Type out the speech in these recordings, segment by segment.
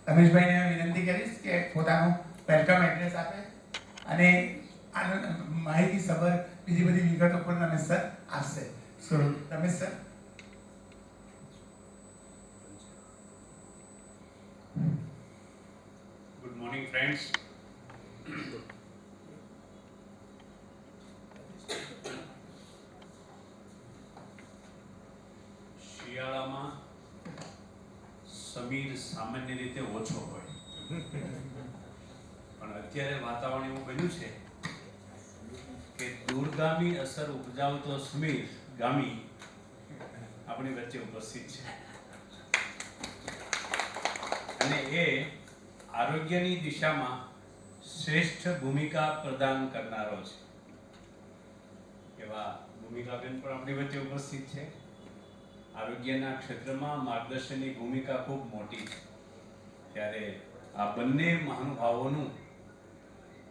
રમેશભાઈને વિનંતી કરીશ કે પોતાનું વેલકમ એડ્રેસ આપે અને માહિતી સભર બીજી બધી વિગતો પણ રમેશ સર આપશે. So Ramesh sir. Good morning friends. શિયાળામાં સમીર સામાન્ય રીતે ઓછો હોય, પણ અત્યારે વાતાવરણ એવું બન્યું છે કે દૂરગામી અસર ઉપજાવતો સમીર ગામી આપણી વચ્ચે ઉપસ્થિત છે અને એ આરોગ્યની દિશામાં શ્રેષ્ઠ ભૂમિકા પ્રદાન કરનારો છે. એવા ભૂમિકાબેન પણ આપણી વચ્ચે ઉપસ્થિત છે. આરોગ્યના ક્ષેત્રમાં માર્ગદર્શનની ભૂમિકા ખૂબ મોટી છે. ત્યારે આ બંને મહાનુભાવોનું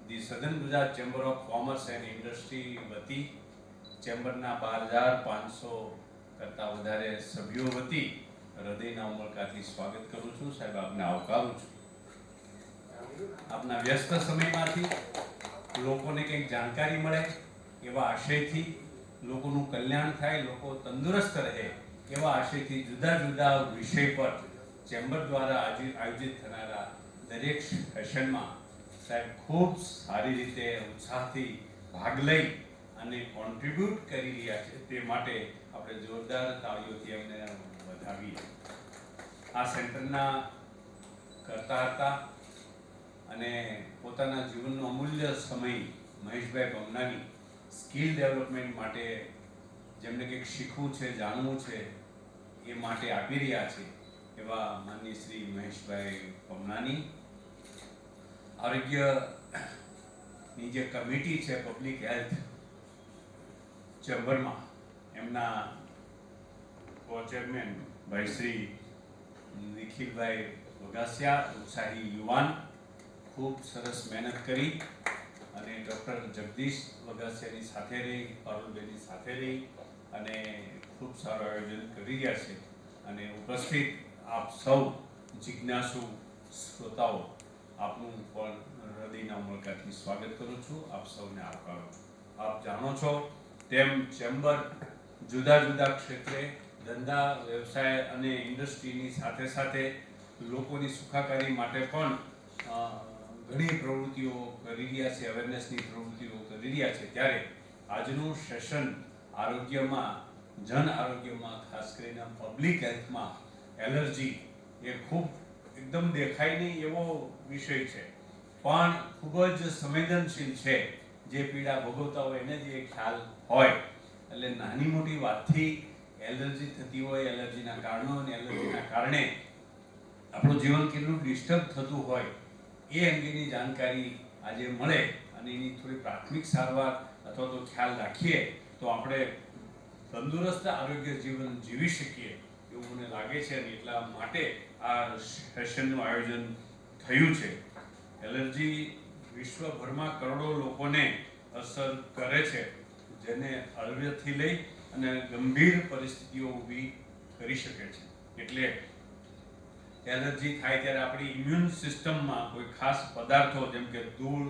the southern Gujarat chamber of commerce and industry વતી ચેમ્બરના 12,500 કરતાં વધારે સભ્યો વતી હૃદયના ઉમળકાથી સ્વાગત કરું છું. સાહેબ, આપને આવકારું છું. આપના વ્યસ્ત સમયમાંથી લોકોને કંઈક જાણકારી મળે એવા આશયથી, લોકોનું કલ્યાણ થાય, લોકો તંદુરસ્ત રહે એવા આશયથી જુદા જુદા વિષય પર ચેમ્બર દ્વારા આયોજિત થનારા દરેક સેશનમાં સાહેબ ખૂબ સારી રીતે ઉત્સાહથી ભાગ લઈ અને કોન્ટ્રીબ્યુટ કરી રહ્યા છે. તે માટે આપણે જોરદાર તાળીઓથી એમને વધાવીએ. આ સેન્ટરના કરતા હતા અને પોતાના જીવનનો અમૂલ્ય સમય મહેશભાઈ બમનાની સ્કિલ ડેવલપમેન્ટ માટે, જેમને કંઈક શીખવું છે, જાણવું છે એ માટે આપી રહ્યા છે એવા માનનીય શ્રી મહેશભાઈ બમનાની. આરોગ્યની જે કમિટી છે પબ્લિક હેલ્થ ચેમ્બરમાં, એમના કો-ચેરમેન ભાઈ શ્રી નિખિલભાઈ વગાસિયા, ઉત્સાહી યુવાન, ખૂબ સરસ મહેનત કરી અને ડૉક્ટર જગદીશ વગાસિયાની સાથે રહી, પારુલબેનની સાથે રહી અને ખૂબ સારું આયોજન કરી રહ્યા છે. અને ઉપસ્થિત આપ સૌ જિજ્ઞાસુ શ્રોતાઓ, આપનું પણ હૃદયના ઉમળકાથી સ્વાગત કરું છું. આપ સૌને આવકારું છું. આપ જાણો છો તેમ ચેમ્બર જુદા જુદા ક્ષેત્રે ધંધા, વ્યવસાય અને ઇન્ડસ્ટ્રીની સાથે સાથે લોકોની સુખાકારી માટે પણ ઘણી પ્રવૃત્તિઓ કરી રહ્યા છે, અવેરનેસની પ્રવૃત્તિઓ કરી રહ્યા છે. ત્યારે આજનું સેશન આરોગ્યમાં, જન આરોગ્યમાં, ખાસ કરીને પબ્લિક હેલ્થમાં એલર્જી એ ખૂબ એકદમ દેખાય નહીં એવો વિષય છે, પણ ખૂબ જ સંવેદનશીલ છે. જે પીડા ભોગવતા હોય એને જ એ ખ્યાલ હોય. એટલે નાની મોટી વાતથી એલર્જી થતી હોય, એલર્જીના કારણો અને એલર્જીના કારણે આપણું જીવન કેટલું ડિસ્ટર્બ થતું હોય એ અંગેની જાણકારી આજે મળે અને એની થોડી પ્રાથમિક સારવાર અથવા તો ખ્યાલ રાખીએ તો આપણે તંદુરસ્ત આરોગ્ય જીવન જીવી શકીએ એવું મને લાગે છે. અને એટલા માટે આ સેશનનું આયોજન થયું છે. એલર્જી વિશ્વભરમાં કરોડો લોકોને અસર કરે છે, જેને હળવેથી લઈ અને ગંભીર પરિસ્થિતિઓ ઊભી કરી શકે છે. એટલે એલર્જી થાય ત્યારે આપણી ઇમ્યુન સિસ્ટમમાં કોઈ ખાસ પદાર્થો જેમ કે ધૂળ,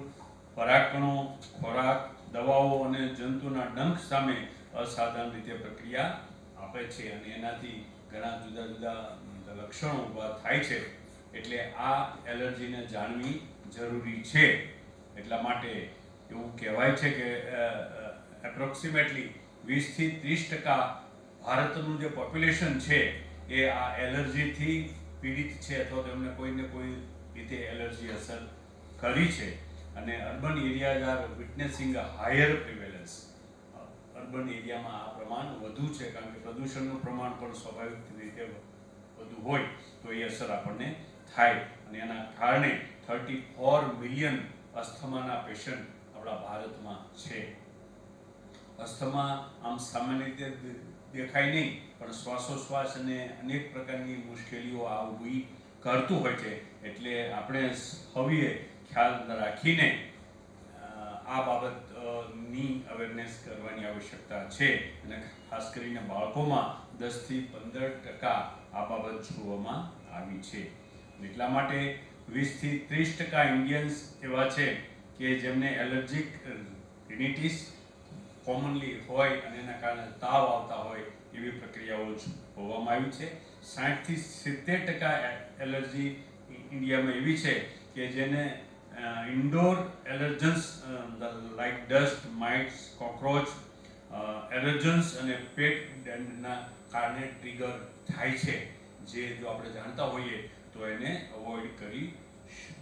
પરાગકણો, ખોરાક, દવાઓ અને જંતુના ડંખ સામે અસાધારણ રીતે પ્રક્રિયા આપે છે અને એનાથી ઘણા જુદા જુદા લક્ષણો ઊભા થાય છે. એટલે આ એલર્જીને જાણવી જરૂરી છે. એટલા માટે એવું કહેવાય છે કે એપ્રોક્સિમેટલી 20 થી 30% ભારતનું જે પોપ્યુલેશન છે એ આ એલર્જીથી પીડિત છે અથવા તેમને કોઈને કોઈ રીતે એલર્જી અસર કરી છે. અને અર્બન એરિયાઝ આર વિટનેસિંગ અ હાયર પ્રિવેલન્સ. અર્બન એરિયામાં આ પ્રમાણ વધુ છે, કારણ કે પ્રદૂષણનું પ્રમાણ પણ સ્વાભાવિક રીતે વધુ હોય તો એ અસર આપણને થાય. અને એના કારણે 34 મિલિયન અસ્થમાના પેશન્ટ આપણા ભારતમાં છે. અસ્થમા આમ સામાન્ય રીતે દેખાય નહીં, પણ શ્વાસોશ્વાસ અને અનેક પ્રકારની મુશ્કેલીઓ આ ઊભી કરતું હોય છે. એટલે આપણે સૌએ ખ્યાલ રાખીને આ બાબતની અવેરનેસ કરવાની આવશ્યકતા છે. અને ખાસ કરીને બાળકોમાં 10 થી 15% આ બાબત જોવામાં આવી છે. એટલા માટે 20થી 30% ઇન્ડિયન્સ એવા છે કે જેમને એલર્જીક રિનિટીસ કોમનલી હોય અને એના કારણે તાવ આવતા હોય એવી પ્રક્રિયાઓ હોવામાં આવી છે. 60થી 70% એલર્જી ઇન્ડિયામાં એવી છે કે જેને indoor allergens like dust, mites, cockroach allergens અને પેટ ડેન્ડના કારણે ટ્રિગર થાય છે, જે જો આપણે જાણતા હોઈએ તો એને અવોઇડ કરી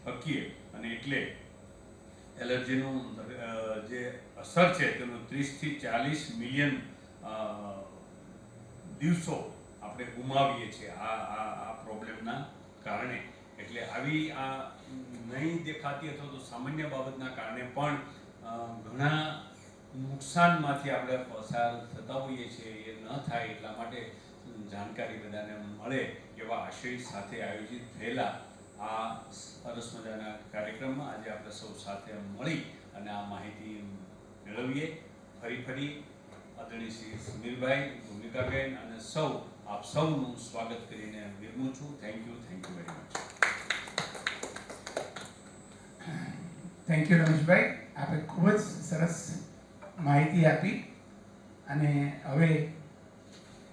શકીએ. અને એટલે એલર્જીનું જે અસર છે તેનું 30થી 40 મિલિયન દિવસો આપણે ગુમાવીએ છીએ આ પ્રોબ્લેમના કારણે. એટલે આવી આ નહીં દેખાતી અથવા તો સામાન્ય બાબતના કારણે પણ ઘણા નુકસાનમાંથી આપણે પસાર થતા હોઈએ છીએ. એ ન થાય એટલા માટે જાણકારી બધાને મળે એવા આશય સાથે આયોજિત થયેલા આ સરસ મજાના કાર્યક્રમમાં આજે આપણે સૌ સાથે મળી અને આ માહિતી મેળવીએ. ફરી આદરણીય શ્રી સુનિલભાઈ, ભૂમિકાબેન અને સૌ આપ સૌનું સ્વાગત કરીને વિરમું છું. Thank you very much. Thank you Rameshbhai, આપે ખૂબ જ સરસ માહિતી આપી. અને હવે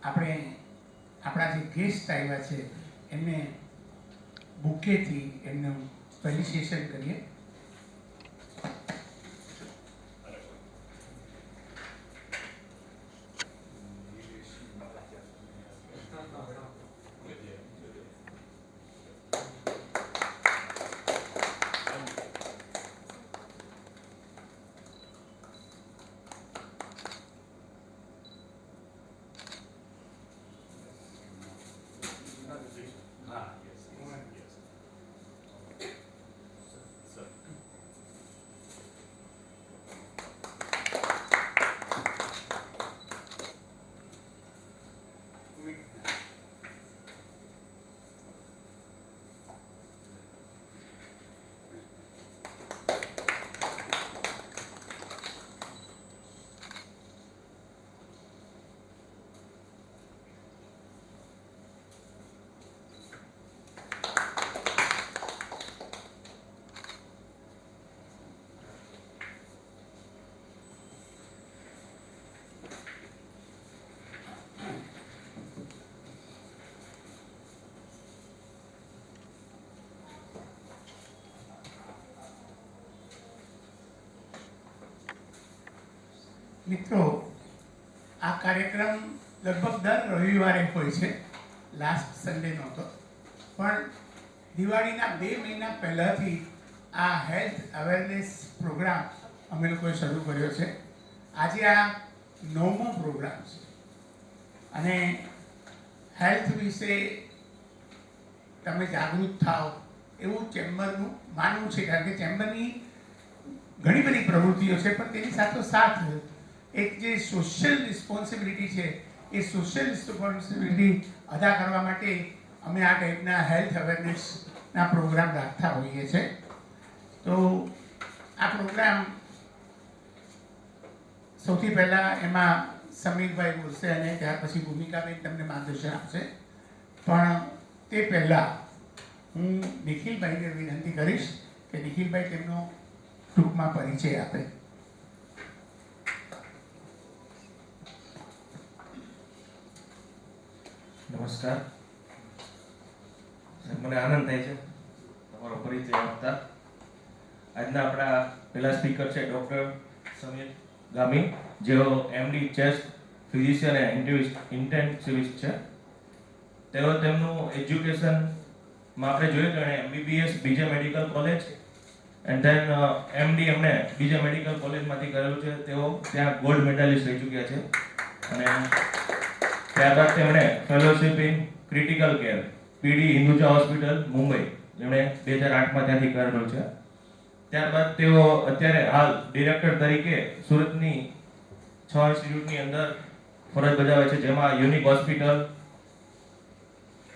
આપણે આપણા જે ગેસ્ટ આવ્યા છે એમને બુકેથી એમનું ફેલિસિટેશન કરીએ. મિત્રો, આ કાર્યક્રમ લગભગ દર રવિવારે હોય છે. લાસ્ટ સન્ડે નહોતો, પણ દિવાળીના 2 મહિના પહેલાંથી આ હેલ્થ અવેરનેસ પ્રોગ્રામ અમે લોકોએ શરૂ કર્યો છે. આજે આ 9મો પ્રોગ્રામ છે અને હેલ્થ વિશે તમે જાગૃત થાઓ એવું ચેમ્બરનું માનવું છે. કારણ કે ચેમ્બરની ઘણી બધી પ્રવૃત્તિઓ છે, પણ તેની સાથોસાથ એક જે સોશિયલ રિસ્પોન્સિબિલિટી છે એ સોશિયલ રિસ્પોન્સિબિલિટી અદા કરવા માટે અમે આ ટાઈપના હેલ્થ અવેરનેસના પ્રોગ્રામ રાખતા હોઈએ છીએ. તો આ પ્રોગ્રામ સૌથી પહેલાં એમાં સમીરભાઈ બોલશે અને ત્યાર પછી ભૂમિકાબેન તમને માર્ગદર્શન આપશે. પણ તે પહેલાં હું નિખિલભાઈને વિનંતી કરીશ કે નિખિલભાઈ તેમનો ટૂંકમાં પરિચય આપે. નમસ્કાર, મને આનંદ થાય છે તમારો પરિચય આપતા. આજના આપણા પહેલા સ્પીકર છે ડૉક્ટર સમીર ગામી, જેઓ એમડી ચેસ્ટ ફિઝિશિયન અને ઇન્ટેન્સિવિસ્ટ છે. તેઓ તેમનું એજ્યુકેશનમાં આપણે જોયું કે એમણે MBBS બીજે medical college and then MD એમણે બીજે મેડિકલ કોલેજમાંથી કરેલું છે. તેઓ ત્યાં ગોલ્ડ મેડલિસ્ટ રહી ચૂક્યા છે અને ત્યારબાદ તેમણે fellowship in critical care PD Hinduja hospital Mumbai જેમણે 2008માં ત્યાંથી કરેલું છે. ત્યારબાદ તેઓ અત્યારે હાલ ડિરેક્ટર તરીકે સુરતની 6 ઇન્સ્ટિટ્યૂટની અંદર ફરજ બજાવે છે, જેમાં unique hospital,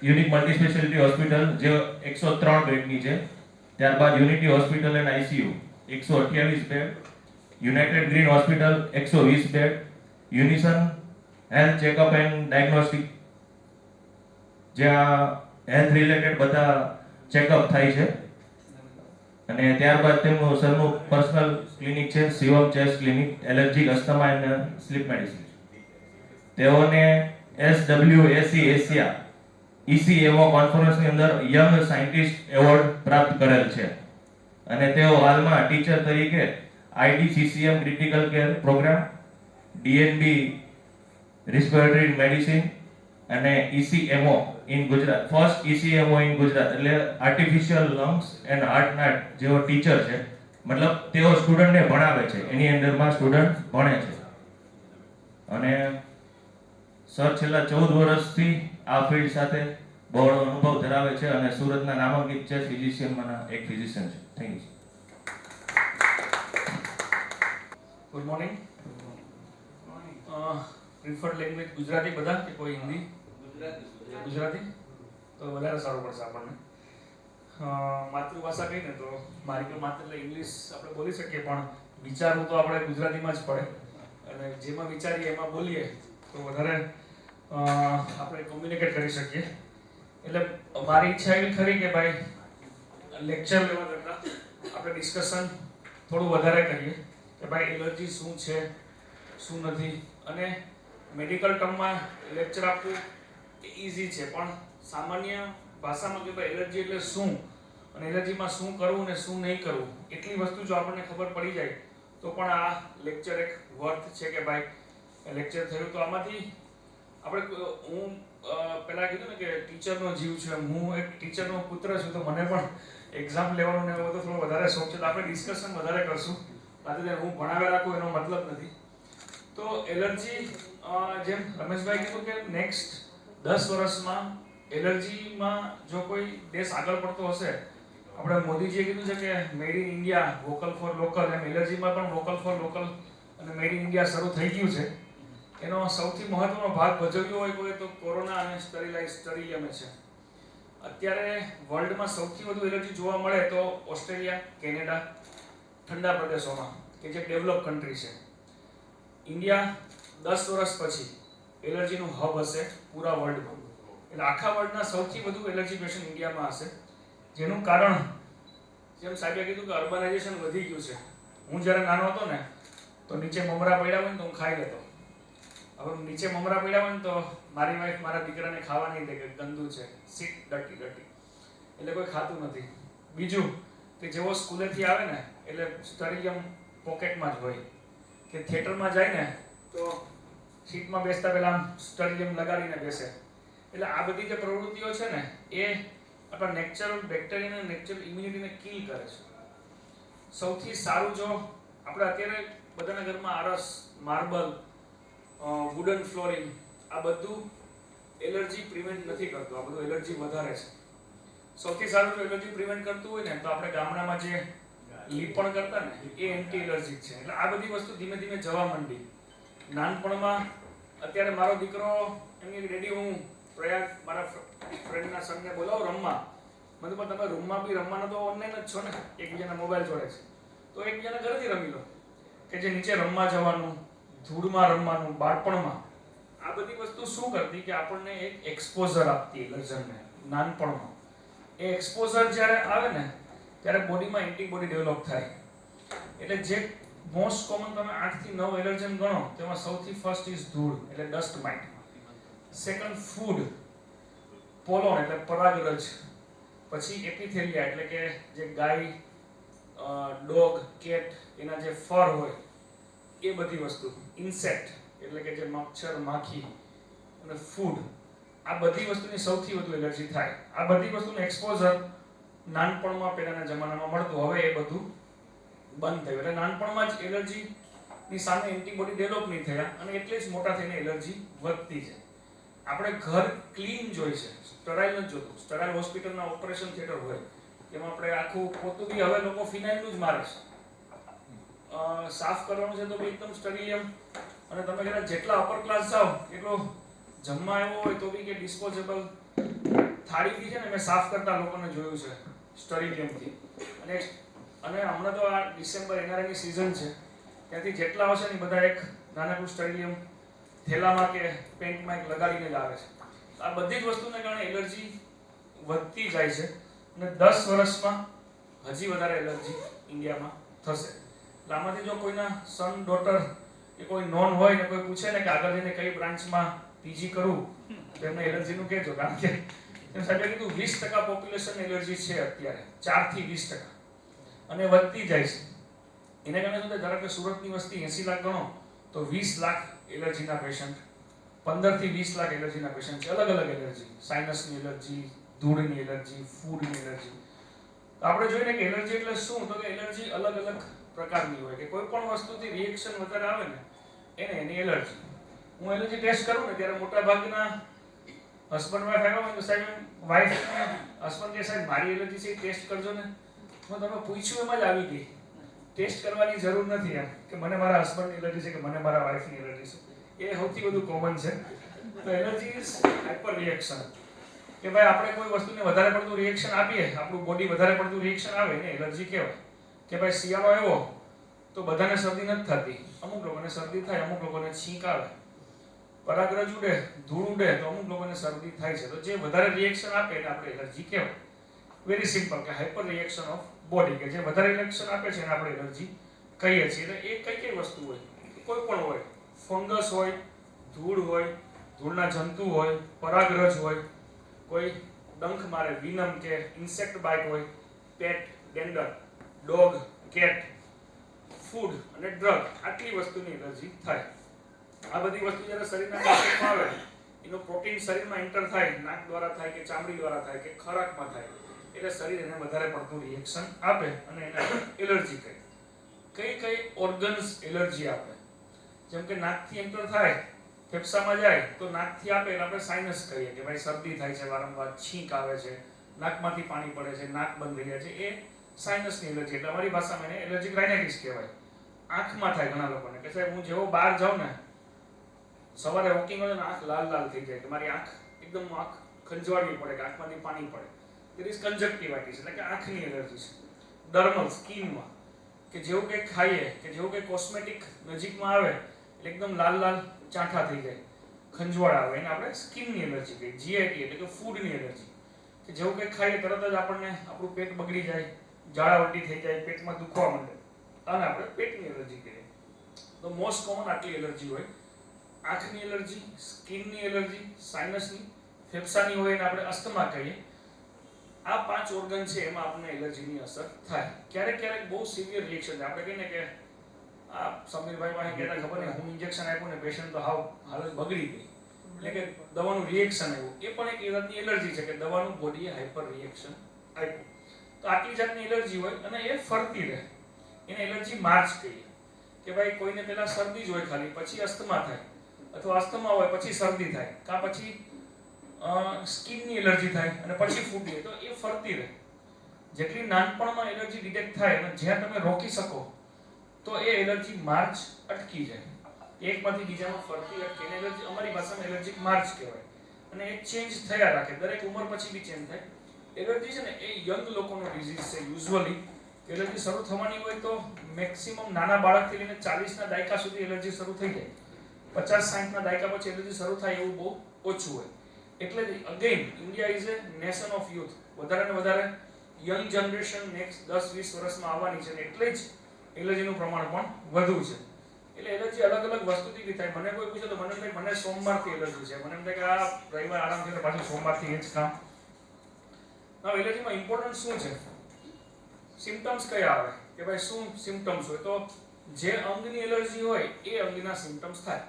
unique multi speciality hospital જે 103 બેડની છે. ત્યારબાદ unity hospital and ICU 128 bed, united green hospital 120 bed, unison health checkup and diagnostic જ્યાં હેલ્થ રિલેટેડ બધા ચેકઅપ થાય છે. અને ત્યારબાદ તેમનું સરનું પર્સનલ ક્લિનિક છે Shivam chest clinic, allergy, asthma and sleep medicine. તેઓને SWAC એશિયા ECMO કોન્ફરન્સની અંદર યંગ સાયન્ટિસ્ટ એવોર્ડ પ્રાપ્ત કરેલ છે. અને તેઓ હાલમાં ટીચર તરીકે IDCCM critical care program, DNB respiratory medicine અને ECMO in Gujarat, first ECMO in Gujarat એટલે આર્ટિફિશિયલ લંગ્સ એન્ડ હાર્ટના જેવો ટીચર છે. મતલબ તેઓ સ્ટુડન્ટને ભણાવે છે, એની અંદરમાં સ્ટુડન્ટ ભણે છે. અને સર છેલ્લા 14 વર્ષથી આ ફિલ્ડ સાથે બહોળો અનુભવ ધરાવે છે અને સુરતના નામાંકિત ચેસ્ટ ફિઝિશિયનમાંના એક ફિઝિશિયન છે. Thank you. Good morning. Preferred language Gujarati બધા કે કોઈ હિન્દી? ગુજરાતી તો વધારે સારું પડશે આપણને. માતૃભાષા કહીને તો મારી તો માત્ર એટલે ઇંગ્લિશ આપણે બોલી શકીએ, પણ વિચારવું તો આપણે ગુજરાતીમાં જ પડે. અને જેમાં વિચારીએ એમાં બોલીએ તો વધારે આપણે કોમ્યુનિકેટ કરી શકીએ. એટલે મારી ઈચ્છા એવી ખરી કે ભાઈ લેક્ચર લેવા કરતાં આપણે ડિસ્કશન થોડું વધારે કરીએ કે ભાઈ એલર્જી શું છે, શું નથી. અને મેડિકલ ટર્મમાં લેક્ચર આપવું એ ઇઝી છે, પણ સામાન્ય ભાષામાં કે ભાઈ એલર્જી એટલે શું અને એલર્જીમાં શું કરવું ને શું નહીં કરવું, એટલી વસ્તુ જો આપણને ખબર પડી જાય તો પણ આ લેક્ચર એક વર્થ છે કે ભાઈ લેક્ચર થયું. તો આમાંથી આપણે હું પહેલાં કીધું ને કે ટીચરનો જીવ છે, હું એક ટીચરનો પુત્ર છું, તો મને પણ એક્ઝામ લેવાનો ને એવો તો થોડો વધારે શોખ છે. તો આપણે ડિસ્કશન વધારે કરશું, રાતે હું ભણાવ્યા રાખું એનો મતલબ નથી. તો એલર્જી જેમ રમેશભાઈ કીધું કે નેક્સ્ટ 10 વર્ષમાં એલર્જીમાં જો કોઈ દેશ આગળ પડતો હશે, આપણે મોદીજીએ કીધું છે કે made in India, vocal for local, એમ એલર્જીમાં પણ વોકલ ફોર લોકલ અને મેડ ઇન ઇન્ડિયા શરૂ થઈ ગયું છે. એનો સૌથી મહત્વનો ભાગ ભજવ્યો હોય કોઈ તો કોરોના અને સ્ટરીલિયમ છે. અત્યારે વર્લ્ડમાં સૌથી વધુ એલર્જી જોવા મળે તો ઓસ્ટ્રેલિયા, કેનેડા, ઠંડા પ્રદેશોમાં કે જે ડેવલપ કન્ટ્રી છે. ઇન્ડિયા 10 વર્ષ પછી એલર્જીનું હબ હશે પૂરા વર્લ્ડમાં. એટલે આખા વર્લ્ડના સૌથી વધુ એલર્જી પેશન્ટ ઇન્ડિયામાં હશે, જેનું કારણ જેમ સાહેબે કીધું કે અર્બનાઇઝેશન વધી ગયું છે. હું જ્યારે નાનો હતો ને તો નીચે મમરા પડ્યા હોય ને તો હું ખાઈ લેતો. હવે નીચે મમરા પડ્યા હોય ને તો મારી વાઈફ મારા દીકરાને ખાવા નહીં દે કે ગંદુ છે, સીટ ડટી, એટલે કોઈ ખાતું નથી. બીજું કે જેવો સ્કૂલેથી આવે ને એટલે સ્ટરીલિયમ પોકેટમાં જ હોય, કે થિયેટરમાં જાય ને તો સીટમાં બેસતા પહેલા આમ સ્ટરીલિયમ લગાડીને બેસે. એટલે આ બધી જે પ્રવૃત્તિઓ છે ને એ આપણા નેચરલ બેક્ટેરિયા અને નેચરલ ઇમ્યુનિટીને કિલ કરે છે. સૌથી સારું જો આપણે અત્યારે બધાના ઘરમાં આરસ, માર્બલ, વુડન ફ્લોરિંગ, આ બધું એલર્જી પ્રિવેન્ટ નથી કરતું, આ બધું એલર્જી વધારે છે. સૌથી સારું જો એલર્જી પ્રિવેન્ટ કરતું હોય ને તો આપણે ગામડામાં જે લીપણ કરતા ને એ એન્ટી એલર્જીક છે. એટલે આ બધી વસ્તુ ધીમે ધીમે જવા માંડી. નાનપણમાં અત્યારે મારો દીકરો એમની રેડી, હું પ્રયાગ મારા ફ્રેન્ડના સનને બોલાવો રમવા, મને પણ તમે રૂમમાં બી રમવાનો તો ઓનલાઈન જ છો ને, એકબીજાના મોબાઈલ જોડે છે, તો એકબીજાના ઘરેથી રમી લો. કે જે નીચે રમવા જવાનું, ધૂળમાં રમવાનું બાળપણમાં, આ બધી વસ્તુ શું કરતી કે આપણને એક એક્સપોઝર આપતી એલર્જનને નાનપણમાં. એ એક્સપોઝર જ્યારે આવે ને ત્યારે બોડીમાં એન્ટીબોડી ડેવલપ થાય. એટલે જે મોસ્ટ કોમન તમે 8 થી 9 એલર્જન ગણો તેમાં સૌથી ફર્સ્ટ ઇઝ ધૂળ એટલે dust might. Second food, pollen એટલે પરાગરજ. પછી એપિથેલિયા એટલે કે જે ગાય, ડોગ, કેટ એના જે ફર હોય એ બધી વસ્તુ. ઇન્સેક્ટ એટલે કે જે મચ્છર, માખી અને ફૂડ, આ બધી વસ્તુની સૌથી વધુ એલર્જી થાય. આ બધી વસ્તુનું એક્સપોઝર નાનપણમાં પહેલાના જમાનામાં મળતું, હવે એ બધું બંધ થયું. એટલે નાનપણમાં જ એલર્જીની સામે એન્ટીબોડી ડેવલપ નહીં થયા અને એટલે જ મોટા થઈને એલર્જી વધતી છે. આપણે ઘર ક્લીન જોઈ છે, સ્ટરાઇલ નથી જોતું. સ્ટરાઇલ હોસ્પિટલના ઓપરેશન થિયેટર હોય એમાં આપણે આખું પોતું બી હવે લોકો ફિનાઇલનું જ મારે છે. સાફ કરવાનું છે તો બી એકદમ સ્ટરીલિયમ. અને તમે કદાચ જેટલા અપર ક્લાસ જાઓ એટલો જમવા આવ્યો હોય તો બી કે ડિસ્પોઝેબલ થાળી બી છે ને મેં સાફ કરતા લોકોને જોયું છે સ્ટરીલિયમથી. અને હમણાં તો આ ડિસેમ્બર એનઆરઆઈની સિઝન છે, ત્યાંથી જેટલા આવશે ને બધા એક નાનકડું સ્ટરીલિયમ થેલામાં કે પેન્ટમાં એક લગાડીને જ આવે છે. આ બધી જ વસ્તુને કારણે એલર્જી વધતી જાય છે. અને 10 વર્ષમાં હજી વધારે એલર્જી ઇન્ડિયામાં થશે. એટલે આમાંથી જો કોઈના સન ડોટર કે કોઈ નોન હોય ને કોઈ પૂછે ને કે આગળ જઈને કઈ બ્રાન્ચમાં પીજી કરવું તો એમને એલર્જીનું કહેજો, કારણ કે એમ સાહેબે કીધું 20% પોપ્યુલેશન એલર્જી છે અત્યારે, 4 થી 20%, અને વધતી જાય છે. એને કારણે શું થાય, ધારો કે સુરતની વસ્તી 80 લાખ ગણો તો 20 લાખ એલર્જીના પેશન્ટ, 15 થી 20 લાખ એલર્જીના પેશન્ટ છે. અલગ અલગ એલર્જી, સાઇનસની એલર્જી, ધૂળની એલર્જી, ફૂડની એલર્જી. આપણે જોઈએ કે એલર્જી એટલે શું, તો કે એલર્જી અલગ અલગ પ્રકારની હોય, કે કોઈ પણ વસ્તુથી રિએક્શન વધારે આવે ને એને એની એલર્જી. હું એલર્જી ટેસ્ટ કરું ને ત્યારે મોટા ભાગના હસબન્ડ વાઈફ આવ્યા હોય તો સાહેબ વાઈફ હસબન્ડ કે સાહેબ મારી એલર્જી છે ટેસ્ટ કરજો ને. હું તમે પૂછ્યું એમાં જ આવી ગઈ, ટેસ્ટ કરવાની જરૂર નથી એમ, કે મને મારા હસબન્ડની એલર્જી છે કે મને મારા વાઈફની એલર્જી છે. એ સૌથી વધુ કોમન છે. તો એલર્જી ઇઝ હાઇપર રિએક્શન, કે ભાઈ આપણે કોઈ વસ્તુને વધારે પડતું રિએક્શન આપીએ, આપણું બોડી વધારે પડતું રિએક્શન આવે ને એલર્જી કહેવાય. કે ભાઈ શિયાળો આવ્યો તો બધાને શરદી નથી થતી, અમુક લોકોને શરદી થાય, અમુક લોકોને છીંક આવે, પરાગરજ ઉડે, ધૂળ ઉડે તો અમુક લોકોને શરદી થાય છે. તો જે વધારે રિએક્શન આપે એને આપણે એલર્જી કહેવાય. વેરી સિમ્પલ, કે હાઇપર રિએક્શન ઓફ બોડી, કે જે વધારે રિએક્શન આપે છે એને આપણે એલર્જી કહીએ છીએ. એટલે એ કઈ કઈ વસ્તુ હોય, કોઈ પણ હોય, ફંગસ હોય, ધૂળ હોય, ધૂળના જંતુ હોય, પરાગરજ હોય, કોઈ ડંખ મારે, વિનમ કે ઇન્સેક્ટ બાઇટ હોય, પેટ, ડેન્ડર, ડોગ, કેટ, ફૂડ અને ડ્રગ, આટલી વસ્તુની એલર્જી થાય. આ બધી વસ્તુ જ્યારે શરીરના સંપર્કમાં આવે, એનો પ્રોટીન શરીરમાં એન્ટર થાય, નાક દ્વારા થાય કે ચામડી દ્વારા થાય કે ખોરાકમાં થાય, એટલે શરીર એને વધારે પડતું રિએક્શન આપે અને એને એલર્જી કહે. કઈ કઈ ઓર્ગન્સ એલર્જી આપે, જેમ કે નાકથી એન્ટર થાય, ફેફસામાં જાય તો નાકથી આપે એટલે આપણે સાઇનસ કહીએ, કે ભાઈ શરદી થાય છે વારંવાર, છીંક આવે છે, નાકમાંથી પાણી પડે છે, નાક બંધ થઈ જાય છે, એ સાઇનસની એલર્જી. એટલે અમારી ભાષામાં એને એલર્જીક રાઇનાઇટિસ કહેવાય. આંખમાં થાય ઘણા લોકોને, કે સાહેબ હું જેવો બહાર જાઉં ને, સવારે વોકિંગ હોય ને આંખ લાલ લાલ થઈ જાય, કે મારી આંખ એકદમ આંખ ખંજવાળવી પડે, કે આંખમાંથી પાણી પડે. ઇટ ઇઝ કન્જક્ટિવાઇટિસ, એટલે કે આંખની એલર્જી છે. ડર્મલ, સ્કિનમાં, કે જેવું કંઈક ખાઈએ કે જેવું કંઈક કોસ્મેટિક નજીકમાં આવે એટલે એકદમ લાલ લાલ ચાંઠા થઈ જાય, ખંજવાળ આવે, એને આપણે સ્કિનની એલર્જી કહીએ. જીઆઈટી એટલે કે ફૂડની એલર્જી, કે જેવું કંઈક ખાઈએ તરત જ આપણને આપણું પેટ બગડી જાય, ઝાડા ઉલટી થઈ જાય, પેટમાં દુખવા માંડે, અને આપણે પેટની એલર્જી કહીએ. તો મોસ્ટ કોમન આટલી એલર્જી હોય. આંખની એલર્જી, સ્કિનની એલર્જી, સાઇનસની, ફેફસાની હોય એને આપણે અસ્થમા કહીએ. આ 5 ઓર્ગન છે એમાં આપણને એલર્જીની અસર થાય. ક્યારેક ક્યારેક બહુ સિવિયર રિએક્શન થાય. આપણે કહીએ ને કે આ સમીરભાઈ પાસે કહેતા ખબર નહીં, હું ઇન્જેક્શન આપ્યું ને પેશન્ટ તો હાલત બગડી ગઈ, એટલે કે દવાનું રિએક્શન આવ્યું. એ પણ એક જાતની એલર્જી છે, કે દવાનું બોડીએ હાઇપર રિએક્શન આપ્યું. તો આટલી જાતની એલર્જી હોય અને એ ફરતી રહે, એને એલર્જી માર્ચ કહીએ. કે ભાઈ કોઈને પહેલા શરદી જ હોય ખાલી, પછી અસ્થમા થાય, અથવા અસ્થમા હોય પછી શરદી થાય, કાં પછી સ્કિનની એલર્જી થાય અને પછી ફૂટી, તો એ ફરતી રહે. જેટલી નાનપણમાં એલર્જી ડિટેક્ટ થાય અને જ્યાં તમે રોકી શકો તો એ એલર્જી માર્ચ અટકી જાય, એકમાંથી બીજામાં ફરતી અટકે. એને એલર્જી અમારી ભાષામાં એલર્જીક માર્ચ કહેવાય. અને એ ચેન્જ થયા રાખે, દરેક ઉંમર પછી બી ચેન્જ થાય. એલર્જી છે ને એ યંગ લોકોનો ડિઝીઝ છે યુઝ્યુઅલી. એલર્જી શરૂ થવાની હોય તો મેક્સિમમ નાના બાળકથી લઈને 40ના દાયકા સુધી એલર્જી શરૂ થઈ જાય. 50-60ના દાયકા પછી એલર્જી શરૂ થાય એવું બહુ ઓછું હોય. એટલે જ again India is A nation of youth. વધારે ને વધારે યંગ જનરેશન નેક્સ્ટ 10-20 વર્ષમાં આવવાની છે, એટલે જ એલર્જીનું પ્રમાણ પણ વધુ છે. એટલે એલર્જી અલગ અલગ વસ્તુથી બી થાય. મને કોઈ પૂછે તો મને થાય મને સોમવારથી એલર્જી છે, મને એમ થાય કે આ રવિવાર આરામ થઈને પાછું સોમવારથી એ જ કામ. હવે એલર્જીમાં ઇમ્પોર્ટન્ટ શું છે, સિમ્પટમ્સ કયા આવે, કે ભાઈ શું સિમ્પટમ્સ હોય, તો જે અંગની એલર્જી હોય એ અંગના સિમ્પટમ્સ થાય.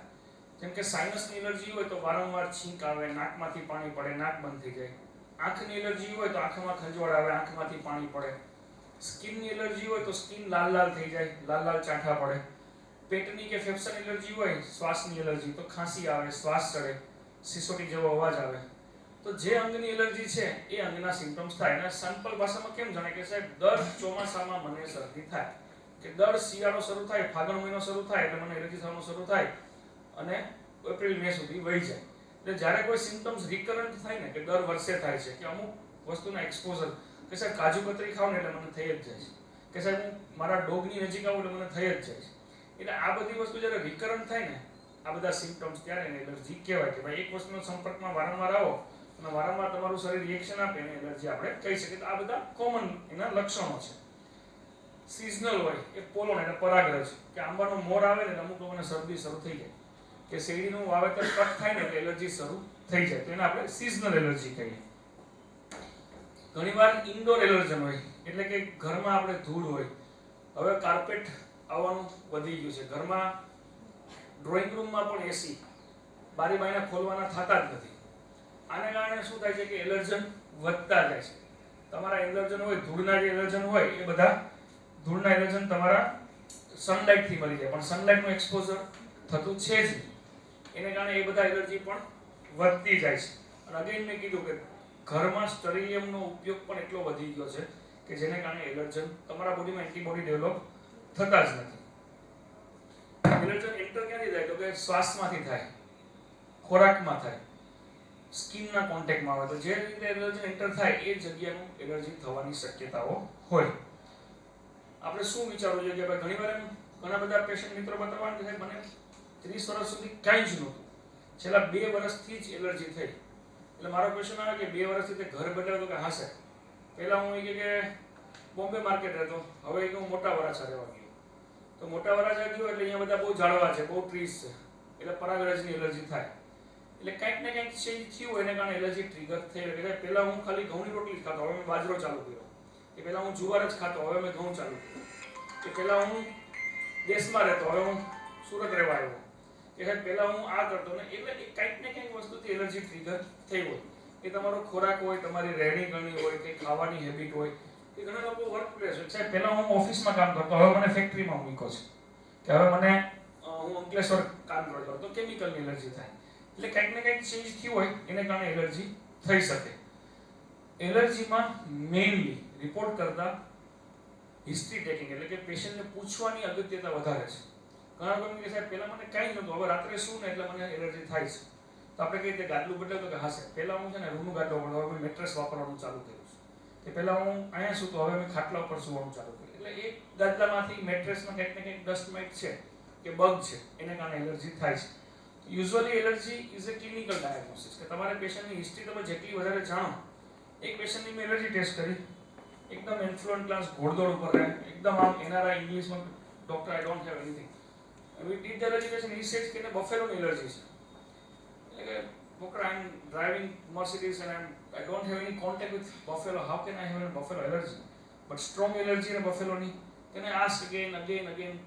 જેમ કે સાઇનસની એલર્જી હોય તો વારંવાર છીંક આવે, નાકમાંથી પાણી પડે, નાક બંધ થઈ જાય. આંખની એલર્જી હોય તો આંખમાં ખંજવાળ આવે, આંખમાંથી પાણી પડે. સ્કિનની એલર્જી હોય તો સ્કિન લાલ લાલ થઈ જાય, લાલ લાલ ચાંઠા પડે. પેટની કે ફેફસાની એલર્જી હોય, શ્વાસની એલર્જી, તો ખાંસી આવે, શ્વાસ ચડે, સિસોટી જેવો અવાજ આવે. તો જે અંગની એલર્જી છે એ અંગના સિમ્પટમ્સ થાય. અને સિમ્પલ ભાષામાં કેમ જાણે કે સાહેબ દર ચોમાસામાં મને શરદી થાય, કે દર શિયાળો શરૂ થાય, ફાગણ મહિનો શરૂ થાય એટલે મને એલર્જી થવાનું શરૂ થાય અને એપ્રિલ મે સુધી વહી જાય. એટલે જ્યારે કોઈ સિમ્પટમ્સ રિકરન્ટ થાય ને, કે દર વર્ષે થાય છે, કે અમુક વસ્તુના એક્સપોઝર, કે સાહેબ કાજુ કતરી ખાવ ને એટલે મને થઈ જ જાય છે, કે સાહેબ હું મારા ડોગની નજીક આવું એટલે મને થઈ જ જાય છે. એટલે આ બધી વસ્તુ જ્યારે રિકરન્ટ થાય ને, આ બધા સિમ્પટમ્સ, ત્યારે એને એલર્જી કહેવાય. કે ભાઈ એક વસ્તુના સંપર્કમાં વારંવાર આવો અને વારંવાર તમારું શરીર રિએક્શન આપે એને એલર્જી આપણે કહી શકીએ. તો આ બધા કોમન એના લક્ષણો છે. સિઝનલ હોય એ પોલોન એટલે પરાગરજ, કે આંબાનો મોર આવે ને અમુક લોકોને શરદી શરૂ થઈ જાય, કે શેરડીનું વાવેતર કટ થાય ને એટલે એલર્જી શરૂ થઈ જાય, તો એને આપણે સિઝનલ એલર્જી કહીએ. ઘણીવાર ઇન્ડોર એલર્જન હોય, એટલે કે ઘરમાં આપણે ધૂળ હોય. હવે કાર્પેટ આવવાનું વધી ગયું છે ઘરમાં, ડ્રોઈંગ રૂમમાં પણ એસી, બારી બારીના ખોલવાના થતા જ નથી. આને કારણે શું થાય છે કે એલર્જન વધતા જાય છે. તમારા એલર્જન હોય, ધૂળના જે એલર્જન હોય એ બધા ધૂળના એલર્જન તમારા સનલાઇટથી મળી જાય, પણ સનલાઇટનું એક્સપોઝર થતું છે જ નહીં. એને કારણે એ બધા એલર્જી પણ વધતી જાય છે. અને અગેન મેં કીધું કે ઘરમાં સ્ટરીલિયમનો ઉપયોગ પણ એટલો વધી ગયો છે કે જેને કારણે એલર્જન તમારા બોડીમાં એન્ટીબોડી ડેવલપ થતા જ નથી. એલર્જન એન્ટર ક્યાંથી થાય? તો કે શ્વાસમાંથી થાય, ખોરાકમાં થાય, સ્કિનના કોન્ટેક્ટમાં આવે. તો જે રીતે એલર્જન એન્ટર થાય એ જગ્યાનું એલર્જી થવાની શક્યતાઓ હોય. આપણે શું વિચારવું જોઈએ કે ભાઈ ઘણીવાર ઘણા બધા પેશન્ટ મિત્રો બતાવવાનું કે મને 30 વર્ષ સુધી કાંઈ જ નહોતું, છેલ્લા 2 વર્ષથી જ એલર્જી થઈ. એટલે મારો ક્વેશ્ચન આવે કે 2 વર્ષથી તે ઘર બદલાવ્યો તો કે હા સર, પહેલાં હું કે બોમ્બે માર્કેટ રહેતો, હવે હું મોટા વરાછા રહેવા ગયો. તો મોટા વરાછા ગયો એટલે અહીંયા બધા બહુ ઝાડવા છે, બહુ ટ્રીઝ છે, એટલે પરાગરજની એલર્જી થાય. એટલે કંઈક ને કંઈક ચેન્જ થયું એને કારણે એલર્જી ટ્રિગર થઈ. એટલે પહેલાં હું ખાલી ઘઉંની રોટલી જ ખાતો, હવે મેં બાજરો ચાલુ કર્યો. કે પહેલાં હું જુવાર જ ખાતો, હવે મેં ઘઉં ચાલુ કર્યું. કે પહેલાં હું દેશમાં રહેતો, હવે હું સુરત રહેવા આવ્યો. કે સાહેબ પહેલાં હું આ કરતો ને. એટલે કંઈક ને કંઈક વસ્તુથી એલર્જી ટ્રિગર થઈ હોય. એ તમારો ખોરાક હોય, તમારી રહેણી કરણી હોય, કે ખાવાની હેબિટ હોય. એ ઘણા લોકો વર્ક પ્લેસ હોય. સાહેબ પહેલાં હું ઓફિસમાં કામ કરતો, હવે મને ફેક્ટરીમાં મૂક્યો છે, કે હવે મને હું અંકલેશ્વર કામ કરતો, તો કેમિકલની એલર્જી થાય. એટલે કંઈક ને કંઈક ચેન્જ થયું હોય એને કારણે એલર્જી થઈ શકે. એલર્જીમાં મેઇનલી રિપોર્ટ કરતા હિસ્ટ્રી ટેકિંગ, એટલે કે પેશન્ટને પૂછવાની અગત્યતા વધારે છે. ઘણા લોકો કહે સાહેબ પહેલાં મને કાંઈ નહોતું, હવે રાત્રે શું ને એટલે મને એલર્જી થાય છે. તો આપણે કઈ રીતે ગાદલું બદલાવ? તો કે હા સાહેબ પહેલાં હું છે ને રૂમનું ગાદલો પડતો, હવે મેં મેટ્રેસ વાપરવાનું ચાલુ કર્યું છે. કે પહેલાં હું અહીંયા સૂતો, હવે મેં ખાટલા ઉપર સૂવાનું ચાલુ કર્યું. એટલે એ ગાદલામાંથી મેટ્રેસમાં કંઈક ને કંઈક ડસ્ટ માઇટ છે કે બગ છે, એને કારણે એલર્જી થાય છે. Usually allergy is a clinical diagnosis, કે તમારે પેશન્ટની હિસ્ટ્રી તમે જેટલી વધારે જાણો. એક પેશન્ટની મેં એલર્જી ટેસ્ટ કરી, એકદમ ઇન્ફ્લુઅન્ટ ક્લાસ, ઘોડદોડ ઉપર રહે, એકદમ આમ એનઆરઆઈ ઇંગ્લિશમાં, doctor I don't have anything. We did the allergy test, he said કે એને બફેલોની એલર્જી છે. એટલે કે doctor I am driving Mercedes and I don't have any contact with buffalo, how can I have an buffalo allergy? But strong allergy ને બફેલોની. તેને ask again.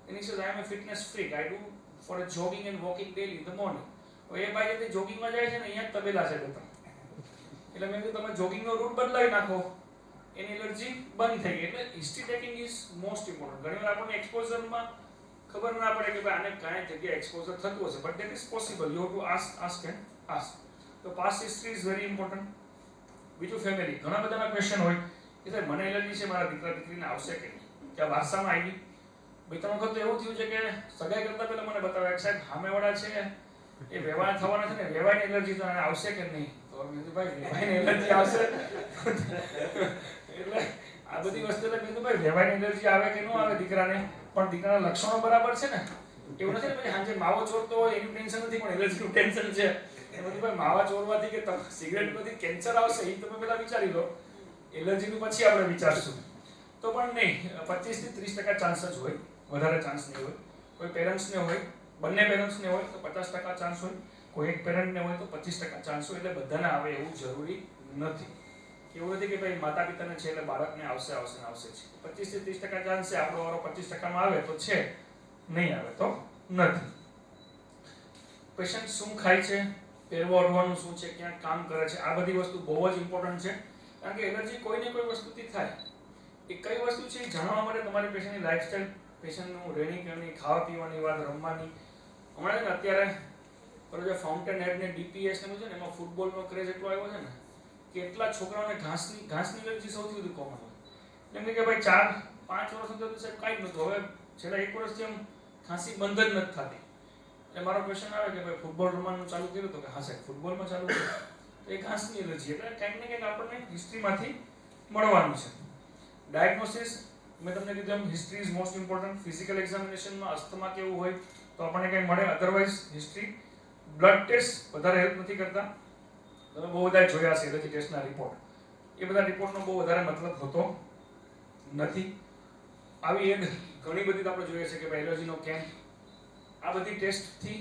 And he says, I am a fitness freak. I do for a jogging and walking daily in the morning. હવે એ ભાઈ જે જોગિંગમાં જાય છે ને અહીંયા તબેલા છે બેટા. એટલે મેં કીધું તમે જોગિંગનો રૂટ બદલાવી નાખો, એની એલર્જી બંધ થઈ ગઈ. એટલે history taking is most important. ઘણીવાર આપણને એક્સપોઝરમાં ખબર ના પડે કે ભાઈ આને કયા જગ્યાએ એક્સપોઝર થતું હશે, but that is possible. You have to ask and ask. તો past history is very important. બીજું ફેમિલી. ઘણા બધાના ક્વેશ્ચન હોય કે સાહેબ મને એલર્જી છે, મારા દીકરા દીકરીને આવશે કે નહીં, કે વારસામાં આવી. 2-3 વખત તો એવું થયું છે કે સગાઈ કરતા પહેલા મને બતાવ્યા કે સાહેબ સામેવાળા છે એ વેવાય થવાના છે ને, વેવાયની એલર્જી તો એને આવશે કે નહીં? તો મેં કીધું ભાઈ વેવાયની એલર્જી આવશે. એટલે આ બધી વસ્તુ એટલે મેં કીધું ભાઈ વેવાયની એલર્જી આવે કે ન આવે દીકરાને, પણ દીકરાના લક્ષણો બરાબર છે ને. એવું નથી ને પછી સાંજે માવો ચોરતો હોય એનું ટેન્શન નથી, પણ એલર્જીનું ટેન્શન છે. એ બધું ભાઈ માવા ચોરવાથી કે સિગરેટ પરથી કેન્સર આવશે એ તમે પહેલા વિચારી લો, એલર્જીનું પછી આપણે વિચારશું. તો પણ નહીં, 25 થી 30% ચાન્સ જ હોય, વધારે ચાન્સ નહીં હોય. કોઈ પેરેન્ટ્સને હોય, બંને પેરેન્ટ્સને હોય તો 50% ચાન્સ હોય, કોઈ એક પેરેન્ટને હોય તો 25% ચાન્સ હોય. એટલે બધાને આવે એવું જરૂરી નથી. એવું નથી કે ભાઈ માતા પિતાને છે એટલે બાળકને આવશે છે. 25 થી 30% ચાન્સ છે, આપણો વારો 25%માં આવે તો છે, નહીં આવે તો નથી. પેશન્ટ શું ખાય છે, પહેરવા ઓઢવાનું શું છે, ક્યાં કામ કરે છે, આ બધી વસ્તુ બહુ જ ઇમ્પોર્ટન્ટ છે. કારણ કે એલર્જી કોઈ ને કોઈ વસ્તુથી થાય. એ કઈ વસ્તુ છે એ જાણવા માટે તમારી પેશન્ટની લાઈફસ્ટાઈલ, પેશન્ટનું રહેણી કરણી, ખાવા પીવાની વાત, રમવાની. હમણાં ને અત્યારે પેલો જે ફાઉન્ટેન હેડ ને ડીપીએસ ને બધું ને એમાં ફૂટબોલનો ક્રેઝ એટલો આવ્યો છે ને, કેટલા છોકરાઓને ઘાસની એલર્જી સૌથી વધુ કોમન હોય. એમ કે ભાઈ 4-5 વર્ષ સુધી સાહેબ કાંઈ જ નહોતું, હવે છેલ્લા 1 વર્ષથી એમ ખાંસી બંધ જ નથી થતી. એટલે મારો ક્વેશ્ચન આવે કે ભાઈ ફૂટબોલ રમવાનું ચાલુ કર્યું તો કે હા સાહેબ ફૂટબોલમાં ચાલુ કર્યું. તો એ ઘાસની એલર્જી. એટલે કંઈક ને કંઈક આપણને હિસ્ટ્રીમાંથી મળવાનું છે. ડાયગ્નોસિસ મેં તમને કીધું એમ history is most important. Physical એક્ઝામિનેશનમાં અસ્થમા કેવું હોય તો આપણને કંઈ મળે, અધરવાઇઝ હિસ્ટ્રી. બ્લડ ટેસ્ટ વધારે હેલ્પ નથી કરતા. તમે બહુ બધા જોયા હશે એલર્જી ટેસ્ટના રિપોર્ટ. એ બધા રિપોર્ટનો બહુ વધારે મતલબ હોતો નથી. આવી એક ઘણી બધી તો આપણે જોઈએ છે કે ભાઈ એલર્જીનો કેમ્પ, આ બધી ટેસ્ટથી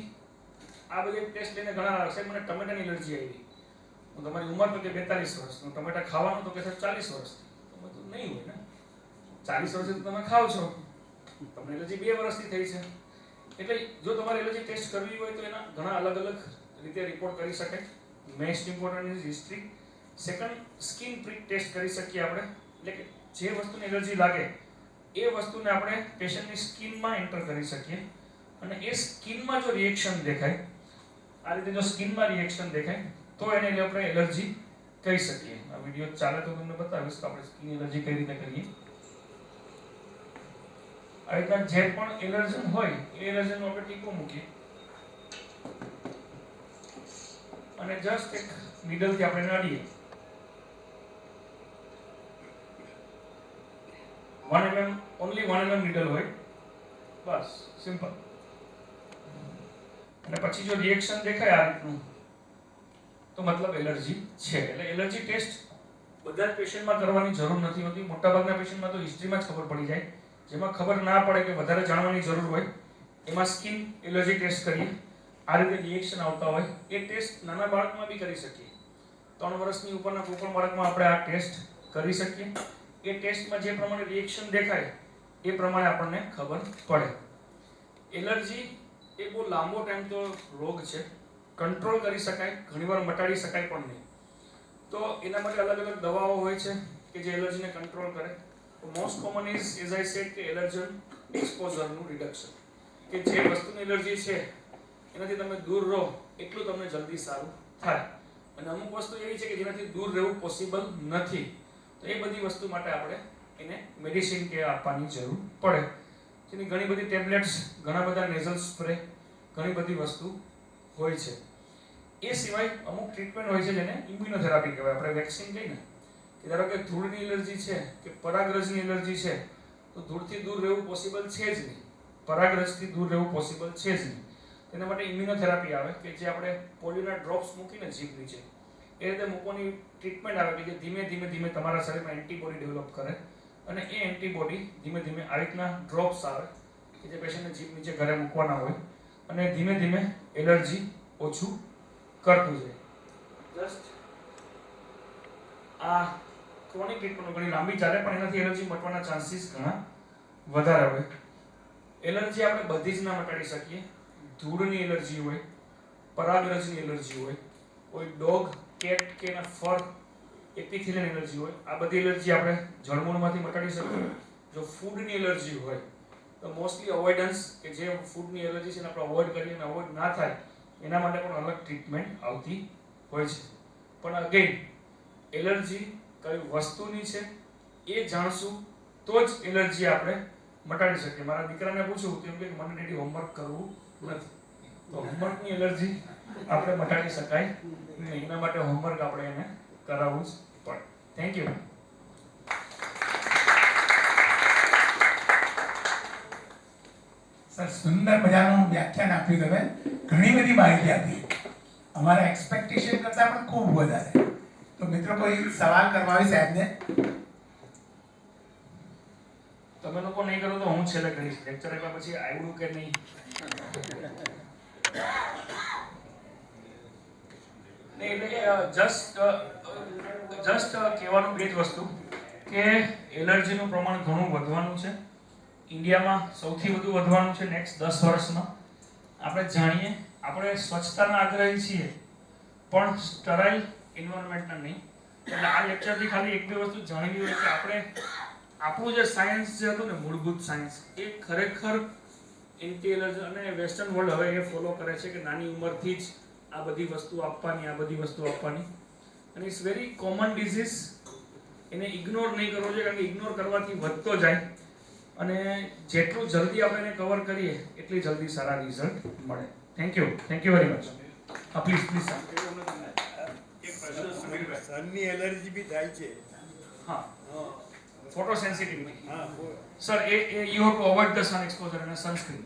આ બધી ટેસ્ટ લઈને ઘણા સાહેબ મને ટમેટાની એલર્જી આવી, હું તમારી ઉંમર તો કે 42 વર્ષ, ટમેટા ખાવાનું તો કે 40 વર્ષથી, તમે તો નહીં હોય ને, 40 વર્ષથી તમે ખાવ છો, તમને એલર્જી 2 વર્ષથી થઈ છે. એટલે જો તમારે એલર્જી ટેસ્ટ કરવી હોય તો એના ઘણા અલગ અલગ રીતે રિપોર્ટ કરી શકાય. Most important is history. Second, skin prick test કરી શકીએ આપણે, એટલે કે જે વસ્તુની એલર્જી લાગે એ વસ્તુને આપણે પેશન્ટની સ્કિનમાં એન્ટર કરી શકીએ અને એ સ્કિનમાં જો રિએક્શન દેખાય, આ રીતે જો સ્કિનમાં રિએક્શન દેખાય તો એને આપણે એલર્જી કહી શકીએ. આ વિડિયો ચાલે તો તમને બતાવીશ કે આપણે સ્કિન એલર્જી કઈ રીતે કરીએ. આ રીતના જે પણ એલર્જન હોય એ એલર્જનનો આપણે ટીકો મૂકીએ અને જસ્ટ એક નીડલથી આપણે નાડીએ. 1 mm, only 1 mm નીડલ હોય, બસ સિમ્પલ. અને પછી જો રિએક્શન દેખાય આ રીતનું તો મતલબ એલર્જી છે. એટલે એલર્જી ટેસ્ટ બધા જ પેશન્ટમાં કરવાની જરૂર નથી હોતી. મોટાભાગના પેશન્ટમાં તો હિસ્ટ્રીમાં જ ખબર પડી જાય. જેમાં ખબર ના પડે કે વધારે જાણવાની જરૂર હોય એમાં સ્કિન એલર્જી ટેસ્ટ કરીએ. આ રીતે રિએક્શન આવતા હોય એ ટેસ્ટ નાના બાળકમાં બી કરી શકીએ. 3 વર્ષની ઉપરના કોઈ પણ બાળકમાં આપણે આ ટેસ્ટ કરી શકીએ. એ ટેસ્ટમાં જે પ્રમાણે રિએક્શન દેખાય એ પ્રમાણે આપણને ખબર પડે. એલર્જી એ બહુ લાંબો ટાઈમ તો રોગ છે, કંટ્રોલ કરી શકાય, ઘણીવાર મટાડી શકાય પણ નહીં. તો એના માટે અલગ અલગ દવાઓ હોય છે કે જે એલર્જીને કંટ્રોલ કરે. Most common is as I said કે એલર્જન એક્સપોઝરનું રિડક્શન, કે જે વસ્તુની એલર્જી છે એનાથી તમે દૂર રહો એટલું તમને જલ્દી સારું થાય. અને અમુક વસ્તુ એવી છે કે જેનાથી દૂર રહેવું પોસિબલ નથી, તો એ બધી વસ્તુ માટે આપણે એને મેડિસિન કે આપવાની જરૂર પડે. જેની ઘણી બધી ટેબ્લેટ્સ, ઘણા બધા નેઝલ સ્પ્રે, ઘણી બધી વસ્તુ હોય છે. એ સિવાય અમુક ટ્રીટમેન્ટ હોય છે જેને ઇમ્યુનોથેરાપી કહેવાય. આપણે વેક્સિન કહીએ ને, કે ધારો કે ધૂળની એલર્જી છે કે પરાગરજની એલર્જી છે તો ધૂળથી દૂર રહેવું પોસિબલ છે જ નહીં, પરાગરજથી દૂર રહેવું પોસિબલ છે જ નહીં. તેના માટે ઇમ્યુનોથેરાપી આવે કે જે આપણે પોલિયોના ડ્રોપ્સ મૂકીને જીભ નીચે એ રીતે મૂકવાની ટ્રીટમેન્ટ આવે કે જે ધીમે ધીમે તમારા શરીરમાં એન્ટીબોડી ડેવલપ કરે અને એ એન્ટીબોડી ધીમે ધીમે આ રીતના ડ્રોપ્સ આવે કે જે પેશન્ટને જીભ નીચે ઘરે મૂકવાના હોય અને ધીમે ધીમે એલર્જી ઓછું કરતું જાય. જસ્ટ આ ક્રોનિક ટ્રીટમેન્ટ ઘણી લાંબી ચાલે પણ એનાથી એલર્જી મટવાના ચાન્સીસ ઘણા વધારે હોય. એલર્જી આપણે બધી જ ના મટાડી શકીએ. ધૂળની એલર્જી હોય, પરાગરજની એલર્જી હોય, કોઈ ડોગ, કેટ કે એના ફર, એપિથેલિયલ એલર્જી હોય, આ બધી એલર્જી આપણે જળમૂળમાંથી મટાડી શકીએ. જો ફૂડની એલર્જી હોય તો મોસ્ટલી અવોઇડન્સ, કે જે ફૂડની એલર્જી છે એને આપણે અવોઇડ કરીએ અને અવોઇડ ના થાય એના માટે પણ અલગ ટ્રીટમેન્ટ આવતી હોય છે. પણ અગેન એલર્જી કઈ વસ્તુની છે એ જાણશું તો જ એલર્જી આપણે મટાડી શકીએ. મારા દીકરાને પૂછ્યું તો એમ કે મને ડેડી હોમવર્ક કરવું નથી, તો હોમવર્કની એલર્જી આપણે મટાડી શકાય નહીં. એના માટે હોમવર્ક આપણે એને કરાવવું જ પડે. Thank you. સર, સુંદર મજાનું વ્યાખ્યાન આપ્યું તમે, ઘણી બધી માહિતી આપી, અમારા એક્સપેક્ટેશન કરતાં પણ ખૂબ વધારે. તો મિત્રો કોઈ સવાલ કરવા હોય સાહેબને? તમે લોકો નહીં કરો તો હું છેલ્લે કરીશ. લેક્ચર આપ્યા પછી આવડું કે નહીં. જસ્ટ કહેવાનું બે જ વસ્તુ કે એલર્જીનું પ્રમાણ ઘણું વધવાનું છે. ઇન્ડિયામાં સૌથી વધુ વધવાનું છે નેક્સ્ટ 10 વર્ષમાં. આપણે જાણીએ, આપણે સ્વચ્છતાના આગ્રહી છીએ પણ સ્ટરાઇલ એન્વાયરમેન્ટના નહીં. એટલે આ લેક્ચરથી ખાલી એક બે વસ્તુ જાણવી હોય કે આપણે આપણું જે સાયન્સ જે હતું ને, મૂળભૂત સાયન્સ, એ ખરેખર એન્ટી એલર્જી અને વેસ્ટર્ન વર્લ્ડ હવે એ ફોલો કરે છે કે નાની ઉંમરથી જ આ બધી વસ્તુ આપવાની, આ બધી વસ્તુ આપવાની. અને ઇટ્સ વેરી કોમન ડિઝીઝ. એને ઇગ્નોર નહીં કરવો જોઈએ, કારણ કે ઇગ્નોર કરવાથી વધતો જાય અને જેટલું જલ્દી આપણે એને કવર કરીએ એટલી જલ્દી સારા રિઝલ્ટ મળે. Thank you very much. Please સનની એલર્જી બી થાય છે. હા, ફોટો સેન્સિટિવિટી. સર, એ you have to avoid the sun exposure અને સનસ્ક્રીન.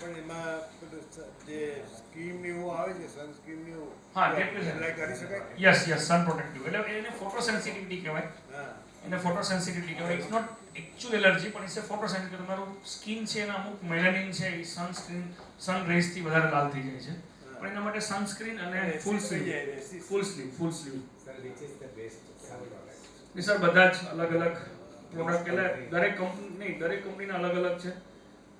પણ એમાં પેલું જે સ્કીમ ને એવું આવે છે સનસ્ક્રીન ને એવું હા, કેટલું છે? એપ્લાય કરી શકાય યસ સન પ્રોટેક્ટિવ એટલે એને ફોટો સેન્સિટિવિટી કહેવાય. હા એને ફોટો સેન્સિટિવિટી કહેવાય. ઇટ્સ નોટ એકચ્યુઅલ એલર્જી પણ ઇટ્સ એ ફોટો સેન્સિટિવ. તમારું સ્કિન છે એના અમુક મેલાનિન છે એ સન રેઝ થી વધારે લાલ થઈ જાય છે. પણ એના માટે સનસ્ક્રીન અને ફૂલ સ્લીવ સર બધા જ અલગ અલગ પ્રોડક્ટ એટલે દરેક કંપનીના અલગ અલગ છે.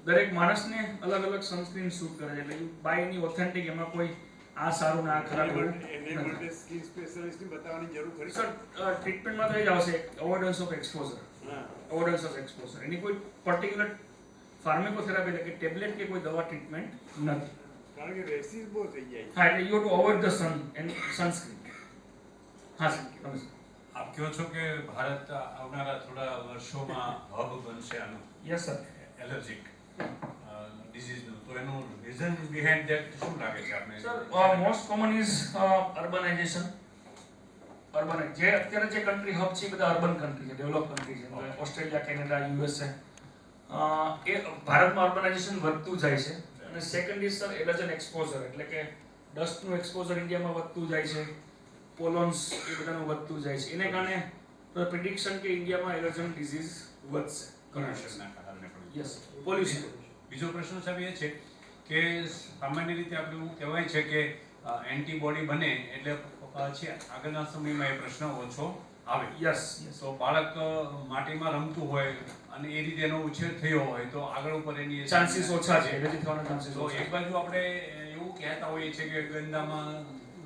દરેક માણસને અલગ અલગ સનસ્ક્રીન શૂટ કરે છે એટલે બાય એની ઓથેન્ટિક એમાં કોઈ આ સારું ના ખરાબ એવું એને નથી. માટે સ્કિન સ્પેશિયાલિસ્ટને બતાવવાની જરૂર ખરી સર ટ્રીટમેન્ટમાં તો એ જ આવશે અવોઇડન્સ ઓફ એક્સપોઝર. હા એની કોઈ પર્ટિક્યુલર ફાર્મેકોથેરાપી એટલે કે ટેબ્લેટ કે કોઈ દવા ટ્રીટમેન્ટ નથી. કારણ કે રેસીસ બહુ થઈ જાય હા એટલે you two avoid the son and sunscreen. હા સર તમે સર. આપ કહો છો કે ભારત આવનારા થોડા વર્ષોમાં હબ બનશે આનું યસ સર. એલર્જીક ડિઝીઝનું, તો એનું રીઝન બિહાઇન્ડ ધેટ શું લાગે છે આપને? Sir most common is urbanisation. જે અત્યારે જે કન્ટ્રી હબ છે એ બધા અર્બન કન્ટ્રી છે, ડેવલપ કન્ટ્રી છે. Australia, Canada, USA. એ ભારતમાં અર્બનાઇઝેશન વધતું જાય છે. અને second is sir allergen exposure એટલે કે ડસ્ટનું એક્સપોઝર ઇન્ડિયામાં વધતું જાય છે. પોલોન્સ એ બધાનું વધતું જાય છે. એને કારણે પ્રિડિક્શન કે ઇન્ડિયામાં એલર્જન ડિઝીઝ વધશે. પોલ્યુશનના કારણે પણ. Yes pollution. બીજો પ્રશ્ન સાહેબ એ છે કે સામાન્ય રીતે આપણે એવું કહેવાય છે કે એન્ટીબોડી બને એટલે પછી આગળના સમયમાં એ પ્રશ્ન ઓછો આવે. યસ તો બાળક માટીમાં રમતું હોય અને એ રીતે એનો ઉછેર થયો હોય તો આગળ ઉપર એની ચાન્સીસ ઓછા છે એલર્જી થવાના ચાન્સીસ તો ઓછા એક બાજુ આપણે એવું કહેતા હોઈએ છીએ કે ગંદામાં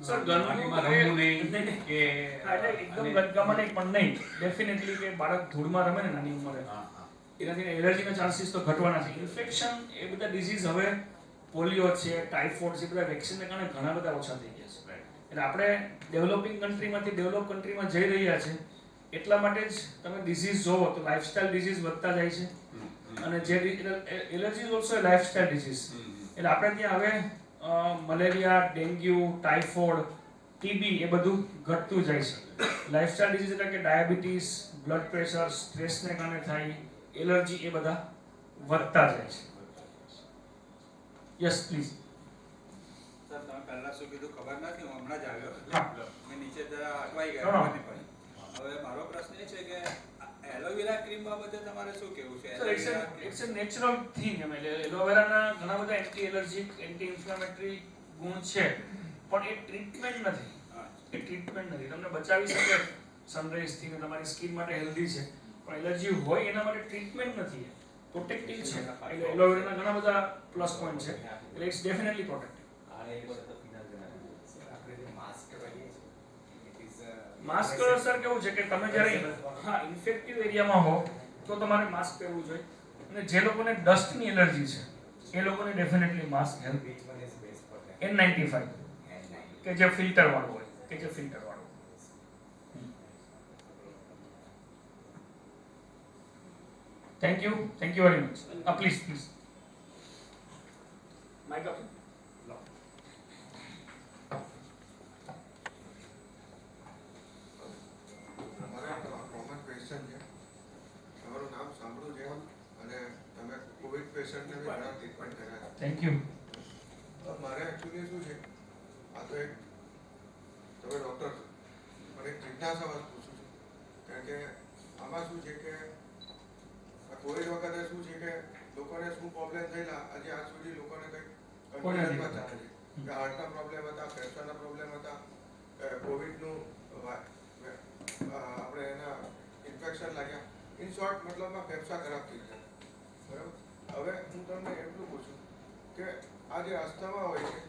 સર માટીમાં રમવું નહીં કે એટલે એકદમ ગદગામાં નહીં પણ નહીં ડેફિનેટલી કે બાળક ધૂળમાં રમે ને નાની ઉંમરે હા, હા. એનાથી એલર્જીના ચાન્સીસ તો ઘટવાના છે. ઇન્ફેક્શન એ બધા ડિઝીઝ હવે પોલિયો છે, ટાઇફોઇડ છે, બધા વેક્સિનને કારણે ઘણા બધા ઓછા થઈ ગયા છે. એટલે આપણે ડેવલપિંગ કન્ટ્રીમાંથી ડેવલપ કન્ટ્રીમાં જઈ રહ્યા છે એટલા માટે જ તમે ડિઝીઝ જોવો તો લાઇફસ્ટાઇલ ડિઝીઝ વધતા જાય છે. અને જે allergy is also lifestyle disease. એટલે આપણે ત્યાં હવે મલેરિયા, ડેન્ગ્યુ, ટાઇફોઇડ, ટીબી એ બધું ઘટતું જાય છે. લાઇફસ્ટાઇલ ડિઝીઝ એટલે કે ડાયાબિટીસ, બ્લડ પ્રેશર, સ્ટ્રેસને કારણે થાય એલર્જી એ બધા વધતા જાય છે. Yes please. સર તમે પહેલા શું કીધું ખબર નથી, હું હમણાં જ આવ્યો. હા. મેં નીચે જરા અટવાઈ ના, ગયા ના. ખબર નહીં પડી. હવે મારો પ્રશ્ન એ છે કે એલોવેરા ક્રીમ બાબતે તમારે શું કહેવું છે? Sir it's a natural thing. એટલે એલોવેરાના ઘણા બધા એન્ટી એલર્જીક, એન્ટી ઇન્ફ્લેમેટરી ગુણ છે પણ એ ટ્રીટમેન્ટ નથી. તમને બચાવી શકે સનરાઈઝ થી, તમારી સ્કિન માટે હેલ્ધી છે. પણ એલર્જી હોય એના માટે ટ્રીટમેન્ટ નથી, પ્રોટેક્ટિવ છે. એટલે એલોવેરાના ઘણા બધા પ્લસ પોઈન્ટ છે. એટલે it's definitely protective. Mask sir કેવું છે કે તમે જ્યારે હા ઇન્ફેક્ટિવ એરિયામાં હો તો તમારે માસ્ક પહેરવું જોઈએ. અને જે લોકોને ડસ્ટની એલર્જી છે એ લોકોને ડેફિનેટલી માસ્ક હેલ્પ. N95 કે જે ફિલ્ટર વાળું હોય thank you very much. Please mic up. Common question છે. તમારું નામ સાંભળ્યું છે અને તમે કોવિડ પેશન્ટને બી ઘણા ટ્રીટમેન્ટ કર્યા છે. Thank you. મારે એકચ્યુઅલી શું છે, આ તો એક તમે ડૉક્ટર છો પણ એક જિજ્ઞાસા વાત પૂછું છું. કારણ કે આમાં શું છે કે આ કોવિડ વખતે શું છે કે લોકોને શું પ્રોબ્લેમ થયેલા આજે આજ સુધી લોકોને કંઈક કન્ફ્યુઝનમાં ચાલે છે કે હાર્ટના પ્રોબ્લેમ હતા, ફેફસાના પ્રોબ્લેમ હતા, કોવિડનું આપણે એના ઇન્ફેક્શન લાગ્યા. ઇન શોર્ટ મતલબમાં ફેફસા ખરાબ થઈ ગયા. બરાબર. હવે હું તમને એટલું પૂછું કે આ જે અસ્થમા હોય છે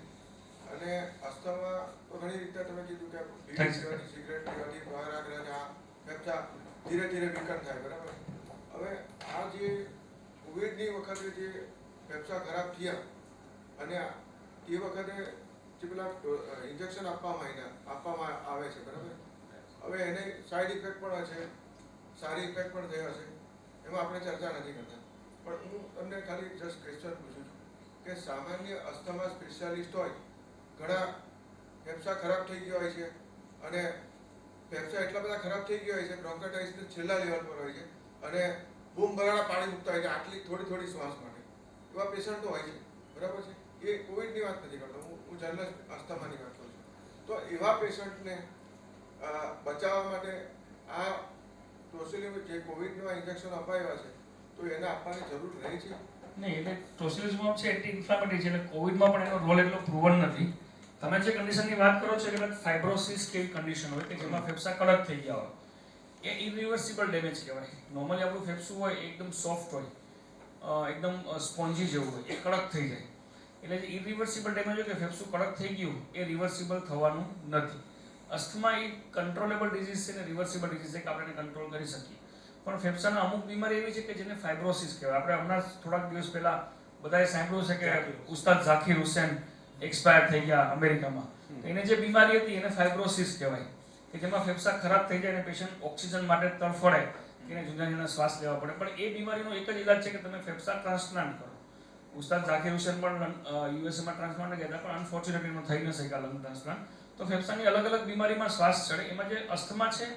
અને અસ્થમા તો ઘણી રીતે તમે કીધું કે બીડી પીવાથી, સિગરેટ પીવાથી, બહાર આગળ આ ફેફસા ધીરે ધીરે વિકન થાય. બરાબર. હવે આ જે કોવિડની વખતે જે ફેફસા ખરાબ થયા અને તે વખતે જે પેલા ઇન્જેક્શન આપવામાં આવે છે. બરાબર. હવે એને સાઈડ ઇફેક્ટ પણ હશે, સારી ઇફેક્ટ પણ થઈ હશે, એમાં આપણે ચર્ચા નથી કરતા. પણ હું તમને ખાલી જસ્ટ ક્વેશ્ચન પૂછું છું કે સામાન્ય અસ્થમા સ્પેશિયાલિસ્ટ હોય, ઘણા ફેફસા ખરાબ થઈ ગયા હોય છે અને ફેફસા એટલા બધા ખરાબ થઈ ગયા હોય છે, બ્રોન્કાઇટિસ છેલ્લા લેવલ પર હોય છે અને બૂમ ભરાડા પાણી મૂકતા હોય છે આટલી થોડી શ્વાસ માટે. એવા પેશન્ટો હોય છે. બરાબર છે, એ કોવિડની વાત નથી કરતો, હું જનરલ અસ્થમાની વાત કરું છું. તો એવા પેશન્ટને બચાવવા માટે આ ટોસિલિઝુમેબ જે કોવિડના ઇન્જેક્શન અપાયા છે તો એને આપવાની જરૂર રહે છે? નહીં, એટલે ટોસિલિઝુમેબ છે એન્ટી ઇન્ફ્લામેટરી છે, એટલે કોવિડમાં પણ એનો રોલ એટલો પ્રૂવન નથી. તમે જે કન્ડિશનની વાત કરો છો એટલે ફાઇબ્રોસિસ કેવી કન્ડિશન હોય કે જેમાં ફેફસા કડક થઈ ગયા હોય, એ ઇરિવર્સિબલ ડેમેજ કહેવાય. નોર્મલી આપણું ફેફસું હોય એકદમ સોફ્ટ હોય, એકદમ સ્પોન્જી જેવું હોય, એ કડક થઈ જાય. એટલે જે ઇરિવર્સિબલ ડેમેજ હોય કે ફેફસું કડક થઈ ગયું એ રિવર્સિબલ થવાનું નથી. અસ્થમા એ કંટ્રોલેબલ ડિઝીઝ છે ને રિવર્સિબલ ડિઝીઝ છે કે આપણે એને કંટ્રોલ કરી શકીએ. પણ ફેફસાના અમુક બીમારી એવી છે કે જેને ફાઇબ્રોસિસ કહેવાય. આપણે હમણાં થોડાક દિવસ પહેલા બધાએ સાંભળ્યું છે કે ઉસ્તાદ ઝાકિર હુસેન એક્સપાયર થઈ ગયા અમેરિકામાં. એને જે બીમારી હતી એને ફાઇબ્રોસિસ કહેવાય, કે જેમાં ફેફસા ખરાબ થઈ જાય અને પેશન્ટ ઓક્સિજન માટે તડફડે, એને જુદા જુદા શ્વાસ લેવા પડે. પણ એ બીમારીનો એક જ ઇલાજ છે કે તમે ફેફસા ટ્રાન્સપ્લાન્ટ કરો. ઉસ્તાદ ઝાકિર હુસેન પણ યુએસએમાં ટ્રાન્સપ્લાન્ટ ગયા હતા, પણ અનફોર્ચ્યુનેટલી એમાં થઈ ન શક્યા લંગ ટ્રાન્સપ્લાન્ટ. તો ફેફસાની અલગ અલગ બીમારીમાં શ્વાસ ચડે. એમાં જે અસ્થમા છે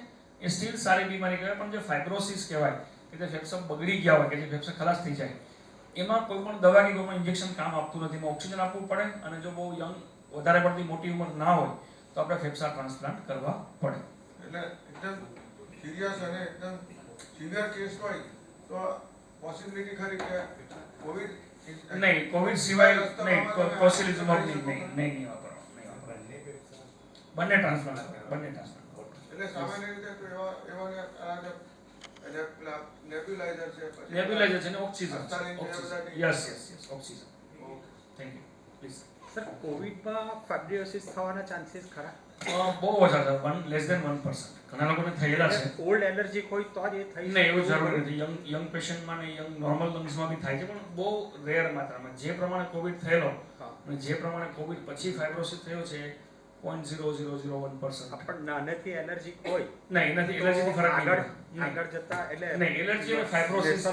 એ સ્ટીલ સારી બીમારી કહેવાય, પણ જે ફાઇબ્રોસિસ કહેવાય કે જે ફેફસા બગડી ગયા હોય, કે જે ફેફસા ખલાસ થઈ જાય, એમાં કોઈ પણ દવા કે કોઈ પણ ઇન્જેક્શન કામ આપતું નથી. એમાં ઓક્સિજન આપવું પડે, અને જો બહુ યંગ વધારે પડતી મોટી ઉંમર ના હોય તો આપણે ફેફસા ટ્રાન્સપ્લાન્ટ કરવા પડે. એટલે એકદમ સિરિયસ અને એકદમ સિવિયર કેસ હોય તો પોસિબિલિટી ખરી કે કોવિડ નહીં, કોવિડ સિવાય નહીં, ટોસિલિઝુમેબ નહીં વાપરવા. બંને ટ્રાન્સપ્લાન્ટ, બંને ટ્રાન્સપ્લાન્ટ. એટલે સામાન્ય રીતે તો એવાને નેબ્યુલાઇઝર છે, પછી નેબ્યુલાઇઝર છે ને oxygen. Oxygen. Yes oxygen. Thank you. Please. Sir, કોવિડમાં ફાઇબ્રોસિસ થવાના ચાન્સીસ ખરા? બહુ ઓછા છે, લેસ ધેન 1%. ઘણા લોકોને થયેલા છે. ઓલ્ડ એલર્જી હોય તો જ એ થઈ નહીં, એવું જરૂરી નથી. યંગ પેશન્ટમાં ને યંગ નોર્મલ લંગ્સમાં બી થાય છે, પણ બહુ રેર માત્રામાં. જે પ્રમાણે કોવિડ થયેલો અને જે પ્રમાણે કોવિડ પછી ફાઇબ્રોસિસ થયો છે 0.0001%. પણ નાનેથી એલર્જી હોય નહીં, એનાથી એલર્જીથી ફરક નહીં પડે. આગળ જતા એટલે નહીં, એલર્જી અને ફાઇબ્રોસિસ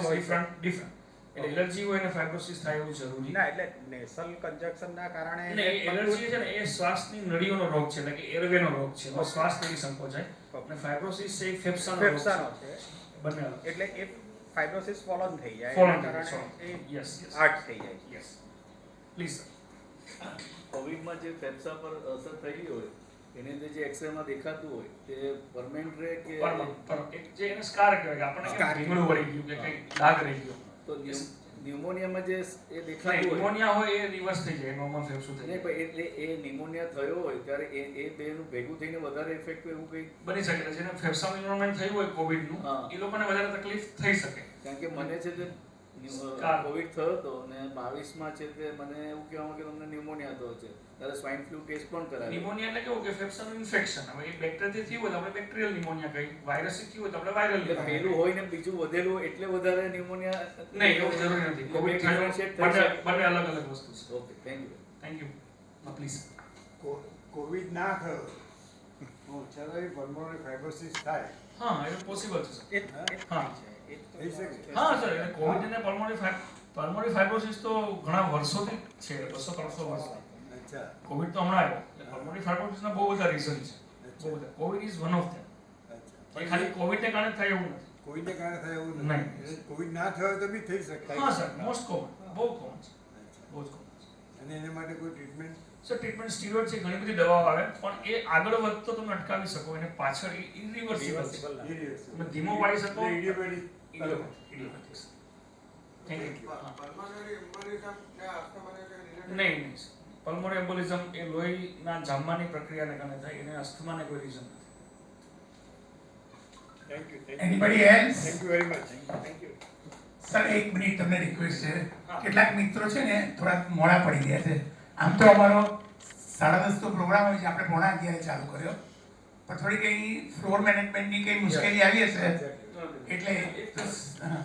ડિફરન્ટ. એટલે એલર્જી હોય અને ફાઇબ્રોસિસ થાય એવું જરૂરી ના, એટલે નેસલ કંજક્શનના કારણે નહીં. એલર્જી છે ને એ શ્વાસની નળીઓનો રોગ છે, એટલે કે એરવેનો રોગ છે. એમાં શ્વાસ નળી સંકોચાય. અને ફાઇબ્રોસિસ છે એ ફેફસાનો રોગ ફેફસાનો છે. છે, બંને અલગ. એટલે એ ફાઇબ્રોસિસ ફોલોન થઈ જાય, Follow એના થઈ જાય, કારણે એ યસ હાર્ટ થઈ જાય. યસ. પ્લીઝ. કોવિડમાં જે ફેફસા પર અસર થયેલી હોય એની અંદર જે એક્સરેમાં દેખાતું હોય તે પરમેનન્ટ રહે કે જે એને સ્કાર કહેવાય, કે આપણને કેમ ભીંગડું વળી ગયું કે કંઈ ડાઘ રહી ગયો. તો ન્યુમોનિયામાં જે એ દેખાતું હોય ન્યુમોનિયા હોય એ રિવર્સ થઈ જાય, નોર્મલ ફેફસું થઈ નહીં, જાય. પણ એટલે એ ન્યુમોનિયા થયો હોય ત્યારે એ બેનું ભેગું થઈને વધારે ઇફેક્ટ એવું કંઈ? બની શકે છે. જેને ફેફસાનું ઇન્વોલ્વમેન્ટ થયું હોય કોવિડનું, હા. એ લોકોને વધારે તકલીફ થઈ શકે. કારણ કે મને છે તે કોવિડ થયો હતો અને 22માં છે તે મને એવું કહેવામાં કે તમને ન્યુમોનિયા થયો છે, ત્યારે સ્વાઇન ફ્લુ ટેસ્ટ પણ કરાવ્યો. ન્યુમોનિયા એટલે કેવું કે ફેફસાનું ઇન્ફેક્શન. હવે એ બેક્ટેરિયાથી થયું હોય તો આપણે બેક્ટેરિયલ ન્યુમોનિયા કહીએ, વાયરસથી થયું હોય તો આપણે વાયરલ એટલે પેલું હોય ને બીજું વધેલું હોય એટલે વધારે ન્યુમોનિયા? નહીં, એવું જરૂરી નથી. કોવિડ થયું, બંને અલગ અલગ વસ્તુ છે. Okay, thank you. Thank you. Please. Covid ના થયો છતાંય પલ્મોનરી ફાઇબ્રોસિસ થાય હા, એ પોસિબલ છે સર. હા થઈ શકે? હા સર, એટલે કોવિડ અને પલ્મોનરી ફાઇબ્રોસિસ તો ઘણા વર્ષોથી છે, 200-300 વર્ષ. અચ્છા, કોવિડ તો હમણાં આવ્યો. પલ્મોનરી ફાઇબ્રોસિસના બહુ બધા રીઝન છે, બહુ બધા. Covid is one of them. અચ્છા. એ ખાલી કોવિડને કારણે થાય એવું નથી. કોવિડને કારણે થાય એવું નહીં. નથી? કોવિડ ના થયો તો બી થઈ શકે? હા સર, મોસ્ટ કોમન, બહુ કોમન છે, બહુ જ કોમન છે. અને એના માટે કોઈ ટ્રીટમેન્ટ? સર, ટ્રીટમેન્ટ સ્ટીરોઇડ છે, ઘણી બધી દવાઓ આવે, પણ એ આગળ વધતો તમે અટકાવી શકો, એને પાછળ ઇરિવર્સિબલ છે. તમે ધીમો પાડી શકો. ઇડિયોપેથિક. Thank you. પલ્મોનરી એમ્બોલિઝમ ને અસ્થમાને કંઈ related? નહીં, પલ્મોનરી એમ્બોલિઝમ એ લોહીના જામવાની પ્રક્રિયાને કારણે થાય, એને અસ્થમાને કોઈ રીઝન નથી. Thank you. Anybody else? Thank you very much. Thank you. Sir, 1 minute તમને રિક્વેસ્ટ છે. કેટલાક મિત્રો છે ને થોડા મોડા પડી ગયા છે. આમ તો અમારો 10:30 નો પ્રોગ્રામ હોય છે, આપણે 11:30 ચાલુ કર્યો, પણ થોડી કંઈ ફ્લોર મેનેજમેન્ટની કંઈ મુશ્કેલી આવી હશે એટલે હા.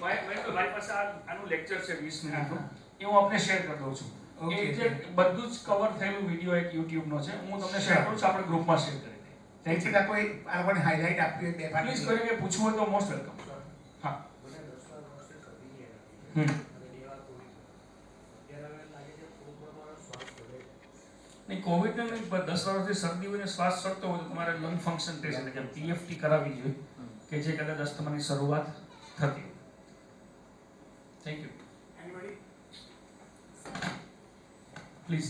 મારી પાસે આનું લેક્ચર છે 20 મિનિટનું, એ હું આપને શેર કરી દઉં છું. Okay. એ જે બધું જ કવર થયેલું વિડીયો એક YouTube નો છે, હું તમને શેર કરું છું, આપણે ગ્રુપમાં શેર કરી દઈએ. Thank you. કોઈ આ લોકોને હાઇલાઇટ આપવી હોય 2-5 પ્લીઝ કરીને પૂછવું હોય તો મોસ્ટ વેલકમ. હા. નહીં, કોવિડને નહીં, 10 વર્ષથી શરદી હોય ને શ્વાસ ચડતો હોય તો તમારે લંગ ફંક્શન ટેસ્ટ એટલે કે PFT કરાવવી જોઈએ, કે જે કદાચ અસ્થમાની શરૂઆત થતી. Thank you. प्लीज।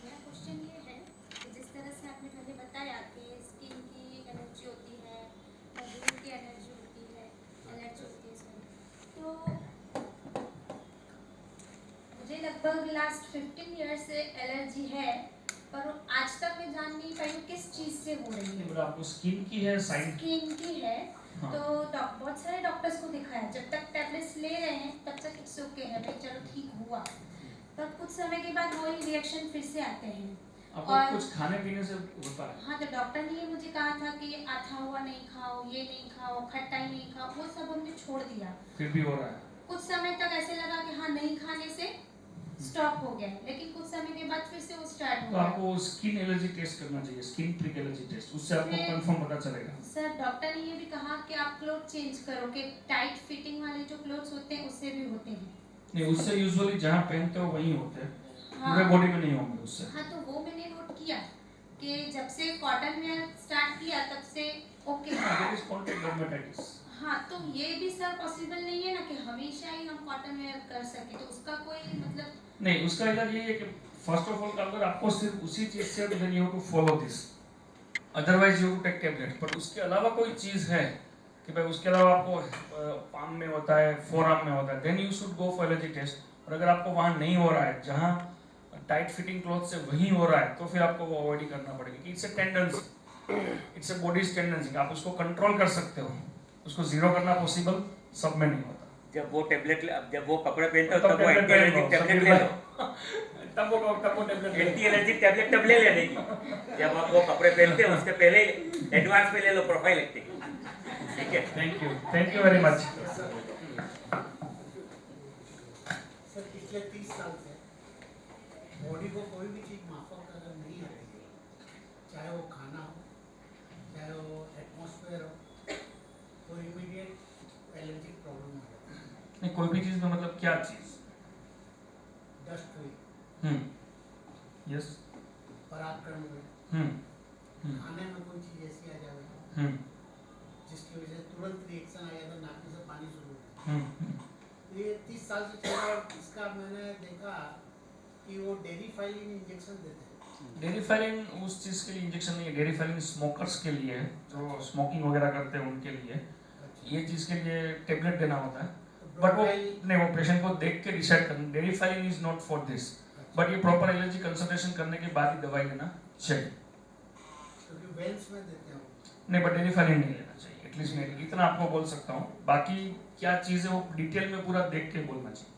मेरा क्वेश्चन ये है कि जिस तरह से आपने पहले बताया कि स्किन की एनर्जी होती है, मधुर की एनर्जी होती है, एलर्जी होती है, सॉरी, तो मुझे लगभग लास्ट 15 ईयर से एलर्जी है, पर आज तक मैं जान नहीं पाई हूँ किस चीज़ से हो रही है। मतलब आपको स्किन की है, साइड स्किन की है। हाँ। तो बहुत सारे डॉक्टर्स को दिखाया, जब तक टैबलेट्स ले रहे हैं तब तक इट्स ओके है भाई, चलो ठीक हुआ, पर कुछ समय के बाद वही रिएक्शन फिर से आते हैं। आपको और- कुछ खाने पीने से होता है? हाँ, तो डॉक्टर ने ये मुझे कहा था कि आथा हुआ नहीं खाओ, ये नहीं खाओ, खट्टाई नहीं खाओ, वो सब हमने छोड़ दिया। फिर भी हो रहा है? कुछ समय तक ऐसे लगा कि हाँ नहीं खाने से स्टॉप हो गया, लेकिन कुछ समय के बाद फिर से वो स्टार्ट हो तो गया। आपको स्किन एलर्जी टेस्ट करना चाहिए, स्किन प्रिक एलर्जी टेस्ट, उससे आपको मैं- कंफर्म पता चलेगा। सर, डॉक्टर ने ये भी कहा कि आप क्लोथ चेंज करो, कि टाइट फिटिंग वाले जो क्लोथ्स होते हैं उससे भी होते हैं। नहीं, उससे यूजुअली जहाँ पहनते हो वहीं होते हैं, हाँ। पूरे बॉडी में नहीं होंगे उससे। हाँ, तो वो मैंने नोट किया कि जब से कॉटन वेयर स्टार्ट किया तब से ओके है। There is contact dermatitis. हाँ, तो ये भी सर पॉसिबल नहीं है ना कि हमेशा ही हम कॉटन वेयर कर सके, तो उसका कोई मतलब नहीं, उसका इलाज ये है कि फर्स्ट ऑफ ऑल अगर आपको सिर्फ उसी चीज से then you have to follow this, otherwise you have to take tablet. But उसके अलावा कोई चीज है कि भाई उसके अलावा आपको पाम में होता है, फोरआर्म में होता है, then you should go for allergy test. और अगर आपको वहाँ नहीं हो रहा है, जहाँ टाइट फिटिंग क्लॉथ से वहीं हो रहा है, तो फिर आपको वो अवॉइड ही करना पड़ेगा। कि it's a tendency, it's a bodies tendency, आप उसको कंट्रोल कर सकते हो, उसको जीरो करना पॉसिबल सब में नहीं होता। जब वो कपड़े पहनते हो तब तब वो एंटी एलर्जिक टैबलेट ले लो, तब वो टेबलेट एंटी एलर्जिक टैबलेट तब ले लेने की जब आप वो कपड़े पहनते हो, उसके पहले एडवांस में ले लो प्रोफाइलेक्टिक। ठीक है, thank you very much. Sir, पिछले 30 साल से बॉडी को कोई भी चीज़ माफक अगर नहीं आ रही है, चाहे वो खाना हो, चाहे वो एटमॉस्फेयर हो, तो इमीडिएट एलर्जिक प्रॉब्लम आ जाती है। नहीं, कोई भी चीज में मतलब क्या चीज? डस्ट हुई, यस। परागकण हुए, खाने में कोई चीज़ ऐसी आ जाए जिसकी वजह से तुरंत रिएक्शन आ जाता है, नाक में से पानी शुरू हो जाता है। ये 30 साल से चल रहा है। इसका मैंने देखा कि वो डेरीफाइलिन इंजेक्शन देते हैं। डेरीफाइलिन उस चीज के लिए इंजेक्शन नहीं है, डेरीफाइलिन स्मोकर्स के लिए है, जो स्मोकिंग वगैरह करते हैं उनके लिए। ये चीज के लिए टेबलेट देना होता है, बट वो नहीं, वो पेशेंट को देख के डिसाइड करना। Deriphyllin is not for this, but ये प्रॉपर एलर्जी कंसल्टेशन करने के बाद ही दवाई लेना चाहिए। क्योंकि वेल्स में देते हैं वो। नहीं, बट डेरीफाइलिन नहीं लेना चाहिए, एटलीस्ट नहीं, इतना आपको बोल सकता हूँ। बाकी क्या चीज़ है वो डिटेल में पूरा देख के बोलना चाहिए।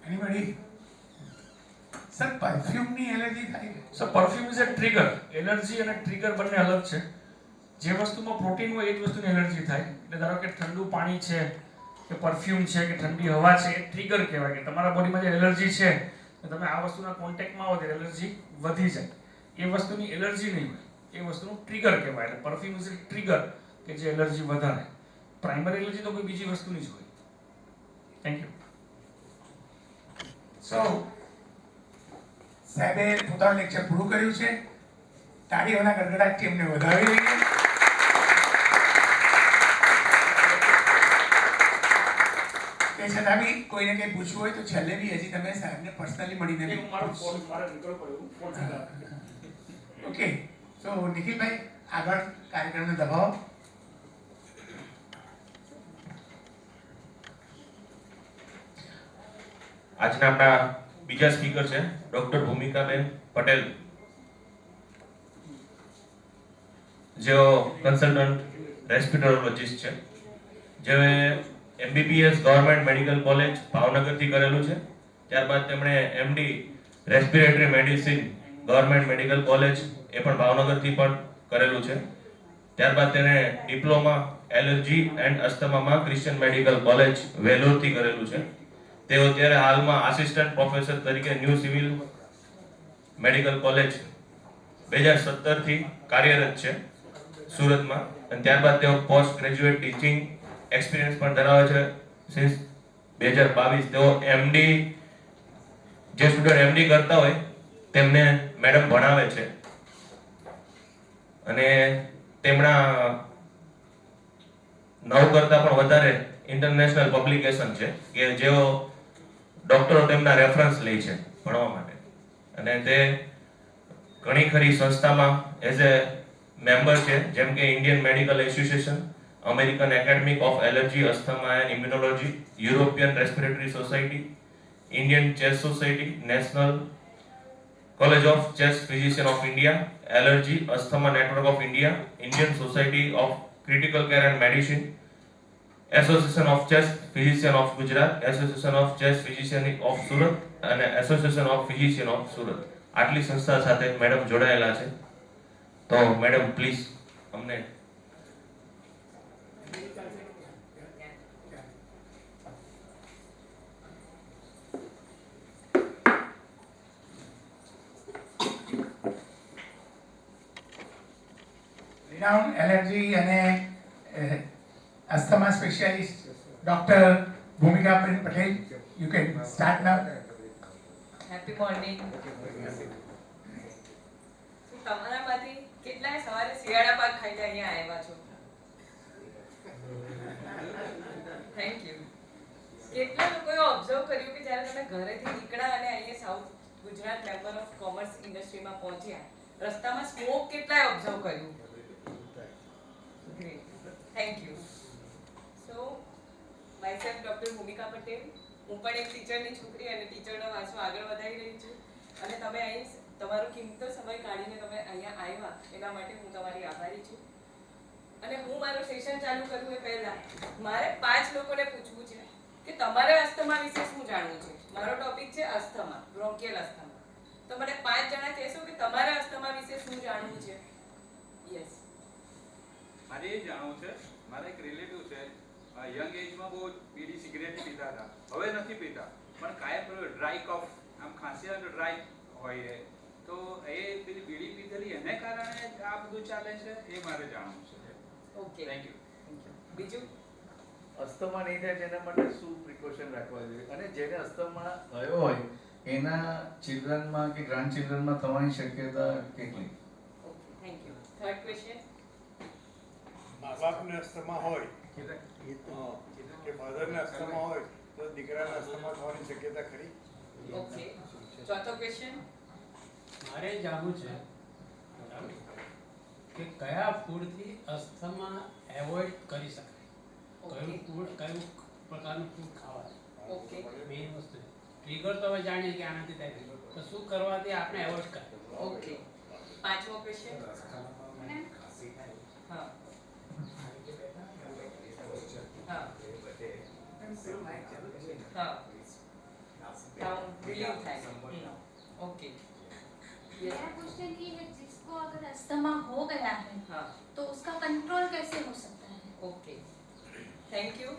એનીબડી સર પરફ્યુમની એલર્જી થાય છે? Sir, perfume is A trigger. Allergy અને ટ્રિગર બંને અલગ છે. જે વસ્તુમાં પ્રોટીન હોય એ જ વસ્તુની એલર્જી થાય. એટલે ધારો કે ઠંડુ પાણી છે કે પરફ્યુમ છે કે ઠંડી હવા છે, એ ટ્રિગર કહેવાય કે તમારા બોડીમાં જે એલર્જી છે તમે આ વસ્તુના કોન્ટેક્ટમાં આવો ત્યારે એલર્જી વધી જાય. એ વસ્તુની એલર્જી નહીં હોય, એ વસ્તુનું ટ્રિગર કહેવાય. એટલે પરફ્યુમ ઇઝ એ ટ્રિગર કે જે એલર્જી વધારે. પ્રાઇમરી એલર્જી તો કોઈ બીજી વસ્તુની જ હોય. Thank you. સો સાહેબે પોતાનું લેક્ચર પૂરું કર્યું છે. તાળીઓના ગડગડાટથી એમને વધાવી લઈએ. તે છતાં બી કોઈને કંઈ પૂછવું હોય તો છેલ્લે બી હજી તમે સાહેબને પર્સનલી મળીને બી ઓકે. સો નિખિલભાઈ આગળ કાર્યક્રમને દબાવો. આજના આપણા બીજા સ્પીકર છે ડોક્ટર ભૂમિકાબેન પટેલ, જેઓ કન્સલ્ટન્ટ રેસ્પિરોલોજિસ્ટ છે. જેઓએ MBBS ગવર્મેન્ટ મેડિકલ કોલેજ ભાવનગરથી કરેલું છે. ત્યારબાદ તેમણે MD respiratory medicine government medical college એ પણ ભાવનગરથી પણ કરેલું છે. ત્યારબાદ તેણે ડિપ્લોમા એલર્જી એન્ડ અસ્થમામાં ક્રિશ્ચિયન મેડિકલ કોલેજ વેલોરથી કરેલું છે. તેઓ અત્યારે હાલમાં આસિસ્ટન્ટ પ્રોફેસર તરીકે ન્યૂ સિવિલ મેડિકલ કોલેજ 2017 થી કાર્યરત છે સુરતમાં. અને ત્યારબાદ તેઓ પોસ્ટ ગ્રેજ્યુએટ ટીચિંગ એક્સપિરિયન્સ પણ ધરાવે છે સિન્સ 2022. તેઓ MD, જે સ્ટુડન્ટ MD કરતા હોય તેમને મેડમ ભણાવે છે. અને તેમના 9 કરતા પણ વધારે ઇન્ટરનેશનલ પબ્લિકેશન છે કે જેઓ ડૉક્ટરો તેમના રેફરન્સ લે છે ભણવા માટે, અને તે ઘણી ખરી સંસ્થામાં એઝ એ મેમ્બર છે, જેમ કે Indian medical association, American academy of allergy, asthma and immunology, European respiratory society, Indian chest society, national college of chest physician of India, allergy asthma network of India, Indian society of critical care and medicine, association of chest physician of Gujarat, association of chest physician of Surat અને association of physician of Surat. આટલી સંસ્થા સાથે madam જોડાયેલા છે. તો madam please અમને renowned allergy અને asthma specialist Dr. Bhumika Patel. You can start now. Happy morning. તમારામાંથી કેટલાય સવારે શિયાળા પાક ખાઈને અહીંયા આવ્યા છો? Thank you. કેટલા લોકોએ ઓબ્ઝર્વ કર્યું કે જ્યારે તમે ઘરેથી નીકળ્યા અને અહીંયા south Gujarat chamber of commerce ઇન્ડસ્ટ્રીમાં પહોંચ્યા, રસ્તામાં સ્મોક કેટલાય ઓબ્ઝર્વ કર્યું? Great, thank you. So myself doctor ભૂમિકા પટેલ, હું પણ એક ટીચરની છોકરી અને ટીચરનો વાંચો આગળ વધારી રહી છું, અને તમે અહીં તમારો કિંમતી સમય કાઢીને તમે અહીંયા આવ્યા એના માટે હું તમારી આભારી છું. અને હું મારું સેશન ચાલુ કરું એ પહેલા મારે 5 લોકોને પૂછવું છે કે તમારે અસ્થમા વિશે શું જાણવું છે. મારો ટોપિક છે અસ્થમા, બ્રોન્કિયલ અસ્થમા. તો મને 5 જણા કહેશો કે તમારે અસ્થમા વિશે શું જાણવું છે? યસ. મારે એ જાણવું છે, મારા એક રિલેટિવ છે, યંગ એજમાં બહુ બીડી સિગરેટ પીતા હતા, હવે નથી પીતા, પણ કાયમ પેલો ડ્રાય કફ, આમ ખાંસી આવે તો ડ્રાય હોય, તો એ પેલી બીડી પીધેલી એને કારણે આ બધું ચાલે છે, એ મારે જાણવું છે. Okay, thank you. બીજું? અસ્થમા નહીં થાય તેના માટે શું પ્રિકોશન રાખવા જોઈએ, અને જેને અસ્થમા થયો હોય એના ચિલ્ડ્રનમાં કે ગ્રાન્ડ ચિલ્ડ્રનમાં થવાની શક્યતા કેટલી? Okay, thank you. Third question. મા બાપને અસ્થમા હોય કે મધરને અસ્થમા હોય તો દીકરાને અસ્થમા થવાની શક્યતા ખરી? ઓકે, ચોથો ક્વેશ્ચન. મારે જાણવું છે કે કયા ફૂડથી અસ્થમા એવોઇડ કરી શકાય, કયું ફૂડ, કયું પ્રકારનું ફૂડ ખાવા. ઓકે, મેઇન વસ્તુ ટ્રિગર તો હવે જાણીએ કે આનાથી થાય, તો શું કરવાથી આપણે એવોઇડ કરીએ. ઓકે, પાંચમો ક્વેશ્ચન. હા हाँ हाँ रिलीव था. ओके, मेरा क्वेश्चन ये है, जिसको अगर अस्थमा हो गया है हाँ तो उसका कंट्रोल कैसे हो सकता है? Okay, thank you.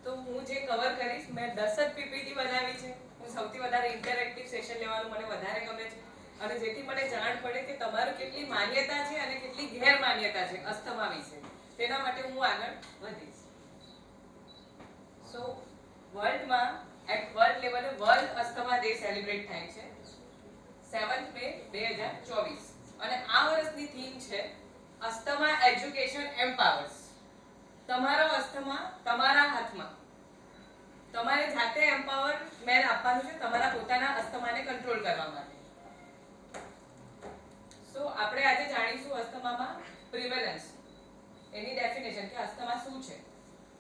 तो હું જે કવર કરીશ, મેં 10 જ પીપીટી બનાવી છે. હું સૌથી વધારે ઇન્ટરેક્ટિવ સેશન લેવાનું મને વધારે ગમે છે, અને જેથી મને જાણ પડે કે તમારું કેટલી માન્યતા છે અને કેટલી ગેરમાન્યતા છે અસ્થમા વિશે, તેના માટે હું આગળ વધીશ. સો વર્લ્ડમાં એટ વર્લ્ડ લેવલે વર્લ્ડ અસ્થમા ડે સેલિબ્રેટ થાય છે 7th મે 2024, અને આ વર્ષની થીમ છે અસ્થમા એજ્યુકેશન એમ્પાવર્સ. તમારો અસ્થમા તમારા હાથમાં, તમારે જાતે એમ્પાવરમેન્ટ આપવાનું છે તમારા પોતાના અસ્થમાને કંટ્રોલ કરવા માટે. સો આપણે આજે જાણીશું અસ્થમામાં પ્રિવેલન્સ, એની ડેફિનેશન કે અસ્થમા શું છે,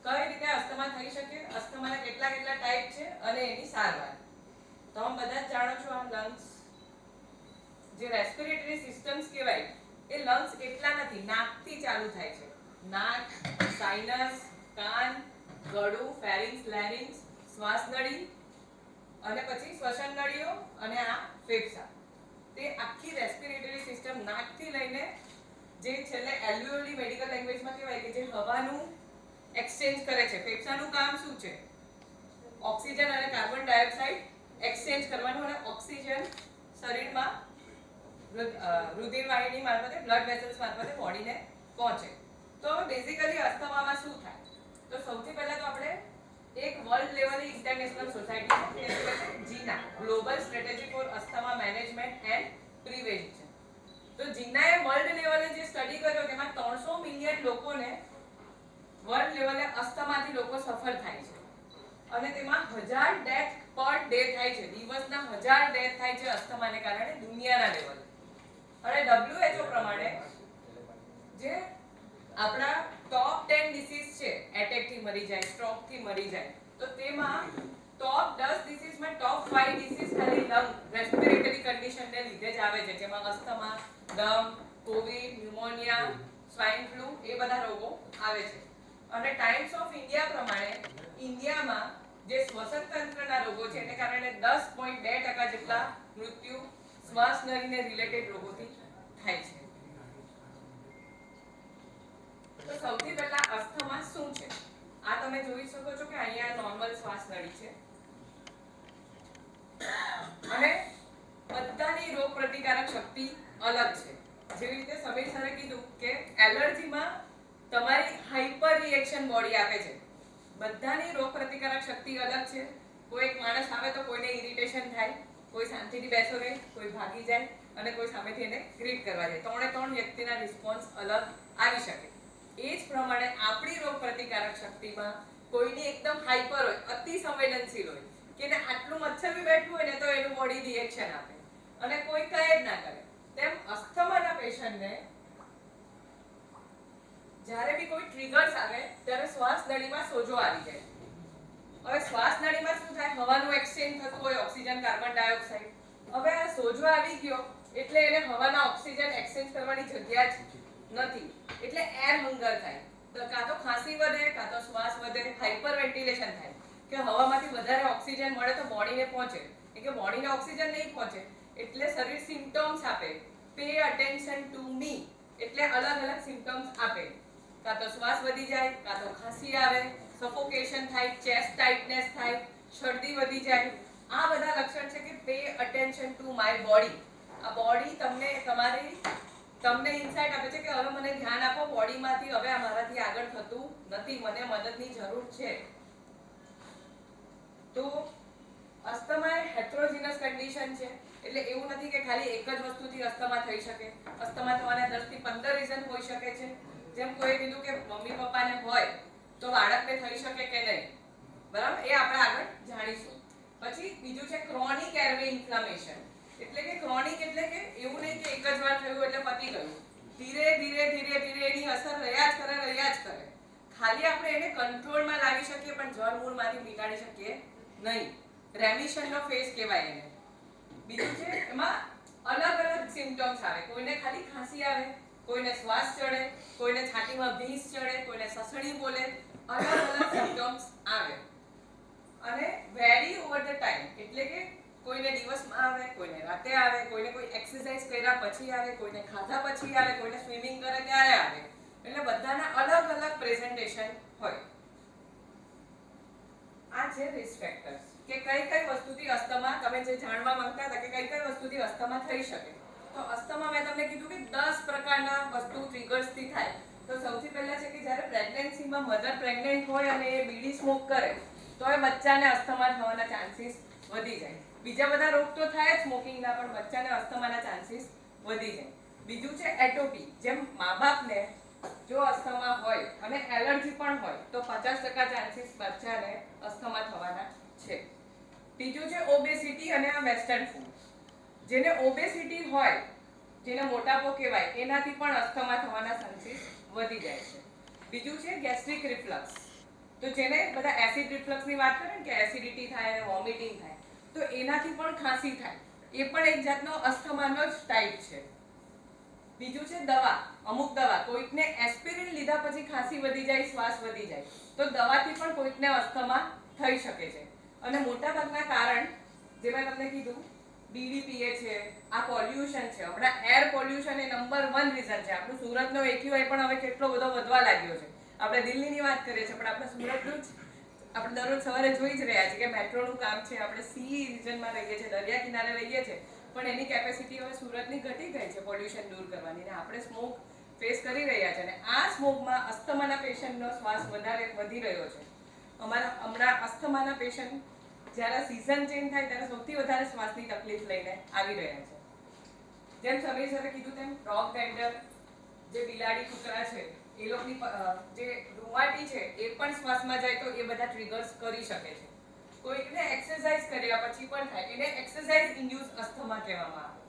કઈ રીતે અસ્થમા થઈ શકે, અસ્થમાના કેટલા ટાઈપ છે અને એની સારવાર. તમે બધા જ જાણો છો આ લંગ્સ, જે રેસ્પિરેટરી સિસ્ટમ્સ કહેવાય, એ લંગ્સ એટલા નથી, નાકથી ચાલુ થાય છે. નાક, સાઇનસ, કાન, ગળું, ફેરિંગ્સ, લેરિંગ્સ, શ્વાસનળી, અને પછી શ્વસન નળીઓ, અને આ ફેફસા. તે આખી રેસ્પિરેટરી સિસ્ટમ નાકથી લઈને જે છેલ્લે એલ્વિયોલી મેડિકલ લેંગ્વેજમાં કહેવાય કે જે હવાનું એક્સચેન્જ કરે છે. ફેફસાનું કામ શું છે? ઓક્સિજન અને કાર્બન ડાયોક્સાઇડ એક્સચેન્જ કરવાનું, અને ઓક્સિજન શરીરમાં રુધિર વાહિની મારફતે, બ્લડ વેસલ્સ મારફતે બોડીને પહોંચે. તો હવે બેઝિકલી અસ્થમામાં શું થાય? તો સૌથી પહેલા તો આપણે એક વર્લ્ડ લેવલે ઇન્ટરનેશનલ સોસાયટી છે, GINA, global strategy for asthma management and prevention. તો જીનાએ વર્લ્ડ લેવલે જે સ્ટડી કર્યો તેમાં 300 મિલિયન લોકોને વર્લ્ડ લેવલે અસ્થમાથી લોકો સફર થાય છે, અને તેમાં 1000 ડેથ પર ડે લેવલ. અને WHO પ્રમાણે જે આપણા ટોપ 10 ડિસીઝ છે, એટેક થી મરી જાય, સ્ટ્રોક થી મરી જાય, તો તેમાં ટોપ 10 ડિસીઝમાં ટોપ 5 ડિસીઝ ખાલી લંગ રેસ્પિરેટરી કન્ડિશન ને લીધે જ આવે છે, જેમાં અસ્થમા, દમ, કોવિડ, ન્યુમોનિયા, સ્વાઇન ફ્લૂ એ બધા રોગો આવે છે. અને ટાઈમ્સ ઓફ ઇન્ડિયા પ્રમાણે ઇન્ડિયામાં જે શ્વસન તંત્રના રોગો છે એને કારણે 10.2% જેટલા મૃત્યુ શ્વાસ નળીને રિલેટેડ રોગોથી થાય છે. તો સૌથી પહેલા અસ્થમા શું છે? આ તમે જોઈ શકો છો કે અહીંયા નોર્મલ શ્વાસ નળી છે અને બધાની રોગ પ્રતિકારક શક્તિ અલગ છે. જેવી રીતે સમીર સરે કીધું કે એલર્જીમાં તમારી હાઇપર રિએક્શન બોડી આપે છે. બધાની રોગ પ્રતિકારક શક્તિ અલગ છે. કોઈ એક માણસ આવે તો કોઈને ઇરિટેશન થાય, કોઈ શાંતિથી બેસો રહે, કોઈ ભાગી જાય અને કોઈ સામેથી એને ગ્રીટ કરવા જાય. ત્રણે વ્યક્તિના રિસ્પોન્સ અલગ આવી શકે. એ જ પ્રમાણે આપણી રોગ પ્રતિકારક શક્તિમાં કોઈની એકદમ હાઇપર હોય, અતિ સંવેદનશીલ હોય કે એને આટલું મચ્છર બી બેઠું હોય ને તો એનું બોડી રિએક્શન આપે અને કોઈ કહે જ ના કરે. તેમ અસ્થમાના પેશન્ટને જ્યારે બી કોઈ ટ્રિગર્સ આવે ત્યારે શ્વાસ નળીમાં સોજો આવી જાય. હવે શ્વાસ નળીમાં શું થાય? હવાનું એક્સચેન્જ થતું હોય, ઓક્સિજન, કાર્બન ડાયોક્સાઇડ. હવે આ સોજો આવી ગયો એટલે એને હવાના ઓક્સિજન એક્સચેન્જ કરવાની જગ્યા જ નથી, એટલે એર હંગર થાય. તો કાં તો ખાંસી વધે, કાં તો શ્વાસ વધે, હાઇપર વેન્ટિલેશન થાય કે હવામાંથી વધારે ઓક્સિજન મળે તો બોડીને પહોંચે, કે બોડીને ઓક્સિજન નહીં પહોંચે એટલે શરીર સિમ્પટમ્સ આપે. પે અટેન્શન ટુ મી એટલે અલગ અલગ સિમ્પટમ્સ આપે. કાં તો શ્વાસ વધી જાય, કાં તો ખાંસી આવે, સફોકેશન થાય, ચેસ્ટ ટાઇટનેસ થાય, શરદી વધી જાય. આ બધા લક્ષણ છે કે pay attention to my body. આ બોડી તમને ઇનસાઇટ આપે છે કે હવે મને ધ્યાન આપો બોડીમાંથી, હવે આ મારાથી આગળ થતું નથી, મને મદદની જરૂર છે. તો અસ્થમા એ હેટ્રોજીનસ કન્ડિશન છે, એટલે એવું નથી કે ખાલી એક જ વસ્તુથી અસ્થમા થઈ શકે. અસ્થમા થવાના 10 થી 15 રીઝન હોઈ શકે છે. જેમ કોઈ કીધું કે મમ્મી પપ્પાને હોય તો બાળકને થઈ શકે કે નહીં, બરાબર? એ આપણે આગળ જાણીશું. પછી બીજું છે ક્રોનિક એરવે ઇન્ફ્લેમેશન. એટલે કે ક્રોનિક એટલે કે એવું નહીં કે એક જ વાર થયું એટલે પતી ગયું. ધીરે ધીરે એની અસર રહ્યા જ કરે. ખાલી આપણે એને કંટ્રોલમાં લાવી શકીએ પણ જડમૂળમાંથી મિટાડી શકીએ નહીં. રેમિશનનો ફેઝ કહેવાય એને. બીજું છે એમાં અલગ અલગ સિમ્પટમ્સ આવે. કોઈને ખાલી ખાંસી આવે, કોઈને શ્વાસ ચડે, કોઈને છાતીમાં ભીંસ ચડે, કોઈને સસડી બોલે, અલગ અલગ સિમ્પટમ્સ આવે અને વેરી ઓવર ધ ટાઈમ. એટલે કે કોઈને દિવસમાં આવે, કોઈને રાતે આવે, કોઈને કોઈ એક્સરસાઇઝ કર્યા પછી આવે, કોઈને ખાધા પછી આવે, કોઈને સ્વિમિંગ કરે ત્યારે આવે. એટલે બધાના અલગ અલગ પ્રેઝન્ટેશન હોય. આ છે રિસ્ક ફેક્ટર્સ કે કઈ વસ્તુથી અસ્થમા, તમે જે જાણવા માંગતા હતા કે કઈ વસ્તુથી અસ્થમા થઈ શકે. તો અસ્થમા મેં તમને કીધું કે 10 પ્રકારના વસ્તુ ટ્રિગર્સથી થાય. તો સૌથી પહેલા છે કે જ્યારે પ્રેગ્નન્સીમાં મધર પ્રેગ્નન્ટ હોય અને એ બીડી સ્મોક કરે તો એ બચ્ચાને અસ્થમા થવાના ચાન્સીસ વધી જાય. બીજા બધા રોગ તો થાય જ સ્મોકિંગના, પણ બચ્ચાને અસ્થમાના ચાન્સીસ વધી જાય. બીજું છે એટોપી. જેમ મા-બાપને જો અસ્થમા હોય અને એલર્જી પણ હોય તો 50% ચાન્સીસ બચ્ચાને અસ્થમા થવાના છે. ત્રીજું છે ઓબેસિટી અને આ વેસ્ટર્ન ફૂડ. જેને ઓબેસિટી હોય, જેને મોટાપો કહેવાય, એનાથી પણ અસ્થમા થવાના ચાન્સીસ વધી જાય છે. બીજું છે ગેસ્ટ્રિક રિફ્લક્સ. તો જેને બધા એસિડ રિફ્લક્સની વાત કરે ને કે એસિડિટી થાય અને વોમિટિંગ થાય, તો એનાથી પણ ખાંસી થાય. એ પણ એક જાતનો અસ્થમાનો જ ટાઈપ છે. બીજું છે દવા. અમુક દવા, કોઈકને એસ્પિરિન લીધા પછી ખાંસી વધી જાય, શ્વાસ વધી જાય, તો દવાથી પણ કોઈકને અસ્થમા થઈ શકે છે. અને મોટાભાગના કારણ જે મેં તમને કીધું, બીડી પીએ છે, આ પોલ્યુશન છે. હમણાં એર પોલ્યુશન એ નંબર 1 રીઝન છે. આપણું સુરતનો AQI પણ હવે કેટલો બધો વધવા લાગ્યો છે. આપણે દિલ્હીની વાત કરીએ છીએ પણ આપણે સુરતનું જ આપણે દરરોજ સવારે જોઈ જ રહ્યા છીએ કે મેટ્રોનું કામ છે. આપણે સી રિજનમાં રહીએ છીએ, દરિયા કિનારે રહીએ છીએ, પણ એની કેપેસિટી હવે સુરતની ઘટી ગઈ છે પોલ્યુશન દૂર કરવાની. અને આપણે સ્મોક ફેસ કરી રહ્યા છે અને આ સ્મોકમાં અસ્થમાના પેશન્ટનો શ્વાસ વધારે વધી રહ્યો છે. અમારા હમણાં અસ્થમાના પેશન્ટ જ્યારે સિઝન ચેન્જ થાય ત્યારે સૌથી વધારે શ્વાસની તકલીફ લઈને આવી રહ્યા છે. જેમ સમીર સરે કીધું તેમ ડોગ વેન્ડર, જે બિલાડી કૂતરા છે, એ લોકોની જે રૂવાટી છે એ પણ શ્વાસમાં જાય તો એ બધા ટ્રિગર્સ કરી શકે છે. કોઈકને એક્સરસાઇઝ કર્યા પછી પણ થાય, એને એક્સરસાઇઝ ઇન્ડ્યુસ અસ્થમા કહેવામાં આવે.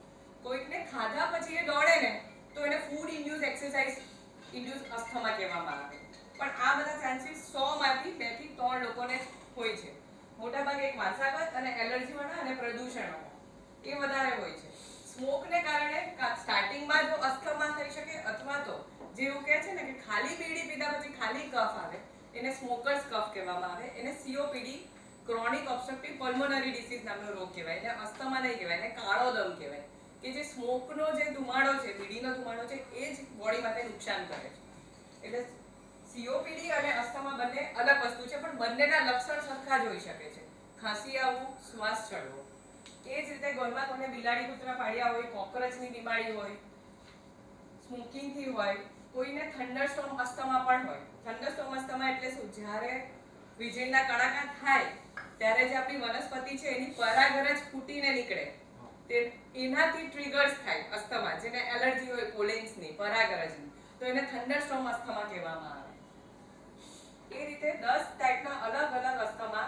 કોઈકને ખાધા પછી એ દોડે ને તો એને food induce exercise induce asthma કહેવામાં આવે. પણ આ બધા ચાન્સીસ 100 માંથી 2 થી 3 લોકોને હોય છે. મોટાભાગે એક વારસાગત અને એલર્જી વાળા અને પ્રદૂષણ વાળા એ વધારે હોય છે. સ્મોકને કારણે સ્ટાર્ટિંગમાં જો અસ્થમા થઈ શકે અથવા તો જેવું કહે છે ને કે ખાલી બીડી પીધા પછી ખાલી કફ આવે, એને સ્મોકર્સ કફ કહેવામાં આવે. એને COPD chronic obstructive pulmonary disease નામનો રોગ કહેવાય. એને અસ્થમા નહીં કહેવાય, એને કાળો દમ કહેવાય. કે જે સ્મોકનો જે ધુમાડો છે, બીડીનો ધુમાડો છે, એ જ બોડી માટે નુકસાન કરે છે. એટલે COPD અને અસ્થમા બંને અલગ વસ્તુ છે, પણ બંનેના લક્ષણ સરખા જ હોઈ શકે છે. ખાંસી આવવું, શ્વાસ ચડવો. એ જ રીતે ઘરમાં કોઈને બિલાડી કૂતરા પાડ્યા હોય, કોકરોચની બીમારી હોય, સ્મોકિંગથી હોય, કોઈને થંડરસ્ટોર્મ અસ્થમા પણ હોય. થંડરસ્ટોર્મ અસ્થમા એટલે શું? જ્યારે વીજળીના કડાકા થાય ત્યારે જે આપણી વનસ્પતિ છે એની પરાગરજ ફૂટીને નીકળે, તે એનાથી ટ્રિગર્સ થાય અસ્થમા, જેને એલર્જી હોય પોલેન્સની, પરાગરજની, તો એને થંડરસ્ટોર્મ અસ્થમા કહેવામાં આવે. એ રીતે 10 ટાઈપના અલગ અલગ અસ્થમા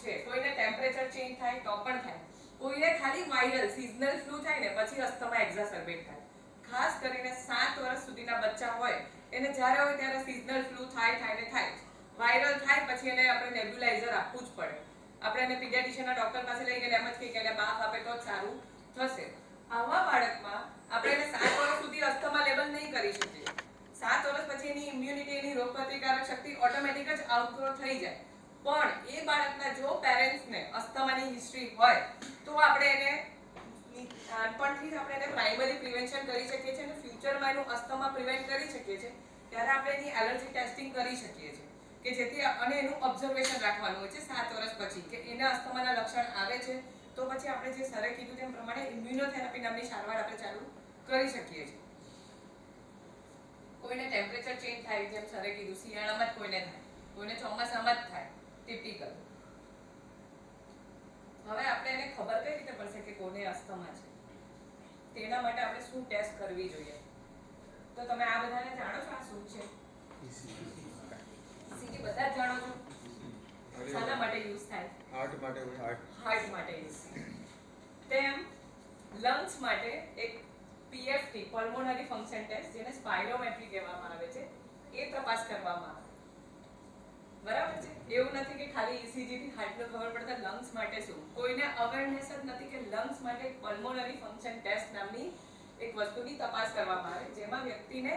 છે. કોઈને ટેમ્પરેચર ચેન્જ થાય તો પણ થાય. કોઈને ખાલી વાયરલ સિઝનલ ફ્લુ થાય ને પછી અસ્થમા એક્ઝાસર્બેટ થાય. ખાસ કરીને 7 વર્ષ સુધીના બચ્ચા હોય એને જ્યારે હોય ત્યારે સિઝનલ ફ્લુ થાય. વાયરલ થાય પછી એને આપણે નેબ્યુલાઇઝર આપવું જ પડે. આપણે એને પીડિયાટ્રિશિયનના ડોક્ટર પાસે લઈ ગયેલા એમ જ કહીએ કે એને બાફ આપે તો જ સારું થશે. આવા બાળકમાં આપણે એને 7 વર્ષ સુધી અસ્થમા લેબલ નહીં કરી શકીએ. 7 વર્ષ પછી એની ઇમ્યુનિટી, એની રોગપ્રતિકારક શક્તિ ઓટોમેટિક જ આઉટગ્રો થઈ જાય. પણ એ બાળકના જો પેરેન્ટ્સને અસ્થમાની હિસ્ટ્રી હોય તો આપણે એને નાનપણથી જ આપણે એને પ્રાઇમરી પ્રિવેન્શન કરી શકીએ છીએ અને ફ્યુચરમાં એનું અસ્થમા પ્રિવેન્ટ કરી શકીએ છીએ. ત્યારે આપણે એની એલર્જી ટેસ્ટિંગ કરી શકીએ છીએ કે જેથી અને એનું ઓબ્ઝર્વેશન રાખવાનું હોય છે 7 વર્ષ પછી કે એને અસ્થમાના લક્ષણ આવે છે તો પછી આપણે જે સરે કીધું તેમ પ્રમાણે ઇમ્યુનોથેરાપી નામની સારવાર આપણે ચાલુ કરી શકીએ છીએ. કોઈને ટેમ્પરેચર ચેન્જ થાય, જેમ સરે કીધું શિયાળામાં જ કોઈને થાય, કોઈને ચોમાસામાં જ થાય, ટિપિકલ. હવે આપણે એને ખબર કઈ રીતે પડશે કે કોને અસ્થમા છે? તેના માટે આપણે શું ટેસ્ટ કરવી જોઈએ? તો તમે આ બધાને જાણો છો આ શું છે? ECG બધા જ જાણો છો? શાના માટે યુઝ થાય? હાર્ટ માટે. હાર્ટ માટે યુઝ થાય. તેમ લંગ્સ માટે એક PFT પલ્મોનરી ફંક્શન ટેસ્ટ, જેને સ્પાઇરોમેટ્રી કહેવામાં આવે છે, એ તપાસ કરવામાં આવે. બરાબર છે? એવું નથી કે ખાલી ECG થી હાર્ટનો ખબર પડતા લંગ્સ માટે શું. કોઈને અવેરનેસ જ નથી કે લંગ્સ માટે પલ્મોનરી ફંક્શન ટેસ્ટ નામની એક વસ્તુની તપાસ કરવામાં આવે, જેમાં વ્યક્તિને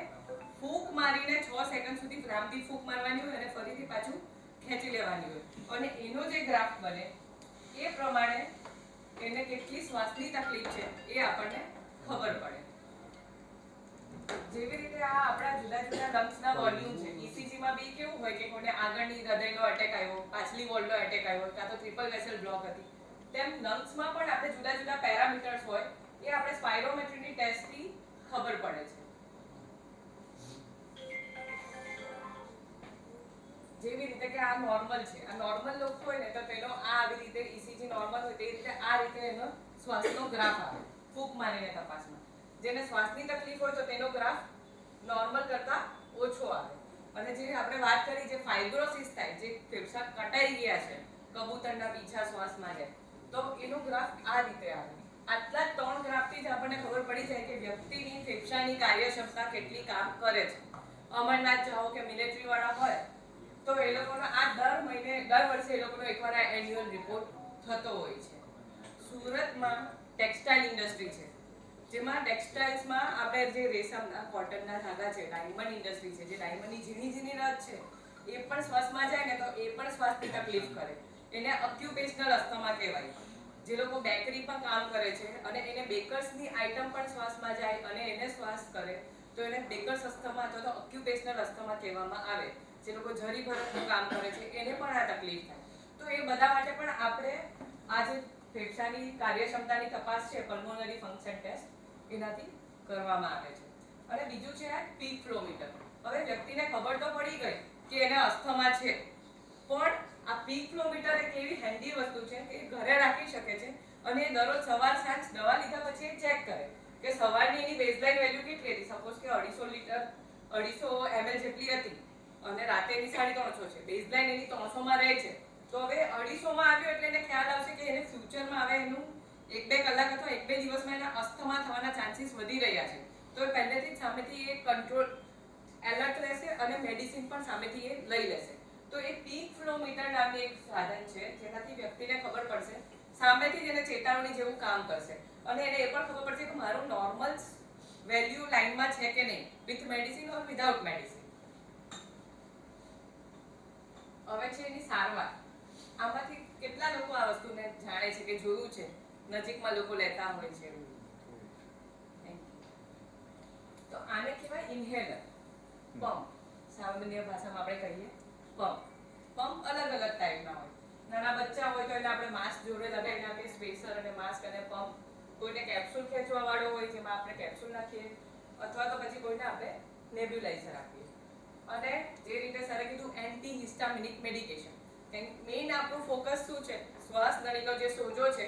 ફૂંક મારીને 6 સેકન્ડ સુધી પ્રામથી ફૂંક મારવાની હોય અને ફરીથી પાછું ખેંચી લેવાની હોય, અને એનો જે ગ્રાફ બને એ પ્રમાણે એને કેટલી શ્વાસની તકલીફ છે એ આપણને ખબર પડે. જેવી રીતે આ આપણા જુદા જુદા લંગ્સના વોલ્યુમ છે. ECG માં બી કેવું હોય કે કોઈને આગળની હૃદયનો અટેક આવ્યો, પાછલી વોલ્વનો અટેક આવ્યો, કાં તો ટ્રિપલ વેસલ બ્લોક હતી, તેમ લંગ્સમાં પણ આપણે જુદા જુદા પેરામીટર્સ હોય એ આપણે સ્પાઇરોમેટ્રીની ટેસ્ટથી ખબર પડે છે. જેવી રીતે કે આ નોર્મલ છે, આ નોર્મલ લોકો હોય ને તો તેનો આ આવી રીતે ECG નોર્મલ હોય તે રીતે આ રીતે એનો શ્વાસનો ગ્રાફ આવે ફૂંક મારીને તપાસમાં. જેને શ્વાસની તકલીફ હોય તો તેનો ગ્રાફ નોર્મલ કરતા ઓછો આવે. અને જે આપણે વાત કરી જે ફાઇબ્રોસિસ થાય, જે ફેફસા કટાઈ ગયા છે, કબૂતરના પીછા શ્વાસમાં જાય, તો એનો ગ્રાફ આ રીતે આવે. આટલા 3 ગ્રાફથી જ આપણને ખબર પડી જાય કે વ્યક્તિની ફેફસાની કાર્યક્ષમતા કેટલી કામ કરે છે. અમરનાથ જાઓ કે મિલિટરી વાળા હોય તો એ લોકોનો આ દર વર્ષે એ લોકોનો એકવાર આ એન્યુઅલ રિપોર્ટ થતો હોય છે. સુરતમાં ટેક્સટાઇલ ઇન્ડસ્ટ્રી છે, જેમાં ટેક્સટાઇલ્સમાં આપણે જે રેશમના કોટનના ધાગા છે, ડાયમંડ ઇન્ડસ્ટ્રી છે, જે ડાયમંડની ઝીણી ઝીણી નથ છે એ પણ શ્વાસમાં જાય ને તો એ પણ શ્વાસની તકલીફ કરે. એને ઓક્યુપેશનલ અસ્થમા કહેવાય. જે લોકો બેકરીમાં કામ કરે છે અને એને બેકર્સની આઇટમ પણ શ્વાસમાં જાય અને એને શ્વાસ કરે તો એને બેકર્સ અસ્થમા અથવા તો ઓક્યુપેશનલ અસ્થમા કહેવામાં આવે. જે લોકો જરી ભરતનું કામ કરે છે એને પણ આ તકલીફ થાય. તો એ બધા માટે પણ આપણે આ જે ફેફસાની કાર્યક્ષમતાની તપાસ છે પલ્મોનરી ફંક્શન ટેસ્ટ એનાથી કરવામાં આવે છે. અને બીજું છે આ પીક ફ્લો મીટર. હવે વ્યક્તિને ખબર તો પડી ગઈ કે એને અસ્થમા છે, પણ આ પીક ફ્લો મીટર એક એવી હેન્ડી વસ્તુ છે કે ઘરે રાખી શકે છે અને દરરોજ સવાર સાંજ દવા લીધા પછી એ ચેક કરે કે સવારની એની બેઝલાઇન વેલ્યુ કેટલી હતી. સપોઝ કે 250 ml જેટલી હતી અને રાતે એની 350 છે, બેઝલાઇન એની 300 માં રહે છે, તો હવે 250 માં આવ્યો એટલે એને ખ્યાલ આવશે કે એને ફ્યુચરમાં હવે એનું 1-2 કલાક અથવા 1-2 દિવસમાં એના અસ્થમા થવાના ચાન્સીસ વધી રહ્યા છે, તો એ પહેલેથી જ સામેથી એ કંટ્રોલ એલર્ટ રહેશે અને મેડિસિન પણ સામેથી એ લઈ લેશે. તો એ પીક ફ્લો મીટર નામની એક સાધન છે જેનાથી વ્યક્તિને ખબર પડશે, સામેથી જ એને ચેતવણી જેવું કામ કરશે અને એને એ પણ ખબર પડશે કે મારું નોર્મલ વેલ્યુ લાઇનમાં છે કે નહીં, with medicine or without medicine. હવે છે એની સારવાર. આમાંથી કેટલા લોકો આ વસ્તુને જાણે છે કે જોયું છે, નજીકમાં લોકો લેતા હોય છે? તો આને કહેવાય ઇન્હેલર, પંપ. સામાન્ય ભાષામાં આપણે કહીએ પંપ. પંપ અલગ અલગ ટાઈપના હોય. નાના બચ્ચા હોય તો એને આપણે માસ્ક જોડે લગાવીને આપીએ, સ્પેસર અને માસ્ક અને પંપ. કોઈને કેપ્સ્યુલ ખેંચવા વાળો હોય જેમાં આપણે કેપ્સ્યુલ નાખીએ, અથવા તો પછી કોઈને આપણે નેબ્યુલાઇઝર આપીએ. અને જે રીતે સરે કીધું એન્ટી હિસ્ટામિનિક મેડિકેશન. મેઇન આપણું ફોકસ શું છે? શ્વાસ નળીનો જે સોજો છે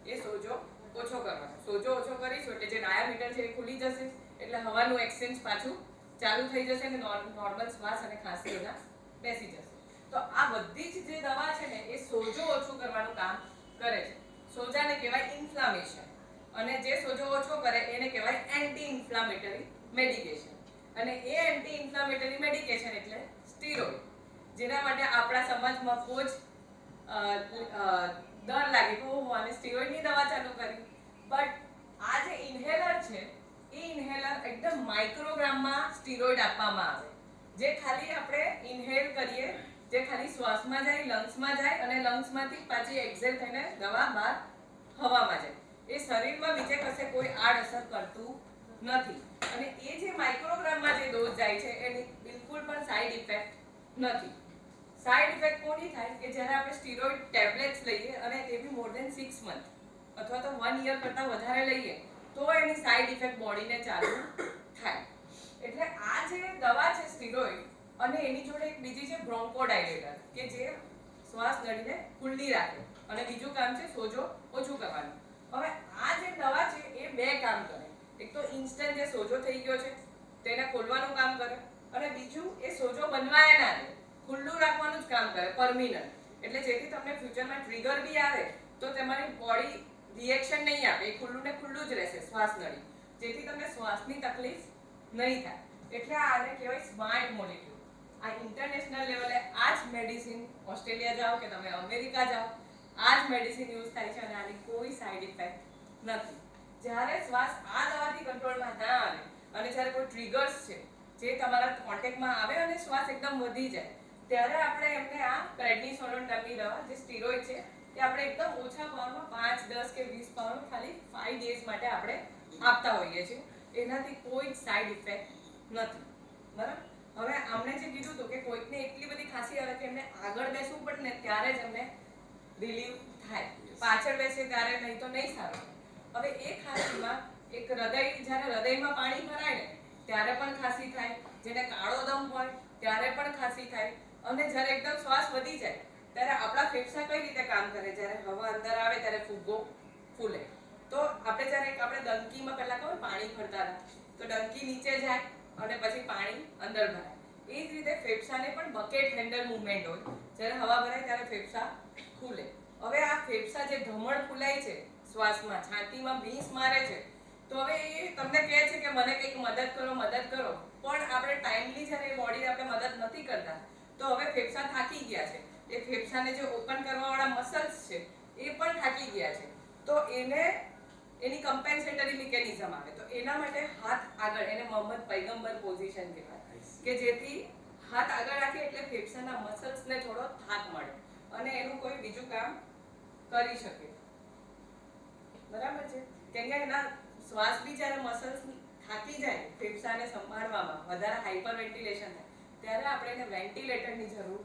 એ સોજો ઓછો કરવાનો. સોજો ઓછો કરીશું એટલે જે ડાયામીટર છે એ ખુલી જશે, એટલે હવાનું એક્સચેન્જ પાછું ચાલુ થઈ જશે અને નોર્મલ શ્વાસ અને ખાંસી એના બેસી જશે. તો આ બધી જ જે દવા છે ને એ સોજો ઓછું કરવાનું કામ કરે છે. સોજાને કહેવાય ઇન્ફ્લામેશન અને જે સોજો ઓછો કરે એને કહેવાય એન્ટી ઇન્ફ્લામેટરી મેડિકેશન. અને એ એન્ટી ઇન્ફ્લામેટરી મેડિકેશન એટલે સ્ટીરોઇડ, જેના માટે આપણા સમાજમાં કોઈ ડર લાગે કે ઓહો આને સ્ટીરોઇડની દવા ચાલુ કરી. બટ આ જે ઇન્હેલર છે એ ઇન્હેલર એકદમ માઇક્રોગ્રામમાં સ્ટીરોઇડ આપવામાં આવે, જે ખાલી આપણે ઇન્હેલ કરીએ, જે ખાલી શ્વાસમાં જાય, લંગ્સમાં જાય અને લંગ્સમાંથી પાછી એક્ઝેલ થઈને દવા બહાર હવામાં જાય. એ શરીરમાં બીજે કશે કોઈ આડઅસર કરતું નથી. અને એ જે માઇક્રોગ્રામમાં જે ડોઝ જાય છે એની બિલકુલ પણ સાઈડ ઇફેક્ટ નથી. સાઈડ ઇફેક્ટ કોની થાય કે જ્યારે આપણે સ્ટીરોઇડ ટેબ્લેટ્સ લઈએ અને તે બી મોર ધેન 6 મંથ અથવા તો 1 યર કરતાં વધારે લઈએ તો એની સાઈડ ઇફેક્ટ બોડીને ચાલુ થાય. એટલે આ જે દવા છે સ્ટીરોઇડ, અને એની જોડે એક બીજી છે બ્રોન્કોડાયલેટર કે જે શ્વાસ નળીને ખુલ્લી રાખે અને બીજું કામ છે સોજો ઓછું કરવાનું. હવે આ જે દવા છે એ બે કામ કરે. એક તો ઇન્સ્ટન્ટ જે સોજો થઈ ગયો છે તેને ખોલવાનું કામ કરે અને બીજું એ સોજો બનવાય ના દે, ખુલ્લું રાખવાનું જ કામ કરે પરમિનન્ટ. એટલે જેથી તમને ફ્યુચરમાં ટ્રિગર બી આવે તો તમારી બોડી રિએક્શન નહીં આપે, એ ખુલ્લું ને ખુલ્લું જ રહેશે શ્વાસ નળી, જેથી તમને શ્વાસની તકલીફ નહીં થાય. એટલે આને કહેવાય સ્માર્ટ મોલેક્યુલ. આ ઇન્ટરનેશનલ લેવલે આ જ મેડિસિન, ઓસ્ટ્રેલિયા જાઓ કે તમે અમેરિકા જાઓ, આ જ મેડિસિન યુઝ થાય છે અને આની કોઈ સાઈડ ઇફેક્ટ નથી. જ્યારે શ્વાસ આ દવાથી કંટ્રોલમાં ના આવે અને જ્યારે કોઈ ટ્રિગર્સ છે જે તમારા કોન્ટેક્ટમાં આવે અને શ્વાસ એકદમ વધી જાય, ત્યારે આપણે એમને આ પ્રેડનિસોલોન નામની દવા જે સ્ટીરોઇડ છે એ આપણે એકદમ ઓછા પાવરમાં 5, 10 કે 20 પાવરમાં ખાલી 5 ડેઝ માટે આપણે આપતા હોઈએ છીએ. એનાથી કોઈ સાઈડ ઇફેક્ટ નથી. બરાબર? હવે આમણે જે કીધું હતું કે કોઈકને એટલી બધી ખાંસી આવે કે એમને આગળ બેસવું પડે ને ત્યારે જ એમને રિલીવ થાય, પાછળ બેસે ત્યારે નહીં તો નહીં સારું. હવે એ ખાંસીમાં એક જ્યારે હૃદયમાં પાણી ભરાય ને ત્યારે પણ ખાંસી થાય, જેને કાળો દમ હોય ત્યારે પણ ખાંસી થાય, અને જ્યારે એકદમ શ્વાસ વધી જાય ત્યારે આપણા ફેફસા કઈ રીતે કામ કરે? જ્યારે હવા અંદર આવે ત્યારે ફુગ્ગો ફૂલે. તો આપણે ડંકીમાં પહેલા ખબર પાણી ભરતા હતા, તો ડંકી નીચે જાય અને પછી પાણી અંદર ભરાય. એ જ રીતે ફેફસાને પણ બકેટ હેન્ડલ મૂવમેન્ટ હોય, જ્યારે હવા ભરાય ત્યારે ફેફસા ખુલે. હવે આ ફેફસા જે ધમણ ફૂલાય છે શ્વાસમાં, છાતીમાં ભીંસ મારે છે, તો હવે એ તમને કહે છે કે મને કંઈક મદદ કરો, પણ આપણે ટાઈમલી જ્યારે એ બોડીને આપણે મદદ નથી કરતા તો હવે ફેફસા થાકી ગયા છે. એ ફેફસાને જે ઓપન કરવાવાળા મસલ્સ છે એ પણ થાકી ગયા છે. તો એની કમ્પેન્સેટરી મિકેનિઝમ આવે. તો એના માટે હાથ આગળ, એને મોહમ્મદ પૈગંબર પોઝિશન કહેવાય, કે જેથી હાથ આગળ રાખે એટલે ફેફસાના મસલ્સને થોડો થાક મળે અને એનું કોઈ બીજું કામ કરી શકે. બરાબર છે? કેમ કે એના શ્વાસ બી જ્યારે મસલ્સ થાકી જાય ફેફસાને સંભાળવામાં, વધારે હાઇપર વેન્ટિલેશન થાય ત્યારે આપણે એને વેન્ટિલેટરની જરૂર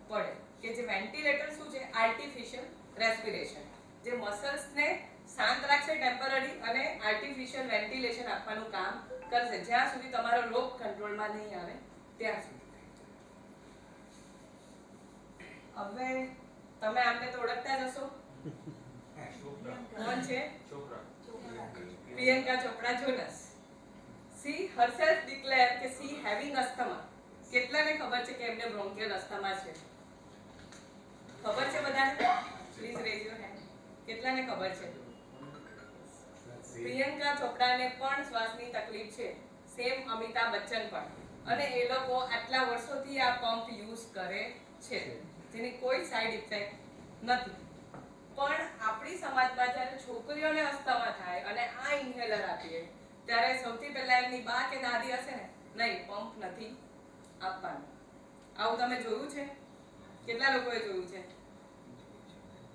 પડે. કે જે વેન્ટિલેટર શું છે? આર્ટિફિશિયલ રેસ્પિરેશન, જે મસલ્સને શાંત રાખશે ટેમ્પરરી અને આર્ટિફિશિયલ વેન્ટિલેશન આપવાનું કામ કરશે જ્યાં સુધી તમારો રોગ કંટ્રોલમાં નહીં આવે ત્યાં સુધી. હવે તમે આમને તો ઓળખતા જ હશો. કોણ છે? Priyanka Chopra Jonas. She herself declared કે she having asthma. કેટલાને ખબર છે કે એમને બ્રોન્કિયલ અસ્થમા છે? ખબર છે બધાને? Please raise your hand. કેટલાને ખબર છે? પ્રિયંકા ચોપડાને પણ શ્વાસની તકલીફ છે, સેમ અમિતાભ બચ્ચન પણ, અને એ લોકો આટલા વર્ષોથી આ પંપ યુઝ કરે છે જેની કોઈ સાઈડ ઇફેક્ટ નથી. પણ આપણી સમાજમાં જ્યારે છોકરીઓને અસ્થમા થાય અને આ ઇન્હેલર આપીએ ત્યારે સૌથી પહેલા એમની બા કે દાદી હશે ને, નહીં પંપ નથી આપવાનું. આવું તમે જોયું છે? કેટલા લોકોએ જોયું છે?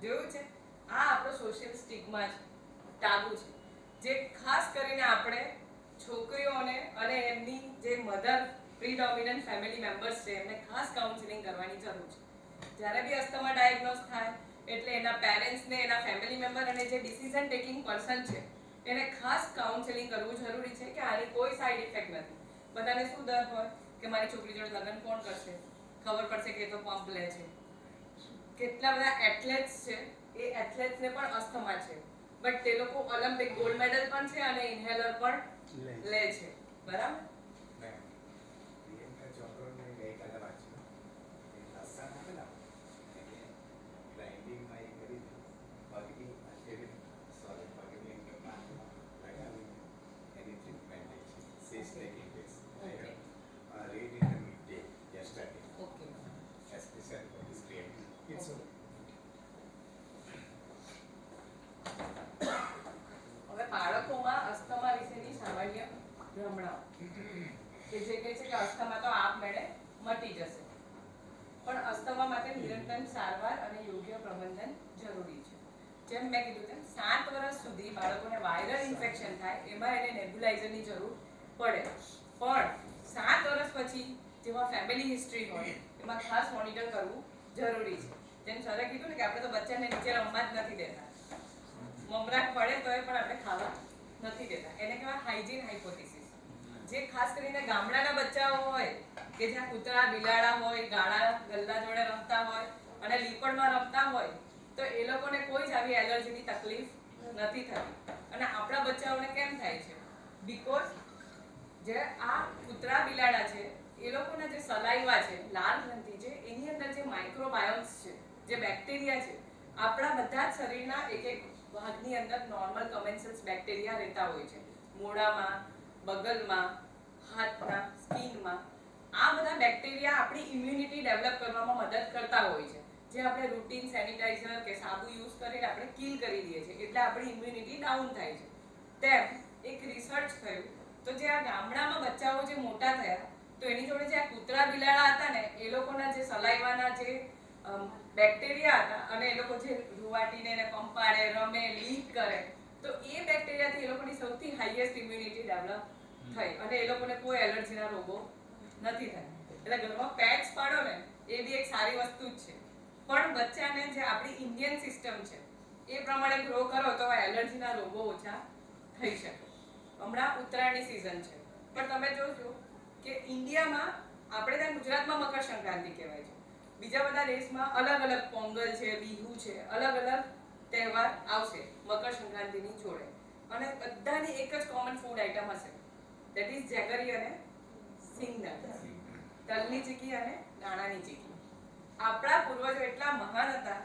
જોયું છે? આ આપણો સોશિયલ સ્ટિગ્મા છે, ટાબુ છે, જે ખાસ કરીને આપણે છોકરીઓને અને એમની જે મધર પ્રીડોમિનન્ટ ફેમિલી મેમ્બર્સ છે એમને ખાસ કાઉન્સેલિંગ કરવાની જરૂર છે. જ્યારે બી અસ્થમા ડાયગ્નોઝ થાય એટલે એના પેરેન્ટ્સને, એના ફેમિલી મેમ્બર અને જે ડિસિઝન ટેકિંગ પર્સન છે એને ખાસ કાઉન્સેલિંગ કરવું જરૂરી છે કે આની કોઈ સાઈડ ઇફેક્ટ નથી. બધાને શું ડર હોય કે મારી છોકરી જોડે લગ્ન કોણ કરશે, ખબર પડશે કે એ તો પંપ લે છે. કેટલા બધા એથ્લેટ્સ છે, એ એથ્લેટ્સને પણ અસ્થમા છે, બટ તે લોકો ઓલિમ્પિક ગોલ્ડ મેડલ પણ છે અને ઇન્હેલર પણ લે છે. બરાબર? હવે બાળકોમાં અસ્થમા વિશેની સામાન્ય ભ્રમણા કે જે કહે છે કે અસ્થમા તો આપમેળે મટી જશે, પણ અસ્થમા માટે નિરંતર સારવાર અને યોગ્ય પ્રબંધન જરૂરી છે. જેમ મેં કીધું તેમ 7 વર્ષ સુધી બાળકોને વાયરલ ઇન્ફેક્શન થાય એમાં એને નેબ્યુલાઇઝરની જરૂર પડે, પણ 7 વર્ષ પછી જેમાં ફેમિલી હિસ્ટ્રી હોય એમાં ખાસ મોનિટર કરવું જરૂરી છે. જેમ સરે કીધું ને કે આપણે તો બચ્ચાને નીચે રમવા જ નથી દેતા, મમરાક પડે તો પણ આપણે ખાવા નથી દેતા. એને કહેવાય હાઇજીન હાઇપોથીસિસ. જે ખાસ કરીને ગામડાના બચ્ચાઓ હોય કે જ્યાં કૂતરા બિલાડા હોય, ગાળા ગલ્લા જોડે રમતા હોય અને લીપણમાં રમતા હોય તો એ લોકોને કોઈ જ આવી એલર્જીની તકલીફ નથી થતી. અને આપણા બચ્ચાઓને કેમ થાય છે? બીકોઝ જે આ કૂતરા બિલાડા છે એ લોકોના જે સલાઈવા છે, લાળ ગ્રંથિ છે, એની અંદર જે માઇક્રોબાયોમ્સ છે, જે બેક્ટેરિયા છે, આપણા બધા જ શરીરના એક એક ભાગની અંદર નોર્મલ કમેન્સલ્સ બેક્ટેરિયા રહેતા હોય છે. મોઢામાં, બગલમાં, હાથના, સ્કિનમાં. આ બધા બેક્ટેરિયા આપણી ઇમ્યુનિટી ડેવલપ કરવામાં મદદ કરતા હોય છે, જે આપણે રૂટીન સેનિટાઈઝર કે સાબુ યુઝ કરીને આપણે કિલ કરી દઈએ છીએ એટલે આપણી ઇમ્યુનિટી ડાઉન થાય છે. તેમ એક રિસર્ચ થયું તો જે આ ગામડામાં બચ્ચાઓ જે મોટા થયા તો એની જોડે જે આ કૂતરા બિલાડા હતા ને એ લોકોના જે સલાઈવાના જે બેક્ટેરિયા હતા અને એ લોકો જે રૂવાટીને એને પંપાડે, રમે, લીક કરે તો એ બેક્ટેરિયાથી એ લોકોની સૌથી હાઈએસ્ટ ઇમ્યુનિટી ડેવલપ થઈ અને એ લોકોને કોઈ એલર્જીના રોગો નથી થયા. એટલે ઘરમાં પેટ્સ પાડો ને એ બી એક સારી વસ્તુ જ છે, પણ બચ્ચાને જે આપણી ઇન્ડિયન સિસ્ટમ છે એ પ્રમાણે ગ્રો કરો તો એલર્જીના રોગો ઓછા થઈ શકે. હમણાં ઉત્તરાયણની સિઝન છે, પણ તમે જોજો કે ઇન્ડિયામાં આપણે ત્યાં ગુજરાતમાં મકર સંક્રાંતિ કહેવાય છે, બીજા બધા દેશમાં અલગ અલગ પોંગલ છે, બિહુ છે, અલગ અલગ તહેવાર આવશે મકર સંક્રાંતિની જોડે અને બધાની એક જ કોમન ફૂડ આઈટમ હશે, ધેટ ઇઝ જેગરી અને સિંગદાણા, તલની ચીકી અને દાણાની ચીકી. આપણા પૂર્વજો એટલા મહાન હતા,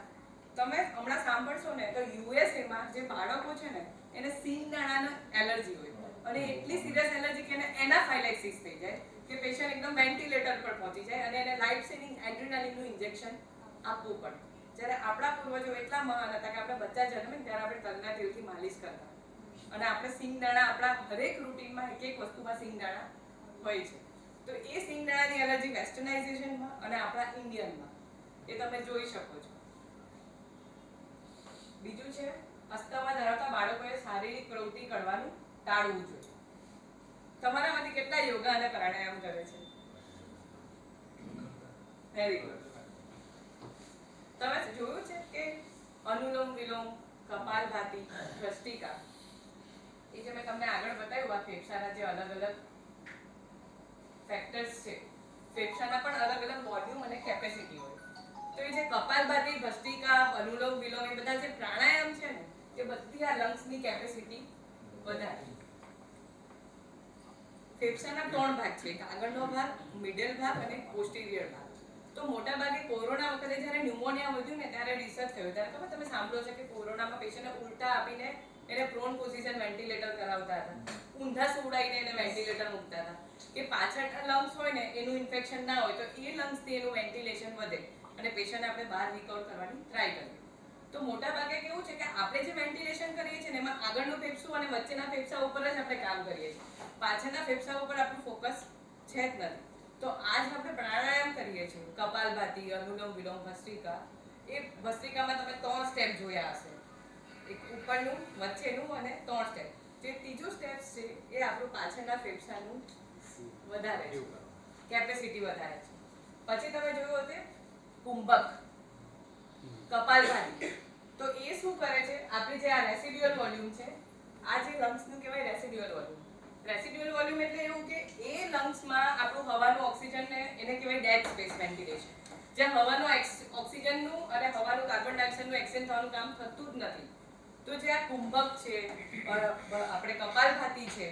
તમે હમણાં સાંભળશો ને તો યુએસએમાં જે બાળકો છે ને એને સિંગદાણાનો એલર્જી હોય અને એટલી સિરિયસ એલર્જી કે એને એનાફાઇલેક્સિસ થઈ જાય કે પેશન્ટ એકદમ વેન્ટિલેટર પર પહોંચી જાય અને એને લાઈફ સેવિંગ એડ્રેનાલિનનું ઇન્જેક્શન આપવું પડે. જ્યારે આપણા પૂર્વજો એટલા મહાન હતા કે આપણે બચ્ચા જન્મે ત્યારે આપણે તલના તેલથી માલિશ કરતા અને આપણે સિંગદાણા આપણા હરેક રૂટીનમાં એક એક વસ્તુમાં સિંગદાણા હોય છે. તો એ સિંગદાણાની એલર્જી વેસ્ટર્નાઇઝેશનમાં અને આપણા ઇન્ડિયનમાં એ તમે જોઈ શકો છો. બીજું છે અસ્થમા ધરાવતા બાળકોએ શારીરિક પ્રવૃત્તિ કરવાનું ટાળવું જોઈએ. તમારામાંથી કેટલા યોગા અને પ્રાણાયામ કરે છે? Very good. તમે જોયું છે કે અનુલોમ વિલોમ, કપાલભાતિ, ભસ્ત્રિકા એ જે મેં તમને આગળ બતાવ્યું આ ફેફસાના જે અલગ અલગ ફેક્ટર્સ છે, ફેફસાના પણ અલગ અલગ વોલ્યુમ અને કેપેસિટી હોય. તો એ જે કપાલભાતિ, ભસ્ત્રિકા, અનુલોમ વિલોમ એ બધા જે પ્રાણાયામ છે ને એ બધી આ લંગ્સની કેપેસિટી વધારે. ફેફસાના 3 ભાગ છે, એક આગળનો ભાગ, મિડલ ભાગ અને પોસ્ટિરિયર ભાગ. તો મોટા ભાગે કોરોના વખતે જ્યારે ન્યુમોનિયા વધ્યું ને ત્યારે રિસર્ચ થયું ત્યારે ખબર તમે સાંભળો છો કે કોરોનામાં પેશન્ટને ઉલટા આપીને એને પ્રોન પોઝિશન વેન્ટિલેટર કરાવતા હતા, ઊંધા સુવડાવીને એને વેન્ટિલેટર મૂકતા હતા કે પાછળના લંગ્સ હોય ને એનું ઇન્ફેક્શન ના હોય તો એ લંગ્સથી એનું વેન્ટિલેશન વધે અને પેશન્ટ આપણે બહાર રિકવર કરવાની ટ્રાય કરીએ. તો મોટા ભાગે કેવું છે કે આપણે જે વેન્ટિલેશન કરીએ છીએ ને એમાં આગળનું ફેફસું અને વચ્ચેના ફેફસા ઉપર જ આપણે કામ કરીએ છીએ, પાછળના ફેફસા ઉપર આપણું ફોકસ છે જ નથી. તો આજ આપણે પ્રાણાયામ કરીએ છીએ, કપાલભાતિ, અનુલોમ વિલોમ, ભસ્ત્રિકા. એ ભસ્ત્રિકામાં તમે 3 સ્ટેપ જોયા હશે, એક ઉપરનું, વચ્ચેનું અને 3 સ્ટેપ. જે ત્રીજું સ્ટેપ છે એ આપણું પાછળના ફેફસાનું વધારે છે, કેપેસિટી વધારે છે. પછી તમે જોયું હશે કુંભક, કપાલભાતિ. તો એ શું કરે છે, આપણી જે આ રેસિડ્યુઅલ વોલ્યુમ છે, આ જે લંગ્સનું કહેવાય રેસિડ્યુઅલ વોલ્યુમ. રેસિડ્યુઅલ વોલ્યુમ એટલે એવું કે એ લંગ્સમાં આપણું હવાનું ઓક્સિજનને એને કહેવાય ડેડ સ્પેસ વેન્ટિલેશન, જ્યાં હવાનું ઓક્સિજનનું અને હવાનું કાર્બન ડાયોક્સાઇડનું એક્સચેન્જ થવાનું કામ થતું જ નથી. તો જે આ કુંભક છે, આપણે કપાલભાતિ છે,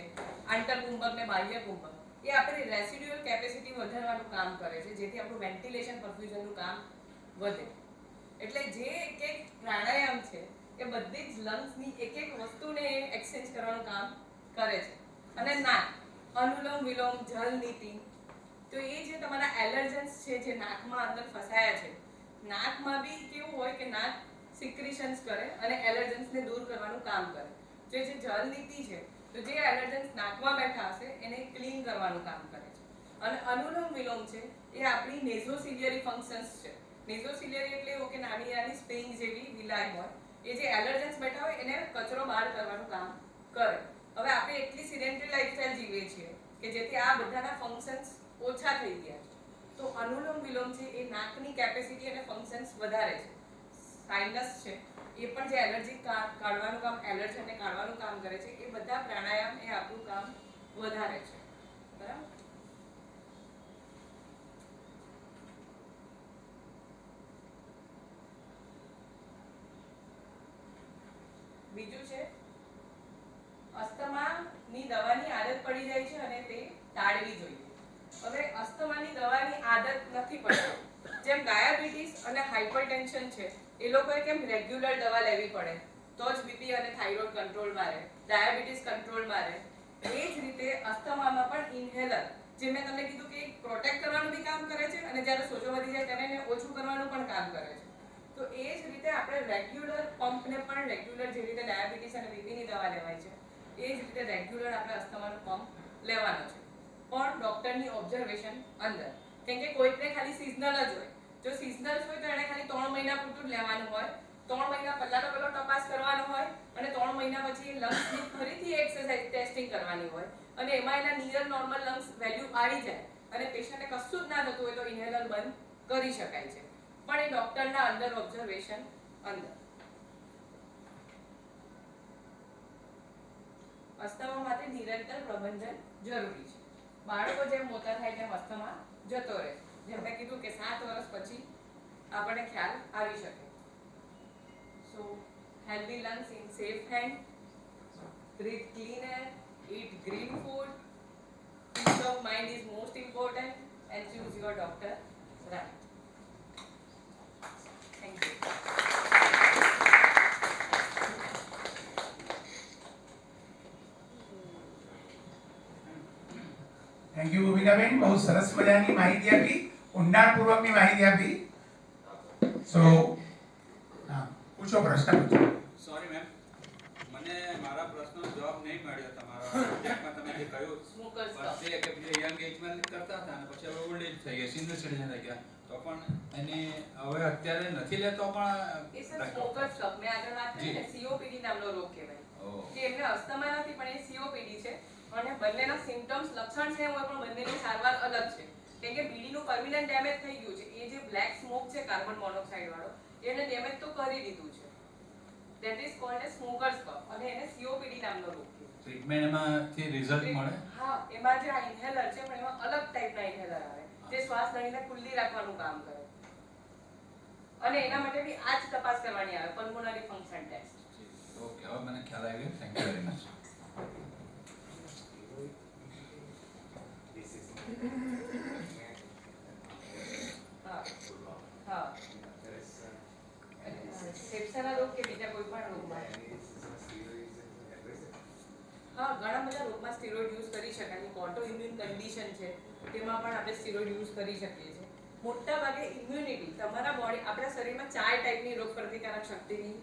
આંતરકુંભક ને બાહ્ય કુંભક, એ આપણી રેસિડ્યુઅલ કેપેસિટી વધારવાનું કામ કરે છે, જેથી આપણું વેન્ટિલેશન પરફ્યુઝનનું કામ વધે. એટલે જે એક પ્રાણાયામ છે એ બધી જ લંગ્સની એક વસ્તુને એક્સચેન્જ કરવાનું કામ કરે છે. અને નાક, અનુલોમ વિલોમ, જલ નીતિ. તો એ જે તમારા એલર્જન્સ છે જે નાકમાં અંદર ફસાયા છે, નાકમાં બી કેવું હોય કે નાક સિક્રિશન્સ કરે અને એલર્જન્સને દૂર કરવાનું કામ કરે. જે જલ નીતિ છે, તો જે એલર્જન્સ નાકમાં બેઠા હશે એને ક્લીન કરવાનું કામ કરે છે. અને અનુલોમ વિલોમ છે એ આપણી નેઝોસિલિયરી ફંક્શન્સ છે. નેઝોસિલિયરી એટલે એવું કે નાની નાની સ્પ્રિંગ જેવી વિલાય હોય, એ જે એલર્જન્સ બેઠા હોય એને કચરો બહાર કરવાનું કામ કરે. હવે આપણે એટલી સિડેન્ટરી લાઈફસ્ટાઈલ જીવીએ છીએ કે જેથી આ બધાના ફંક્શન્સ ઓછા થઈ ગયા છે. તો અનુલોમ વિલોમ છે એ નાકની કેપેસિટી અને ફંક્શન્સ વધારે છે. સાઇનસ છે એ પણ જે એલર્જી કાઢવાનું કામ, એલર્જનને કાઢવાનું કામ કરે છે, એ બધા પ્રાણાયામ એ આપણું કામ વધારે છે. બરાબર. બીજું છે અસ્થમાની દવાની આદત પડી જાય છે અને તે ટાળવી જોઈએ. હવે અસ્થમાની દવાની આદત નથી પડતી, જેમ ડાયાબિટીસ અને હાઇપરટેન્શન છે એ લોકોએ કેમ રેગ્યુલર દવા લેવી પડે તો જ બીપી અને થાઇરોઇડ કંટ્રોલમાં રહે, ડાયાબિટીસ કંટ્રોલમાં રહે, એ જ રીતે અસ્થમામાં પણ ઇન્હેલર, જે મેં તમને કીધું કે પ્રોટેક્ટ કરવાનું બી કામ કરે છે અને જ્યારે સોજો વધી જાય ત્યારે એને ઓછું કરવાનું પણ કામ કરે છે. તો એ જ રીતે આપણે રેગ્યુલર પંપને પણ રેગ્યુલર, જે રીતે ડાયાબિટીસ અને બીપીની દવા લેવાય છે એ જ રીતે રેગ્યુલર આપણે અસ્થમાનો પંપ લેવાનો છે, પણ ડૉક્ટરની ઓબ્ઝર્વેશન અંદર. કેમ કે કોઈકને ખાલી સિઝનલ જ હોય, જો સિઝનલ હોય તો એને ખાલી 3 મહિના પૂરતું જ લેવાનું હોય, 3 મહિના પહેલાનો પેલો તપાસ કરવાનો હોય અને 3 મહિના પછી લંગ્સની ફરીથી એક્સરસાઇઝ ટેસ્ટિંગ કરવાની હોય અને એમાં એના નિયર નોર્મલ લંગ્સ વેલ્યુ આવી જાય અને પેશન્ટને કશું જ ના થતું હોય તો ઇન્હેલર બંધ કરી શકાય છે, પણ એ ડૉક્ટરના અંડર ઓબ્ઝર્વેશન અંદર. અસ્થમા માટે નિરંતર પ્રબંધન જરૂરી છે. બાળકો જેમ મોટા થાય તેમ અસ્થમા જતો રહે. જેમ મેં કીધું કે 7 વર્ષ પછી આપણને ખ્યાલ આવી શકે. સો healthy lungs in safe hand, breathe clean air, eat green food, peace of mind is most important, and choose your doctor right. Thank you. Thank you Bhumikaben, બહુ સરસ મજાની માહિતી આપી, ઊંડાણપૂર્વકની માહિતી આપી. સો પૂછો, પ્રશ્ન પૂછો. સોરી મેમ, મને મારા પ્રશ્નનો જવાબ નહીં મળ્યો. તમારા સબ્જેક્ટમાં તમે જે કહ્યું કે યંગ એજમાં કરતા હતા અને પછી હવે ઓલ્ડ એજ થઈ ગયા, સિનિયર સિટીઝન થઈ ગયા, તો પણ એને હવે અત્યારે નથી લેતો પણ એ સર સ્મોકર્સ કફ, મેં આગળ વાત કરી ને COPD નામનો રોગ કહેવાય કે એમને અસ્થમા નથી પણ એ COPD છે અને બંનેના સિમ્પટમ્સ, લક્ષણ સેમ હોય પણ બંનેની સારવાર અલગ છે. કેમ કે બીડીનું પરમિનન્ટ ડેમેજ થઈ ગયું છે. એ જે બ્લેક સ્મોક છે કાર્બન મોનોક્સાઇડ વાળો, એને ડેમેજ તો કરી દીધું છે. That is called as smokers cough અને એને COPD નામનો રોગ છે. ટ્રીટમેન્ટ એમાંથી રિઝલ્ટ મળે? હા, એમાં જે આ ઇન્હેલર છે પણ એમાં અલગ ટાઈપના ઇન્હેલર આવે જે શ્વાસ નળીને ખુલ્લી રાખવાનું કામ કરે અને એના માટે બી આ જ તપાસ કરવાની આવે, પલ્મોનરી ફંક્શન ટેસ્ટ. ઓકે, હવે મને ખ્યાલ આવી ગયો. Thank you very much. હા, ફેફસાના રોગ કે બીજા કોઈ પણ રોગમાં ઓટો ઇમ્યુન કન્ડિશન છે તેમાં પણ આપણે સ્ટીરોઇડ યુઝ કરી શકીએ છીએ. મોટા ભાગે ઇમ્યુનિટી તમારા બોડી આપણા શરીરમાં 4 ટાઈપની રોગ પ્રતિકારક શક્તિની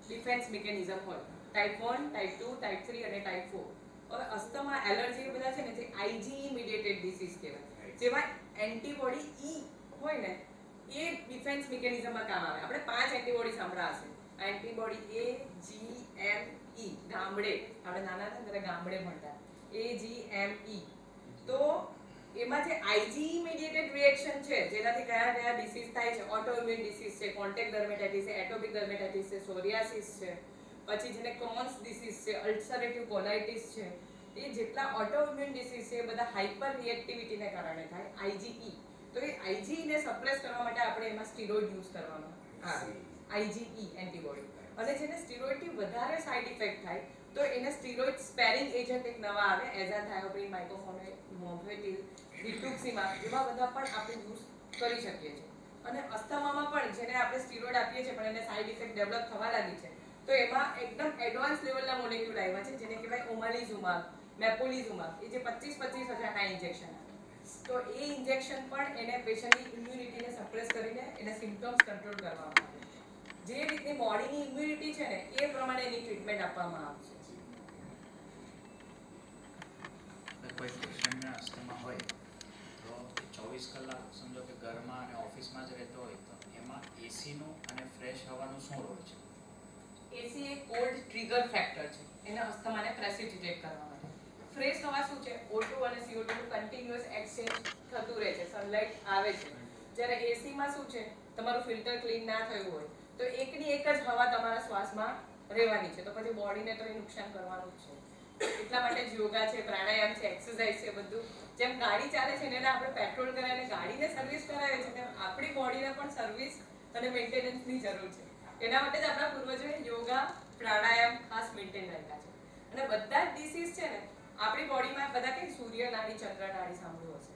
ડિફેન્સ મિકેનિઝમ હોય. ટાઈપ 1, ટાઈપ 2, ટાઈપ 3 અને ટાઈપ 4. હવે અસ્થમા, એલર્જી એ બધા છે ને જે IgE મીડિયેટેડ ડિસીઝ કહેવાય. જેમાં એન્ટીબોડી E હોય ને એ ડિફેન્સ મિકેનિઝમમાં કામ આવે. આપણે 5 એન્ટીબોડી સાંભળ્યા હશે. Antibody A, G, M, E. ગામડે આપણે નાના હતા ત્યારે ગામડે ભણતા A, G, M, E. તો એમાં જે IgE મીડિયેટેડ રિએક્શન છે જેનાથી કયા કયા ડિસીઝ થાય છે, ઓટોઇમ્યુન ડિસીઝ છે, કોન્ટેક્ટ ડર્મેટાઇટિસ છે, એટોપિક ડર્મેટાઇટિસ છે, સોરિયાસિસ છે, પછી જેને ક્રોન્સ ડિસીઝ છે, અલ્સરેટિવ કોલાઇટિસ છે, એ જેટલા ઓટોઇમ્યુન ડિસીઝ છે એ બધા હાઇપર રિએક્ટિવિટીને કારણે થાય IgE. તો એ IgE ને સપ્રેસ કરવા માટે આપણે એમાં સ્ટીરોઇડ યુઝ કરવામાં આવે, IgE એન્ટીબોડી. અને જેને સ્ટીરોઇડથી વધારે સાઇડ ઇફેક્ટ થાય તો એને સ્ટીરોઇડ સ્પેરિંગ એજન્ટ એક નવા આવે, એઝાથાયોપ્રિન, માઇકોફોનોમેટિલ, રિટુક્સિમાબ, એવા બધા પણ આપણે યુઝ કરી શકીએ છીએ. અને અસ્થમામાં પણ જેને આપણે સ્ટીરોઇડ આપીએ છીએ પણ એને સાઇડ ઇફેક્ટ ડેવલપ થવા લાગી છે તો એમાં એકદમ એડવાન્સ લેવલના મોલેક્યુલ આવ્યા છે જેને કહેવાય ઓમાલિઝુમાબ, મેપોલિઝુમાબ, એ જે 25-25 હજારના ઇન્જેક્શન આવે. તો એ ઇન્જેક્શન પણ એને પેશન્ટની ઇમ્યુનિટીને સપ્રેસ કરીને એને સિમ્પટમ્સ કંટ્રોલ કરવામાં આવે. જે રીતની બોડીની ઇમ્યુનિટી છે ને એ પ્રમાણે એની ટ્રીટમેન્ટ આપવામાં આવે છે. કોઈ પેશન્ટને અસ્થમા હોય તો 24 કલાક સમજો કે ઘરમાં અને ઓફિસમાં જ રહેતો હોય તો એમાં એસીનું અને ફ્રેશ હવાનું શું રોલ છે? એસી એ કોલ્ડ ટ્રિગર ફેક્ટર છે એને અસ્થમાને પ્રેસિપિટેટ કરવા માટે. ફ્રેશ હવા શું છે, O2 અને CO2 નું કન્ટિન્યુઅસ એક્સચેન્જ થતું રહે છે, સનલાઇટ આવે છે. જ્યારે એસીમાં શું છે, તમારું ફિલ્ટર ક્લીન ના થયું હોય તો એકની એક જ હવા તમારા શ્વાસમાં રહેવાની છે, તો પછી બોડીને તો એ નુકસાન કરવાનું જ છે. એટલા માટે જ યોગા છે, પ્રાણાયામ છે, એક્સરસાઇઝ છે, બધું જેમ ગાડી ચાલે છે એને આપણે પેટ્રોલ કરાવીને ગાડીને સર્વિસ કરાવે છે તેમ આપણી બોડીને પણ સર્વિસ અને મેન્ટેનન્સની જરૂર છે. એના માટે જ આપણા પૂર્વજોએ યોગા, પ્રાણાયામ ખાસ મેન્ટેન રાખ્યા છે. અને બધા જ ડિસીઝ છે ને આપણી બોડીમાં બધા કે સૂર્ય નાડી, ચંદ્ર નાડી સાંભળ્યું હશે.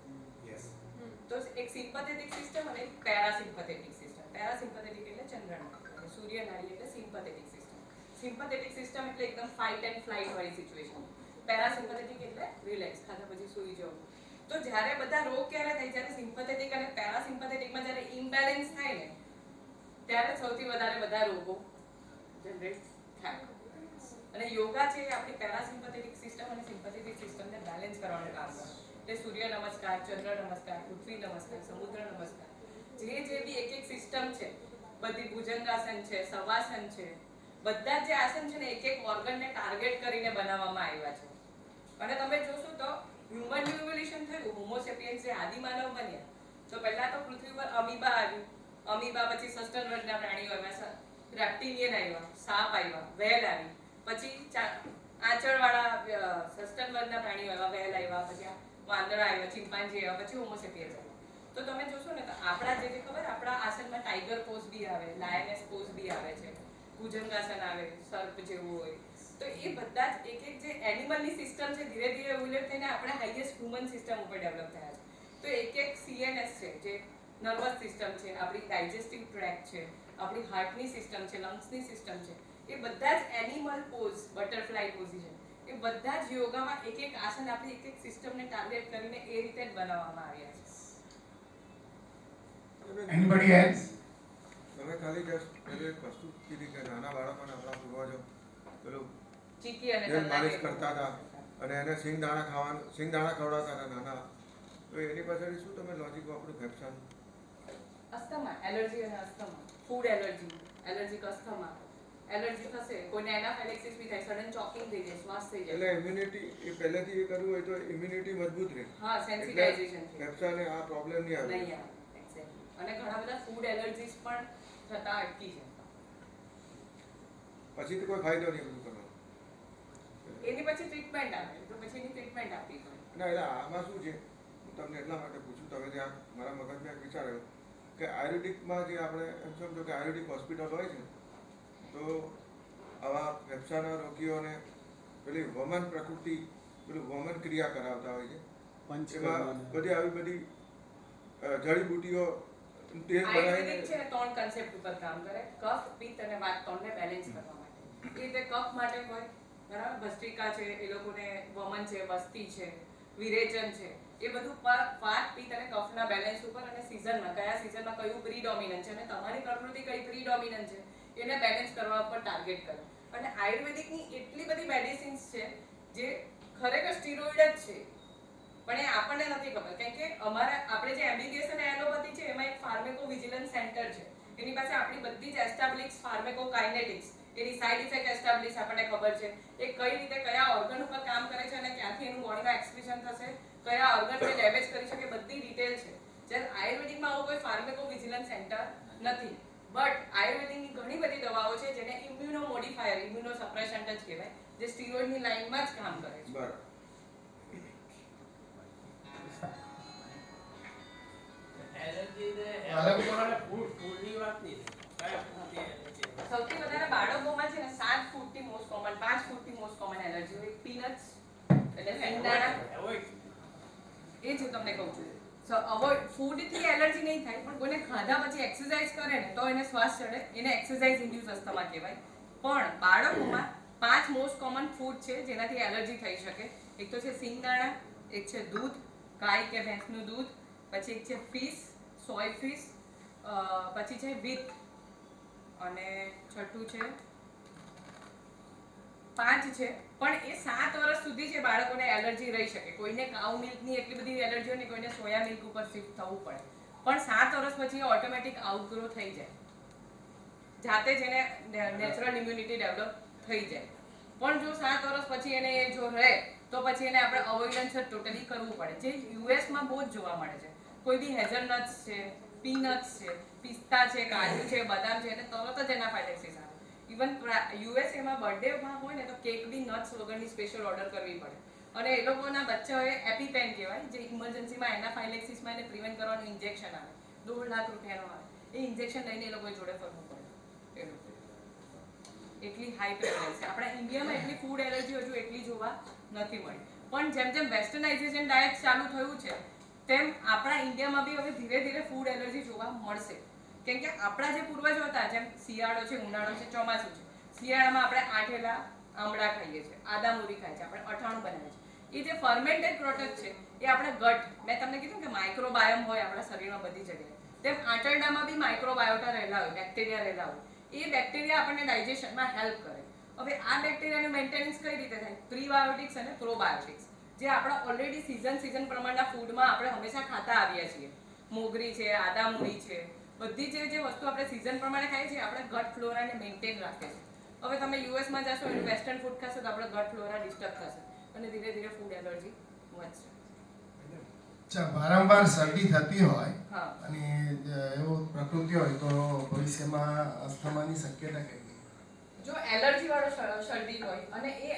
તો એક સિમ્પથેટિક સિસ્ટમ અને એક પેરાસિમ્પથેટિક સિસ્ટમ. પેરાસિમ્પથેટિક એટલે ચંદ્ર નાડી અને સૂર્ય નાડી એટલે સિમ્પથેટિક સિસ્ટમ. સિમ્પથેટિક સિસ્ટમ એટલે એકદમ ફાઇટ એન્ડ ફ્લાઇટ વાળી સિચ્યુએશન. પેરાસિમ્પથેટિક એટલે રિલેક્સ, ખાધા પછી સૂઈ જવું. તો જ્યારે બધા રોગ ક્યારે થાય, જ્યારે સિમ્પથેટિક અને પેરાસિમ્પથેટિકમાં જ્યારે ઇમ્બેલેન્સ થાય ને ત્યારે સૌથી વધારે બધા રોગો જનરેટ થાય. અને યોગા છે આપણી પેરાસિમ્પથેટિક સિસ્ટમ અને સિમ્પથેટિક સિસ્ટમને બેલેન્સ કરવાનું કામ કરે. એટલે સૂર્ય નમસ્કાર, ચંદ્ર નમસ્કાર, પૃથ્વી નમસ્કાર, સમુદ્ર નમસ્કાર, જે બી એક સિસ્ટમ છે, બધી ભુજંગાસન છે, શવાસન છે, બધા જે આસન છે ને એક ઓર્ગનને ટાર્ગેટ કરીને બનાવવામાં આવ્યા છે. અને તમે જોશો તો હ્યુમન ઇવોલ્યુશન થયું, હોમો સેપિયન્સ જે આદિમાનવ બન્યા તો પહેલા તો પૃથ્વી પર અમીબા આવ્યું, અમીબા પછી સસ્તન વર્ગના પ્રાણીઓ આવ્યા, રેપ્ટિલિયન આવ્યા, સાપ આવ્યા, વ્હેલ આવી, પછી આંચળવાળા સસ્તન વર્ગના પ્રાણીઓ આવ્યા, વ્હેલ આવ્યા, પછી વાંદરા આવ્યા, ચિમ્પાન્જી આવ્યા, પછી હોમો સેપિયન્સ આવ્યા. તો તમે જોશો ને તો આપણા જે ખબર આપણા આસનમાં ટાઈગર પોઝ બી આવે, લાયનેસ પોઝ બી આવે છે, ભુજંગાસન આવે, સર્પ જેવું હોય. તો એ બધા જ એક જે એનિમલની સિસ્ટમ છે ધીરે ધીરે એવોલ્યુટ થઈને આપણે હાઈએસ્ટ હ્યુમન સિસ્ટમ ઉપર ડેવલપ થયા છે. તો એક CNS છે જે નર્વસ સિસ્ટમ છે, આપણી ડાયજેસ્ટિવ ટ્રેક છે, આપણી હાર્ટની સિસ્ટમ છે, લંગ્સની સિસ્ટમ છે, એ બધા જ એનિમલ પોઝ, બટરફ્લાય પોઝિશન, એ બધા જ યોગામાં એક આસન આપણી એક સિસ્ટમને ટાર્ગેટ કરીને એ રીતે જ બનાવવામાં આવ્યા છે. Anybody else? તમે ખાલી જસ્ટ પેલું એક વસ્તુ કીધી કે નાના બાળકોને આપણા પૂર્વજો પેલું ચીકી અને તેલ માલિશ કરતા હતા અને એને સિંગદાણા ખવડાવતા હતા નાના, તો એની પાછળ શું તમે લોજિક વાપરું ફેફસાનું? અસ્થમા, એલર્જી અને asthma, food allergy, allergic asthma, allergy થશે, કોઈને એનાફિલેક્સિસ બી થાય, સડન ચોકિંગ થઈ જાય, શ્વાસ થઈ જાય. એટલે ઇમ્યુનિટી એ પહેલેથી એ કરવું હોય તો ઇમ્યુનિટી મજબૂત રહે. હા, સેન્સિટાઇઝેશન છે. ફેફસાને આ પ્રોબ્લેમ નહીં આવે. નહીં આવે, એક્ઝેક્ટલી. અને ઘણા બધા ફૂડ એલર્જીસ પણ થતા અટકી જાય. પછી તો કોઈ ફાયદો નહીં બધું કરવાનો. એની પછી ટ્રીટમેન્ટ આવે, તો પછી એની ટ્રીટમેન્ટ આપવી પડે. ના એટલે આમાં શું છે, હું તમને એટલા માટે પૂછું, તમે ત્યાં મારા મગજમાં એક વિચાર આવ્યો કે આયુર્વેદિકમાં જે આપણે એમ સમજો કે આયુર્વેદિક હોસ્પિટલ હોય છે તો આવા ફેફસાના રોગીઓને પેલી વમન પ્રકૃતિ, પેલું વમન ક્રિયા કરાવતા હોય છે. એમાં બધી આવી બધી જડીબુટીઓ આયુર્વેદિક છે ને 3 કન્સેપ્ટ ઉપર કામ કરે, કફ, પિત્ત અને વાત, ત્રણને બેલેન્સ કરવા માટે. એ રીતે કફ માટે હોય બરાબર, ભસ્ત્રિકા છે, એ લોકોને વમન છે, વસ્તી છે, વિરેચન છે, એ બધું વાત પિત્ત અને કફના બેલેન્સ ઉપર અને સિઝનમાં કયા સિઝનમાં કયું પ્રીડોમિનન્ટ છે અને તમારી પ્રકૃતિ કઈ પ્રીડોમિનન્ટ છે એને બેલેન્સ કરવા પર ટાર્ગેટ કરે. અને આયુર્વેદિકની એટલી બધી મેડિસિન્સ છે જે ખરેખર સ્ટીરોઇડ જ છે, પણ એ આપણને નથી ખબર. કેમ કે આપણે જે એમબીબીએસ અને એલોપેથી છે એમાં એક ફાર્મેકો વિજિલન્સ સેન્ટર છે, એની પાસે આપણી બધી જ એસ્ટાબ્લિશ ફાર્મેકોકાઇનેટિક્સ, એની સાઇડ ઇફેક્ટ એસ્ટાબ્લિશ આપણને ખબર છે, એ કઈ રીતે કયા ઓર્ગન ઉપર કામ કરે છે અને ક્યાંથી એનું બોડીમાં એક્સપ્રેશન થશે, કયા ઓર્ગનને ડેમેજ કરી શકે, બધી ડિટેલ છે. જ્યારે આયુર્વેદિકમાં આવું કોઈ ફાર્મેકો વિજિલન્સ સેન્ટર નથી. બટ આયુર્વેદિકની ઘણી બધી દવાઓ છે જેને ઇમ્યુનો મોડિફાયર, ઇમ્યુનો સપ્રેશન્ટ જ કહેવાય, જે સ્ટીરોઇડની લાઇનમાં જ કામ કરે છે. બરાબર. સૌથી વધારે બાળકોમાં છે ને 7 ફૂડથી મોસ્ટ કોમન, 5 ફૂડથી મોસ્ટ કોમન એલર્જી હોય. પીનટ્સ એટલે સિંગદાણા, એ જ હું તમને કહું છું. સો અવોઇડ ફૂડથી એલર્જી નહીં થાય, પણ કોઈને ખાધા પછી એક્સરસાઇઝ કરે ને તો એને શ્વાસ ચડે, એને એક્સરસાઇઝ ઇન્ડ્યુસ અસ્થમા કહેવાય. પણ બાળકોમાં 5 મોસ્ટ કોમન ફૂડ છે જેનાથી એલર્જી થઈ શકે. એક તો છે સિંગદાણા, એક છે દૂધ, ગાય કે ભેંસનું દૂધ, પછી એક છે ફિશ, સોય ફિશ, પછી છે વિથ, અને છઠ્ઠું છે 5 છે. પણ એ 7 વર્ષ સુધી જે બાળકોને એલર્જી રહી શકે. કોઈને કાઉ મિલ્કની એટલી બધી એલર્જી હોય ને, કોઈને સોયા મિલ્ક ઉપર શિફ્ટ થવું પડે, પણ 7 વર્ષ પછી ઓટોમેટિક આઉટગ્રો થઈ જાય, જાતે જ એને નેચરલ ઇમ્યુનિટી ડેવલપ થઈ જાય. પણ જો 7 વર્ષ પછી એને એ જો રહે તો પછી એને આપણે અવોઇડન્સ જ ટોટલી કરવું પડે, જે યુએસમાં બહુ જ જોવા મળે છે. કોઈ બી હેઝલનટ્સ છે, પીનટ્સ છે, પિસ્તા છે, કાજુ છે, બદામ છે, એને તરત જ એના ફાઇલેક્સિસ આવે. ઇવન યુએસએમાં બર્થડેમાં હોય ને તો કેક બી નટ્સ વગરની સ્પેશિયલ ઓર્ડર કરવી પડે. અને એ લોકોના બચ્ચાઓએ એપીપેન કહેવાય, જે ઇમરજન્સીમાં એનાફાઇલેક્સિસમાં એને પ્રિવેન્ટ કરવાનું ઇન્જેક્શન આવે, 2 લાખ રૂપિયાનો આવે. એ ઇન્જેક્શન લઈને એ લોકોએ જોડે ફરવું પડે. એ લોકો એટલી હાઈ પ્રેવલન્સ છે. આપણા ઇન્ડિયામાં એટલી ફૂડ એલર્જી હજુ એટલી જોવા નથી મળી. પણ જેમ જેમ વેસ્ટર્નાઇઝેશન ડાયટ ચાલુ થયું છે તેમ આપણા ઇન્ડિયામાં બી હવે ધીરે ધીરે ફૂડ એલર્જી જોવા મળશે. કેમ કે આપણા જે પૂર્વજો હતા, જેમ શિયાળો છે, ઉનાળો છે, ચોમાસું છે, શિયાળામાં આપણે આઠેલા આમળા ખાઈએ છીએ, આદામુરી ખાઈએ છીએ, આપણે અઠાણું બનાવીએ છીએ. એ જે ફર્મેન્ટેડ પ્રોડક્ટ છે એ આપણે ગટ, મેં તમને કીધું કે માઇક્રોબાયોમ હોય આપણા શરીરમાં બધી જગ્યાએ, તેમ આંતરડામાં બી માઇક્રોબાયોટા રહેલા હોય, બેક્ટેરિયા રહેલા હોય. એ બેક્ટેરિયા આપણને ડાયજેશનમાં હેલ્પ કરે. હવે આ બેક્ટેરિયાનું મેન્ટેનન્સ કઈ રીતે થાય? પ્રીબાયોટિક્સ અને પ્રોબાયોટિક્સ, જે આપણા ઓલરેડી સિઝન પ્રમાણના ફૂડમાં આપણે હંમેશા ખાતા આવ્યા છીએ. મોગરી છે, આદામુરી છે, બધી જે વસ્તુ આપણે સિઝન પ્રમાણે ખાઈએ છીએ, આપણે ગટ ફ્લોરાને મેન્ટેન રાખે છે. હવે તમે યુએસમાં જશો અને વેસ્ટર્ન ફૂડ ખાશો તો આપણે ગટ ફ્લોરા ડિસ્ટર્બ થશે અને ધીરે ધીરે ફૂડ એલર્જી વધશે. વારંવાર શરદી થતી હોય અને એવો પ્રકૃતિ હોય તો ભવિષ્યમાં અસ્થમાની શક્યતા કેટલી? જો એલર્જી વાળો શરદી હોય અને એ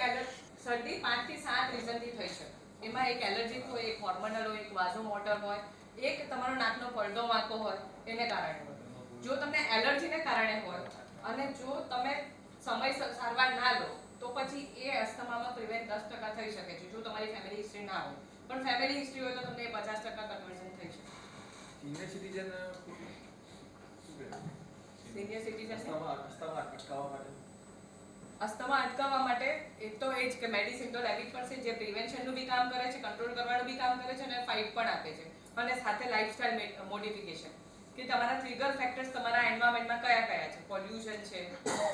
શરદી 5 થી 7 રીઝનથી થઈ શકે. એમાં એક એલર્જી હોય, એક હોર્મોનલ હોય, એક વાઝોમોટર હોય, એક તમારો નાકનો પડદો વાંકો હોય એને કારણે હોય. જો તમને એલર્જીને કારણે હોય અને જો તમે સમયસર સારવાર ના લો તો પછી એ અસ્થમામાં પ્રિવેન્ટ 10% થઈ શકે છે, જો તમારી ફેમિલી હિસ્ટ્રી ના હોય. પણ ફેમિલી હિસ્ટ્રી હોય તો તમને 50% કન્વર્ઝન થઈ શકે. સિનિયર સિટીઝન અસ્થમા અટકાવવા માટે એક તો એ જ કે મેડિસિન તો લેવી પડશે, જે પ્રિવેન્શનનું બી કામ કરે છે, કંટ્રોલ કરવાનું બી કામ કરે છે અને ફાઇટ પણ આપે છે. અને સાથે લાઇફસ્ટાઇલ મોડિફિકેશન, કે તમારા ટ્રિગર ફેક્ટર્સ તમારા એન્વાયરમેન્ટમાં કયા કયા છે, પોલ્યુશન છે,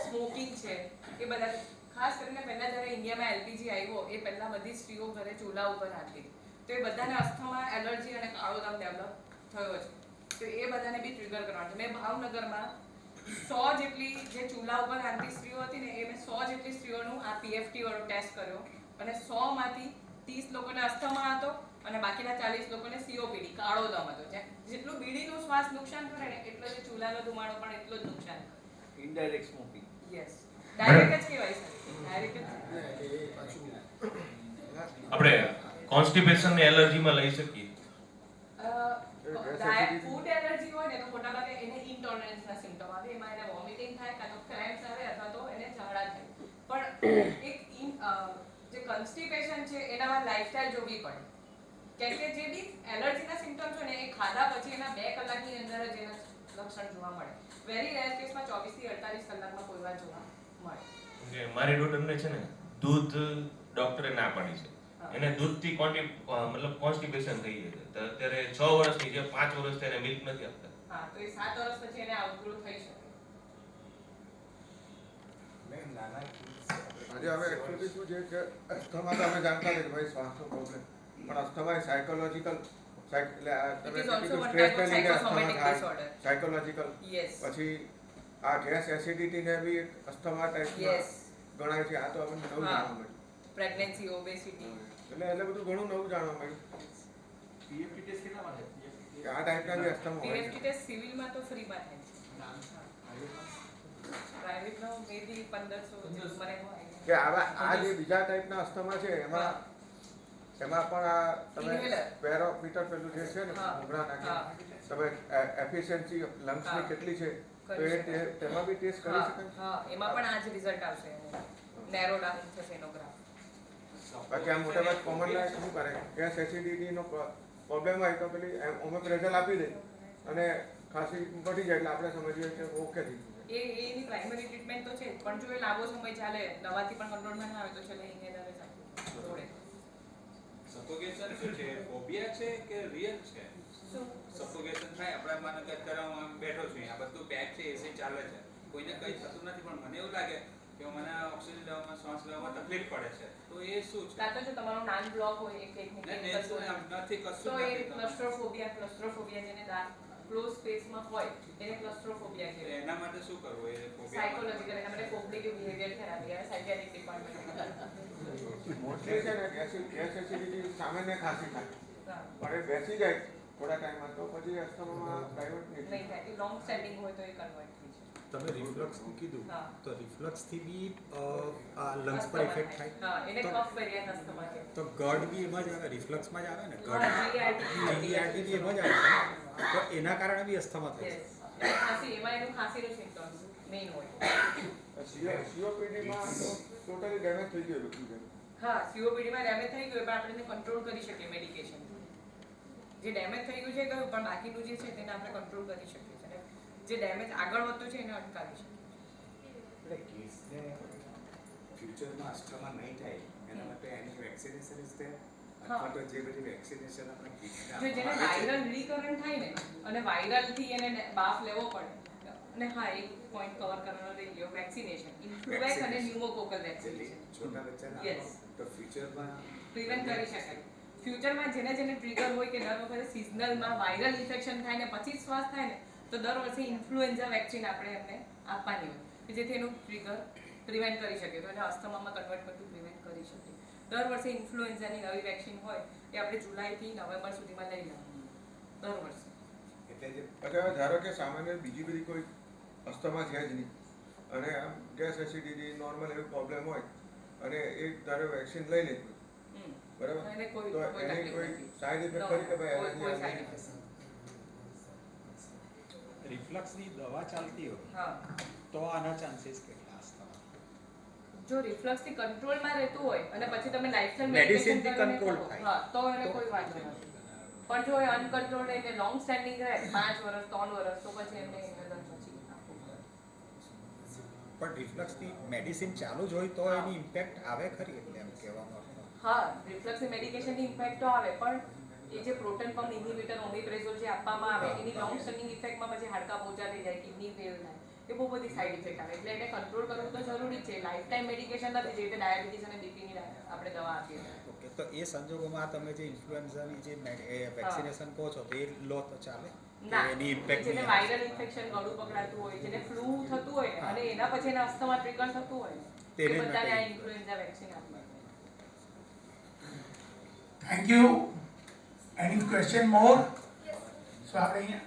સ્મોકિંગ છે, એ બધા. ખાસ કરીને પહેલા જ્યારે ઇન્ડિયામાં એલપીજી આવ્યો એ પહેલા બધી સ્ત્રીઓ ઘરે ચૂલા ઉપર રાખી, તો એ બધાને અસ્થમા, એલર્જી અને કાળો દામ ડેવલપ થયો છે. તો એ બધાને બી ટ્રિગર કરવાનું. મેં ભાવનગરમાં 100 જેટલી જે ચૂલા ઉપર રાંધતી સ્ત્રીઓ હતી ને, એ મેં 100 જેટલી સ્ત્રીઓનું આ પીએફટી વાળો ટેસ્ટ કર્યો અને 100 માંથી 30 લોકોને અસ્થમા હતો અને બાકીના 40 લોકોને સીઓપીડી, કાળો દમ હતો. જેટલું બીડીનું શ્વાસ નુકસાન કરે ને એટલો જ ચૂલાનો ધુમાડો પણ એટલો જ નુકસાન કરે. Indirect smoking. યસ, ડાયરેક્ટ જ કહેવાય સર, ડાયરેક્ટ જ. આપણે કોન્સ્ટિપેશન ને એલર્જીમાં લઈ શકીએ. ફૂડ એલર્જી હોય ને તો મોટાભાગે એને ઇન્ટોલરન્સના સિમ્પટમ આવે. એમાં એને વોમિટિંગ થાય, કાં તો ક્રેમ્પ્સ આવે અથવા તો એને ઝાડા થાય. પણ એક જે કોન્સ્ટિપેશન છે એનામાં લાઇફસ્ટાઇલ જોવી પડે. કેમ કે જે બી એલર્જીના સિમ્પટમ છે ને એ ખાધા પછી એના 2 કલાકની અંદર જ એના લક્ષણ જોવા મળે. વેરી રેર કેસમાં 24 થી 48 કલાકમાં કોઈ વાર જોવા મળે. મારી ડોટરને છે ને દૂધ ડોક્ટરે ના પાડી છે, એને દૂધથી મતલબ કોન્સ્ટિપેશન થઈ જાય છે. તો અત્યારે 6 વર્ષની જે 5 વર્ષથી એને મિલ્ક નથી આપતા. હા, તો એ 7 વર્ષ પછી એને આઉટગ્રો થઈ શકે. આજે હવે એકચ્યુઅલી શું છે કે અસ્થમા તો અમે જાણતા હતા કે ભાઈ શ્વાસનો પ્રોબ્લેમ, પણ અસ્થમા એ સાયકોલોજીકલ સાયકોલોજીકલ પછી આ ગેસ એસિડિટી ને બી અસ્થમા ટાઈપમાં ગણાય છે. આ તો આપણને નવું જાણવા મળ્યું. પ્રેગ્નન્સી, ઓબેસિટી એટલે બધું ઘણું નવું જાણવા મળ્યું. પીએફટી ટેસ્ટ કેટલામાં થાય? આ ટાઈપના બી અસ્થમા હોય. પીએફટી ટેસ્ટ સિવિલમાં તો ફ્રીમાં થાય. પ્રાઇવેટનો મેબી 1500 જેવું મને હોય. કે આ જે બીજા ટાઈપના અસ્થમા છે એમાં પણ આ તમે પેરોપીટર પેલું જે છે ને ઉઘરા નાખી તમે એફિશિયન્સી લંગ્સની કેટલી છે તો એ તેમાં બી ટેસ્ટ કરી શકાય. હા, એમાં પણ આ જ રિઝલ્ટ આવશે. નેરો ડાઉન થશે એનો ગ્રાફ. બાકી આ મોટા ભાગ કોમન લાઈફ શું કરે, ગેસ એસિડિટીનો પ્રોબ્લેમ હોય તો પેલી ઓમેપ્રેઝોલ આપી દે અને ખાંસી મટી જાય એટલે આપણે સમજીએ કે ઓકે થઈ ગયું. એની પ્રાઇમરી ટ્રીટમેન્ટ તો છે જ, પણ જો એ લાંબો સમય ચાલે, દવાથી પણ કંટ્રોલમાં ના આવે તો છેલ્લે ઇન્હેલર જ આપવું જોડે. સફોકેશન શું છે? ફોબિયા છે કે રિયલ છે? સફોકેશન થાય આપણે માનો કે અત્યારે હું આમ બેઠો છું, આ બધું બેગ છે, એસી ચાલે છે, કોઈને કંઈ થતું નથી, પણ મને એવું લાગે કે મને ઓક્સિજન લેવામાં, શ્વાસ લેવામાં તકલીફ પડે છે, તો એ શું છે? કાં તો જો તમારો નાન બ્લોક હોય એક નથી કશું તો એ ક્લસ્ટ્રોફોબિયા જેને ક્લોઝ સ્પેસમાં હોય એને ક્લસ્ટ્રોફોબિયા કહેવાય. એના માટે શું કરવું? એ સાયકોલોજીકલ એના માટે કોગ્નિટિવ બિહેવિયર થેરાપી આવે સાયકિયાટ્રિક ડિપાર્ટમેન્ટ. મોસ્ટલી છે ને ગેસ એસિડિટી સામાન્ય ખાંસી થાય, પણ એ બેસી જાય થોડા ટાઈમમાં તો પછી અસ્થમામાં ડાયવર્ટ નહીં થાય. લોંગ સ્ટેન્ડિંગ હોય તો એ કન્વર્ટ થઈ જાય. તમે રિફ્લક્સનું કીધું તો રિફ્લક્સથી બી આ લંગ્સ પર ઇફેક્ટ થાય. હા, એને કફ વેરિયન્ટ અસ્થમા કહે. તો ગર્ડ બી એમાં જ આવે, રિફ્લક્સમાં જ આવે ને. ગર્ડ જીઆરડી બી એમાં જ આવે તો એના કારણે બી અસ્થમા થાય છે. ખાંસી, એમાં એનું ખાંસીનું સિમ્પટમ્સ મેઇન હોય. સીઓપીડીમાં તો ટોટલી ડેમેજ થઈ ગયું બધું. હા, સીઓપીડીમાં ડેમેજ થઈ ગયું પણ આપણે એને કંટ્રોલ કરી શકીએ મેડિકેશન. જે ડેમેજ થઈ ગયું છે ગયું, પણ બાકીનું જે છે તેને આપણે કંટ્રોલ કરી શકીએ છીએ. જે ડેમેજ આગળ વધતું છે એને અટકાવી શકીએ. એટલે કિડ્સને ફ્યુચરમાં અસ્થમા નહીં થાય એના માટે એની વેક્સિનેશન ઇઝ ધેર, અથવા તો જે બધી વેક્સિનેશન આપણે કિડ્સને જો જેને વાયરલ રિકરન્ટ થાય ને અને વાયરલથી એને બાફ લેવો પડે અને હા, એક પોઈન્ટ કવર કરવાનો રહી ગયો, વેક્સિનેશન, ઇન્ફ્લુએન્ઝા અને ન્યુમોકોકલ વેક્સિનેશન. છોટા બચ્ચાને તો ફ્યુચરમાં પ્રિવેન્ટ કરી શકાય. ફ્યુચરમાં જેને ટ્રિગર હોય કે દર વખતે સિઝનલમાં વાયરલ ઇન્ફેક્શન થાય ને પછી શ્વાસ થાય ને તો દર વર્ષે ઇન્ફ્લુએન્ઝા વેક્સિન આપણે એમને આપવાની હોય કે જેથી એનું ટ્રિગર પ્રિવેન્ટ કરી શકીએ, તો એને અસ્થમામાં કન્વર્ટ કરતું પ્રિવેન્ટ કરી શકીએ. દર વર્ષે ઇન્ફ્લુએન્ઝાની નવી વેક્સિન હોય એ આપણે જુલાઈથી નવેમ્બર સુધીમાં લઈ લેવાનું દર વર્ષે. એટલે ધારો કે સામાન્ય બીજી બધી કોઈ અસ્થમા છે જ નહીં અને આમ ગેસ એસિડિટી નોર્મલ એવો પ્રોબ્લેમ હોય અને એક ધારો વેક્સિન લઈ લે બરાબર, તો એની કોઈ સાઈડ ઇફેક્ટ કરી કે ભાઈ રિફ્લક્સની દવા ચાલતી હોય તો આના ચાન્સીસ કેટલા અસ્થમા? જો રિફ્લક્સથી કંટ્રોલમાં રહેતું હોય અને પછી તમે લાઇફસ્ટાઈલ મેડિસિનથી કંટ્રોલ થાય હા તો એને કોઈ વાંધો નથી. પણ જો એ અનકન્ટ્રોલ્ડ એટલે લોંગ સ્ટેન્ડિંગ રહે 5 વર્ષ 3 વર્ષ તો પછી એમને ઇન્હેલર પછી આપવું પડે. પણ રિફ્લક્સની મેડિસિન ચાલુ જ હોય તો એની ઇમ્પેક્ટ આવે ખરી, એટલે એમ કહેવામાં આવે. હા, રિફ્લક્સની મેડિકેશનની ઇમ્પેક્ટ તો આવે, પણ એ જે પ્રોટોન પમ્પ ઇન્હિબિટર ઓમેપ્રેઝોલ જે આપવામાં આવે એની લોંગ સ્ટેન્ડિંગ ઇફેક્ટમાં પછી હાડકા પોચા થઈ જાય, કિડની ફેલ થાય, એ બહુ બધી સાઈડ ઇફેક્ટ આવે. એટલે એને કંટ્રોલ કરવું તો જરૂરી છે. લાઈફ ટાઈમ મેડિકેશન નથી, જે રીતે ડાયાબિટીસ અને બીપીની આપણે દવા આપીએ. ઓકે, તો એ સંજોગોમાં તમે જે ઇન્ફ્લુએન્ઝાની જે વેક્સિનેશન કહો છો તો એ લો તો ચાલે? એની ઇમ્પેક્ટ જેને વાયરલ ઇન્ફેક્શન ગળું પકડાતું હોય, જેને ફ્લૂ થતું હોય અને એના પછી એના અસ્થમા ટ્રિગર થતું હોય તે બધાને આ ઇન્ફ્લુએન્ઝા વેક્સિન આપવી. Thank you. Any question more? So आप रही हैं?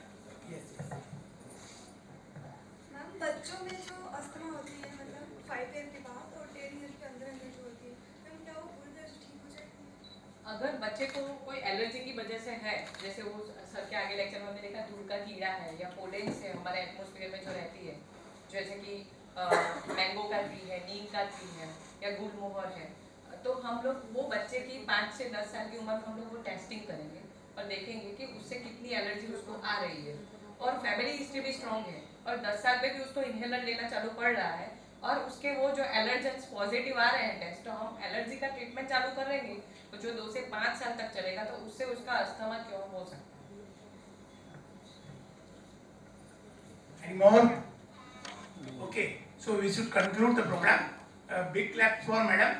मैम, बच्चों में जो अस्थमा होती है मतलब 5 ईयर के बाद और 10 ईयर के अंदर अंदर जो होती है, मैम क्या वो पूरी तरह से ठीक हो जाएगी? अगर बच्चे को कोई एलर्जी की वजह से है, जैसे वो सर के आगे लेक्चर में हमने देखा धूल का कीड़ा है या पोलेन से हमारे एटमॉस्फेयर में जो रहती है, जैसे कि मैंगो का ट्री है, नीम का ट्री है या गुलमोहर है, तो हम लोग वो बच्चे की 5 से 10 साल की उम्र में हम लोग वो टेस्टिंग करेंगे और देखेंगे कि उससे कितनी एलर्जी उसको आ रही है और फैमिली हिस्ट्री भी स्ट्रॉन्ग है और 10 साल पे भी उसको इन्हेलर लेना चालू पड़ रहा है और उसके वो जो एलर्जेंस पॉजिटिव आ रहे हैं टेस्ट, तो हम एलर्जी का ट्रीटमेंट चालू करेंगे. तो जो 2 से 5 साल तक चलेगा तो उससे उसका अस्थमा क्यों हो सकता है? Any more? Okay, so we should conclude the program. Big clap for madam.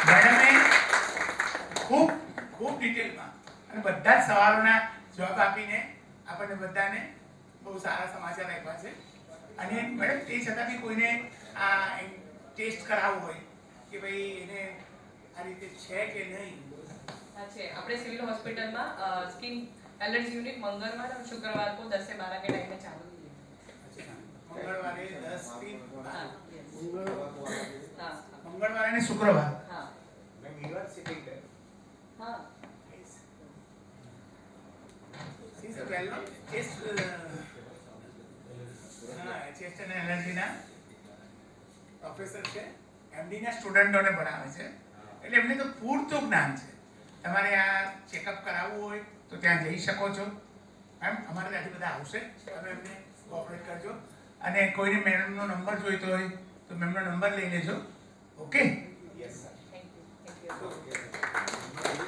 મેડમે ખૂબ ડિટેલમાં અને બધા જ સવાલોના જવાબ આપીને આપણને બધાને બહુ સારા સમાચાર આપ્યા છે. અને મેડમ તે છતાં બી કોઈને આ ટેસ્ટ કરાવવું હોય કે ભાઈ એને આ રીતે છે કે નહીં. હા છે, આપણે સિવિલ હોસ્પિટલમાં સ્કિન એલર્જી યુનિટ મંગળવાર और शुक्रवार को 10 से 12 के टाइम में चालू है. મંગળવારે 10 થી 12 हाँ મંગળવારે અને શુક્રવાર. हाँ You are sitting there. हाँ She's a well-known chest and allergy ના પ્રોફેસર છે. એમડી ના સ્ટુડન્ટોને ભણાવે છે, એટલે એમને તો પૂરતું જ્ઞાન છે. તમારે આ ચેકઅપ કરાવવું હોય તો ત્યાં જઈ શકો છો. મેમ અમારે ત્યાંથી બધા આવશે, તમે એમને કોઓપરેટ કરજો. અને કોઈને મેડમનો નંબર જોઈતો હોય તો મેમનો નંબર લઈ લેજો. ઓકે,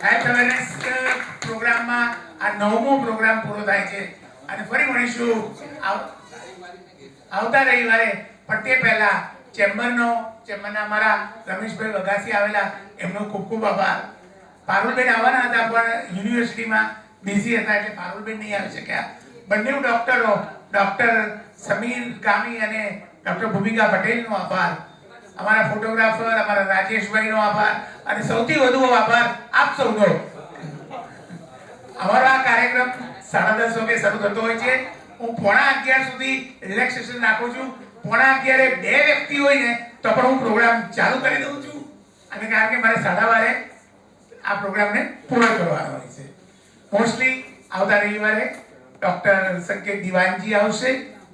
હેલ્થ અવેરનેસ પ્રોગ્રામમાં આ 9મો પ્રોગ્રામ પૂરો થાય છે અને ફરી મળીશું આવતા રવિવારે. પણ તે પહેલા ચેમ્બરના અમારા રમેશભાઈ વઘાસી આવેલા, એમનો ખૂબ ખૂબ આભાર. પારુલબેન આવવાના હતા પણ યુનિવર્સિટીમાં બિઝી હતા એટલે પારુલબેન નહીં આવી શક્યા. બંને ડોક્ટરો, ડોક્ટર સમીર ગામી અને ડોક્ટર ભૂમિકા પટેલનો આભાર. અમારા ફોટોગ્રાફર અમારા રાજેશભાઈનો આભાર અને સૌથી વધુ આભાર આપ સૌનો. અમારો આ કાર્યક્રમ 10:30 વાગે શરૂ થતો હોય છે. હું 11:45 સુધી રિલેક્સેશન રાખું છું. 11:45 બે વ્યક્તિ હોય ને તો પણ હું પ્રોગ્રામ ચાલુ કરી દઉં છું, અને કારણ કે મારે 12:30 આ પ્રોગ્રામને પૂરો કરવાનો હોય છે. મોસ્ટલી આવતા રવિવારે ડોક્ટર સંકેત દિવાનજી આવશે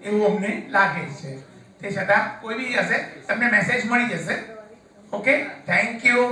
એવું અમને લાગે છે. તે છતાં કોઈ બી હશે તમને મેસેજ મળી જશે. Okay, thank you.